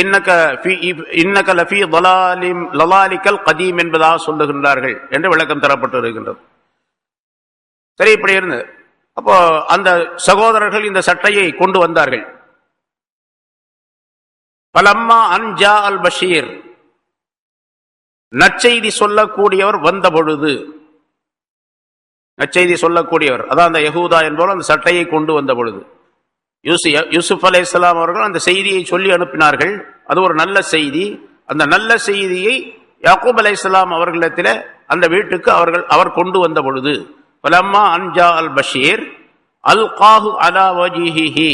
இன்னக லஃபீ ضலாலிகல் கதீம் என்பதாக சொல்லுகின்றார்கள் என்று விளக்கம் தரப்பட்டு இருக்கின்றது. சரி, இப்படி இருந்து அப்போ அந்த சகோதரர்கள் இந்த சட்டையை கொண்டு வந்தார்கள். பலம்மா அன்ஜா அல் பஷீர், நற்செய்தி சொல்லக்கூடியவர் வந்த பொழுது, நற்செய்தி சொல்லக்கூடியவர் அதான் அந்த யஹூதா என்பவர் அந்த சட்டையை கொண்டு வந்த பொழுது, யூசுப் அலைஹிஸ்ஸலாம் அவர்கள் அந்த செய்தியை சொல்லி அனுப்பினார்கள். அது ஒரு நல்ல செய்தி. அந்த நல்ல செய்தியை யாக்கூப் அலைஹிஸ்ஸலாம் அவர்களிடத்தில் அந்த வீட்டுக்கு அவர் கொண்டு வந்த பொழுது, பலம்மா அன்ஜா அல் பஷீர் அல்காஹு அலா வஜிஹிஹி,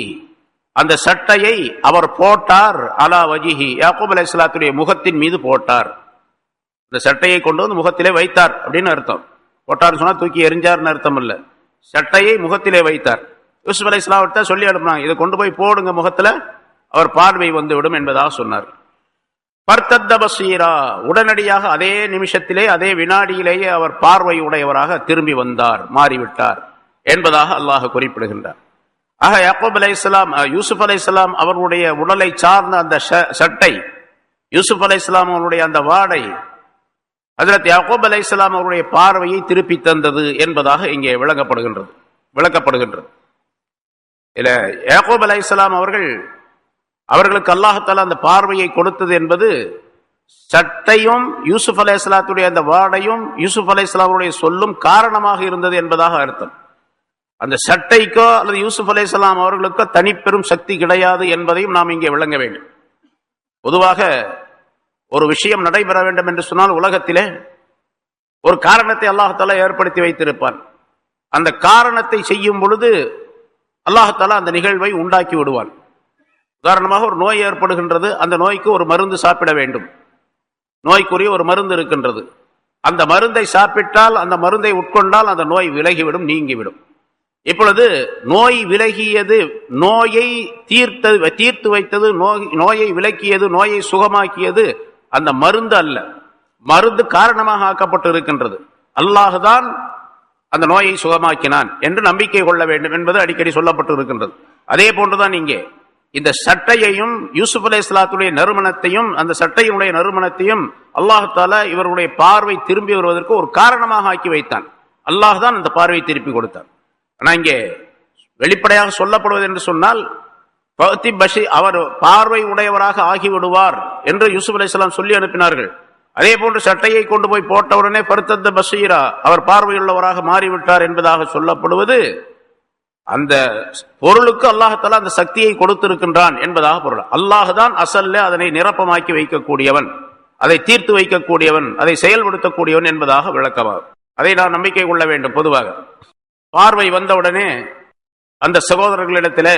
அந்த சட்டையை அவர் போட்டார், அலா வஜிஹி, யாக்கூப் அலைஹிஸ்ஸலாத்துடைய முகத்தின் மீது போட்டார். இந்த சட்டையை கொண்டு வந்து முகத்திலே வைத்தார் அப்படின்னு அர்த்தம். போட்டார்னு சொன்னா தூக்கி எரிஞ்சார்னு அர்த்தம் இல்ல, சட்டையை முகத்திலே வைத்தார். யூசுப் அலைஹிஸ்ஸலாம் சொல்லி அனுப்பினாங்க, இதை கொண்டு போய் போடுங்க முகத்துல, அவர் பார்வை வந்து விடும் என்பதாக சொன்னார். பர்தத்த பசீரா, உடனடியாக அதே நிமிஷத்திலே அதே வினாடியிலேயே அவர் பார்வை உடையவராக திரும்பி வந்தார், மாறிவிட்டார் என்பதாக அல்லாஹ் குறிப்பிடுகின்றார். ஆக யாக்கூப் அலைஹிஸ்ஸலாம், யூசுப் அலைஹிஸ்ஸலாம் அவருடைய உடலை சார்ந்த அந்த சட்டை, யூசுப் அலைஹிஸ்ஸலாம் அவருடைய அந்த வாடை ஹஜ்ரத் யாக்கூப் அலைஹிஸ்ஸலாம் அவருடைய பார்வையை திருப்பி தந்தது என்பதாக இங்கே விளக்கப்படுகின்றது. இல்ல, யாக்கூப் அலைஹிஸ்ஸலாம் அவர்களுக்கு அல்லாஹ் தஆலா அந்த பார்வையை கொடுத்தது என்பது சட்டையும் யூசுப் அலைஹிஸ்ஸலாத்துடைய அந்த வாடையும் யூசுப் அலைஹிஸ்ஸலாமுடைய சொல்லும் காரணமாக இருந்தது என்பதாக அர்த்தம். அந்த சட்டைக்கோ அல்லது யூசுப் அலைஹிஸ்ஸலாம் அவர்களுக்கோ தனிப்பெரும் சக்தி கிடையாது என்பதையும் நாம் இங்கே விளங்க வேண்டும். பொதுவாக ஒரு விஷயம் நடைபெற வேண்டும் என்று சொன்னால் உலகத்திலே ஒரு காரணத்தை அல்லாஹ் தஆலா ஏற்படுத்தி வைத்திருப்பான். அந்த காரணத்தை செய்யும் பொழுது அல்லாஹ் தஆலா அந்த நிகழ்வை உண்டாக்கி விடுவான். உதாரணமாக ஒரு நோய் ஏற்படுகின்றது, அந்த நோய்க்கு ஒரு மருந்து சாப்பிட வேண்டும், நோய்க்குரிய ஒரு மருந்து இருக்கின்றது. அந்த மருந்தை சாப்பிட்டால், அந்த மருந்தை உட்கொண்டால் அந்த நோய் விலகிவிடும், நீங்கிவிடும். இப்பொழுது நோய் விலகியது, நோயை தீர்த்து வைத்தது, நோயை விலக்கியது, நோயை சுகமாக்கியது அந்த மருந்து அல்ல, மருந்து காரணமாக ஆக்கப்பட்டு இருக்கின்றது. அல்லாஹ்தான் அந்த நோயை சுகமாக்கினான் என்று நம்பிக்கை கொள்ள வேண்டும் என்பது அடிக்கடி சொல்லப்பட்டு இருக்கின்றது. அதே போன்றுதான் இங்கே இந்த சட்டையையும் யூசுப் அலைஹிஸ்ஸலாத்துடைய நறுமணத்தையும் அந்த சட்டையினுடைய நறுமணத்தையும் அல்லாஹ் தஆலா இவருடைய பார்வை திரும்பி வருவதற்கு ஒரு காரணமாக ஆக்கி வைத்தான். அல்லாஹ் தான் அந்த பார்வை திருப்பி கொடுத்தான். ஆனா இங்கே வெளிப்படையாக சொல்லப்படுவது என்று சொன்னால் அவர் பார்வை உடையவராக ஆகிவிடுவார் என்று யூசுப் அலைஹிஸ்ஸலாம் சொல்லி அனுப்பினார்கள். அதே போன்று சட்டையை கொண்டு போய் போட்டவுடனே பர்தத்த பஷீரா, அவர் பார்வையுள்ளவராக மாறிவிட்டார் என்பதாக சொல்லப்படுவது அந்த பொருளுக்கு அல்லாஹ் தஆலா அந்த சக்தியை கொடுத்திருக்கின்றான் என்பதாக பொருள். அல்லாஹ் தான் அசல்ல அதனை நிரப்பமாக்கி வைக்கக்கூடியவன், அதை தீர்த்து வைக்கக்கூடியவன், அதை செயல்படுத்தக்கூடியவன் என்பதாக விளக்கமாகும். அதை நாம் நம்பிக்கை கொள்ள வேண்டும். பொதுவாக பார்வை வந்தவுடனே அந்த சகோதரர்களிடத்தில்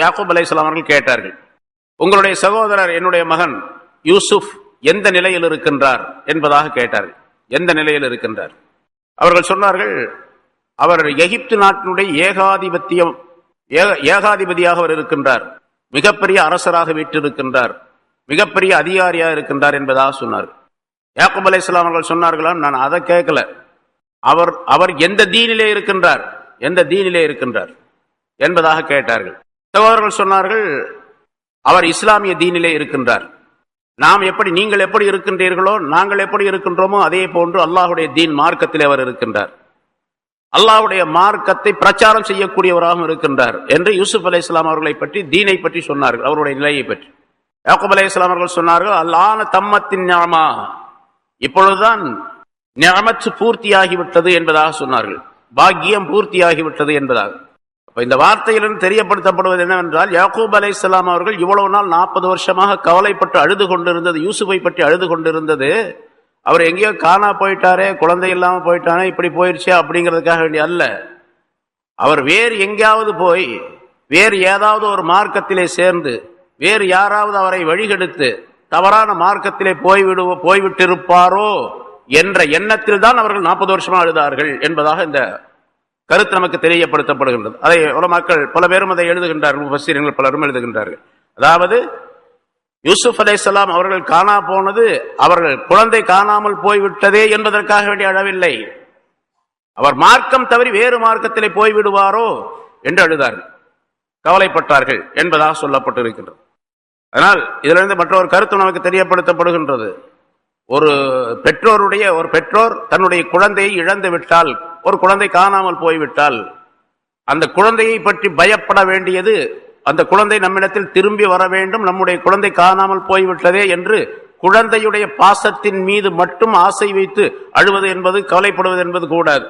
யாக்கூப் அலைஹிஸ்ஸலாம் அவர்கள் கேட்டார்கள், உங்களுடைய சகோதரர் என்னுடைய மகன் யூசுப் எந்த நிலையில் இருக்கின்றார் என்பதாக கேட்டார்கள். எந்த நிலையில் இருக்கின்றார்? அவர்கள் சொன்னார்கள், அவர் எகிப்து நாட்டினுடைய ஏகாதிபதியாக அவர் இருக்கின்றார், மிகப்பெரிய அரசராக வீற்றிருக்கின்றார், மிகப்பெரிய அதிகாரியாக இருக்கின்றார் என்பதாக சொன்னார். யாக்கூப் அலைஹிஸ்ஸலாம் அவர்கள் சொன்னார்களாம், நான் அதை கேட்கல, அவர் எந்த தீனிலே இருக்கின்றார், எந்த தீனிலே இருக்கின்றார் என்பதாக கேட்டார்கள். சகோதரர்கள் சொன்னார்கள், அவர் இஸ்லாமிய தீனிலே இருக்கின்றார். நீங்கள் எப்படி இருக்கின்றீர்களோ நாங்கள் எப்படி இருக்கின்றோமோ அதே போன்று அல்லாஹுடைய தீன் மார்க்கத்திலே அவர் இருக்கின்றார், அல்லாஹுடைய மார்க்கத்தை பிரச்சாரம் செய்யக்கூடியவராகவும் இருக்கின்றார் என்று யூசுப் அலைஹிஸ்ஸலாம் அவர்களை பற்றி, தீனை பற்றி சொன்னார்கள், அவருடைய நிலையை பற்றி. யாக்கூப் அலைஹிஸ்ஸலாம் அவர்கள் சொன்னார்கள், அல்லான தம்மத்தின் ஞாமா, இப்பொழுதுதான் நிஅமத் பூர்த்தியாகிவிட்டது என்பதாக சொன்னார்கள், பாக்கியம் பூர்த்தியாகிவிட்டது என்பதாக. இந்த வார்த்தையிலிருந்து தெரியப்படுத்தப்படுவது என்னவென்றால், யாக்கூப் அலைஹிஸ்ஸலாம் அவர்கள் இவ்வளவு நாள் 40 வருஷமாக கவலைப்பட்டு அழுது கொண்டிருந்தது, யூசுஃபை பற்றி அழுது கொண்டிருந்தது, அவர் எங்கேயோ காணா போயிட்டாரே, குழந்தை இல்லாம போயிட்டானே, இப்படி போயிருச்சே அப்படிங்கிறதுக்காக வேண்டிய அல்ல. அவர் வேறு எங்கேயாவது போய் வேறு ஏதாவது ஒரு மார்க்கத்திலே சேர்ந்து வேறு யாராவது அவரை வழிகெடுத்து தவறான மார்க்கத்திலே போய்விட்டிருப்பாரோ என்ற எண்ணத்தில் தான் அவர்கள் 40 வருஷமா அழுதார்கள் என்பதாக இந்த கருத்து நமக்கு தெரியப்படுத்தப்படுகின்றது. அதை உலமாக்கள் பல பேரும் அதை எழுதுகின்றார்கள், முஃபஸ்ஸிரீன்கள் பலரும் எழுதுகின்றார்கள். அதாவது யூசுப் அலைஹிஸ்ஸலாம் அவர்கள் காணா போனது, அவர்கள் குழந்தை காணாமல் போய்விட்டதே என்பதற்காக வேண்டிய அழவில்லை, அவர் மார்க்கம் தவறி வேறு மார்க்கத்திலே போய்விடுவாரோ என்று அழுதார்கள், கவலைப்பட்டார்கள் என்பதாக சொல்லப்பட்டிருக்கின்றது. அதனால் இதிலிருந்து மற்றொரு கருத்து நமக்கு தெரியப்படுத்தப்படுகின்றது. ஒரு பெற்றோர் தன்னுடைய குழந்தையை இழந்து விட்டால், ஒரு குழந்தை காணாமல் போய்விட்டால், அந்த குழந்தையை பற்றி பயப்பட வேண்டியது, அந்த குழந்தை நம்மிடத்தில் திரும்பி வர வேண்டும், நம்முடைய குழந்தை காணாமல் போய்விட்டதே என்று குழந்தையுடைய பாசத்தின் மீது மட்டும் ஆசை வைத்து அழுவது என்பது, கவலைப்படுவது என்பது கூடாது.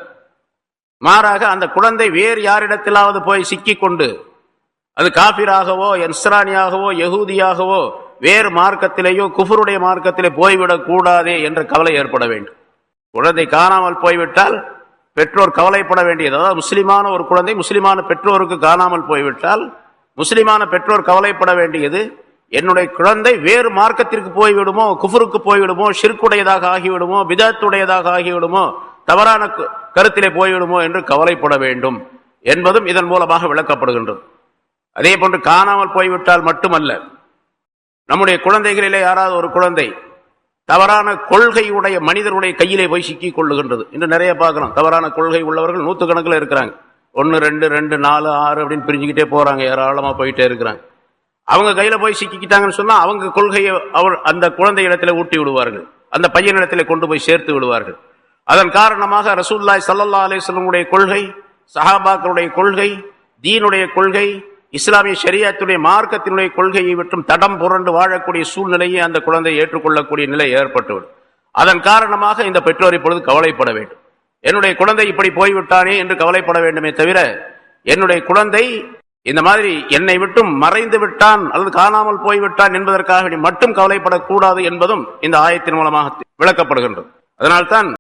மாறாக அந்த குழந்தை வேறு யாரிடத்திலாவது போய் சிக்கிக் கொண்டு, அது காபிராகவோ என்ஸ்ரானியாகவோ யகூதியாகவோ வேறு மார்க்கத்திலேயோ குஃபருடைய மார்க்கத்திலே போய்விடக் கூடாதே என்ற கவலை ஏற்பட வேண்டும். குழந்தை காணாமல் போய்விட்டால் பெற்றோர் கவலைப்பட வேண்டியது. அதாவது முஸ்லிமான ஒரு குழந்தை முஸ்லிமான பெற்றோருக்கு காணாமல் போய்விட்டால் முஸ்லிமான பெற்றோர் கவலைப்பட வேண்டியது, என்னுடைய குழந்தை வேறு மார்க்கத்திற்கு போய்விடுமோ, குஃபருக்கு போய்விடுமோ, ஷிர்க்குடையதாக ஆகிவிடுமோ, பிதத்துடையதாக ஆகிவிடுமோ, தவறான கருத்திலே போய்விடுமோ என்று கவலைப்பட வேண்டும் என்பதும் இதன் மூலமாக விளக்கப்படுகின்றது. அதே போன்று காணாமல் போய்விட்டால் மட்டுமல்ல, நம்முடைய குழந்தைகளிலே யாராவது ஒரு குழந்தை தவறான கொள்கையுடைய மனிதருடைய கையிலே போய் சிக்கிக் கொள்ளுகின்றது. இன்று நிறைய பார்க்கிறோம், தவறான கொள்கை உள்ளவர்கள் 100 கணக்கில் இருக்கிறாங்க. 1, 2, 2, 4, 6 அப்படின்னு பிரிஞ்சுக்கிட்டே போறாங்க, ஏராளமா போயிட்டே இருக்கிறாங்க. அவங்க கையில போய் சிக்கிக்கிட்டாங்கன்னு சொன்னா அவங்க கொள்கையை அந்த குழந்தை இடத்துல ஊட்டி விடுவார்கள், அந்த பையனிடத்தில் கொண்டு போய் சேர்த்து விடுவார்கள். அதன் காரணமாக ரசூலுல்லாஹி ஸல்லல்லாஹு அலைஹி வஸல்லம் கொள்கை, சஹாபாக்களுடைய கொள்கை, தீனுடைய கொள்கை, இஸ்லாமிய ஷரியத்துடைய மார்க்கத்தினுடைய கொள்கையை விட்டும் தடம் புரண்டு வாழக்கூடிய சூழ்நிலையை அந்த குழந்தை ஏற்றுக்கொள்ளக்கூடிய நிலை ஏற்பட்டுவிடும். அதன் காரணமாக இந்த பெற்றோர் இப்பொழுது கவலைப்பட வேண்டும். என்னுடைய குழந்தை இப்படி போய்விட்டானே என்று கவலைப்பட வேண்டுமே தவிர, என்னுடைய குழந்தை இந்த மாதிரி என்னை விட்டும் மறைந்து விட்டான் அல்லது காணாமல் போய்விட்டான் என்பதற்காக மட்டும் கவலைப்படக்கூடாது என்பதும் இந்த ஆயத்தின் மூலமாக விளக்கப்படுகின்றது. அதனால்தான்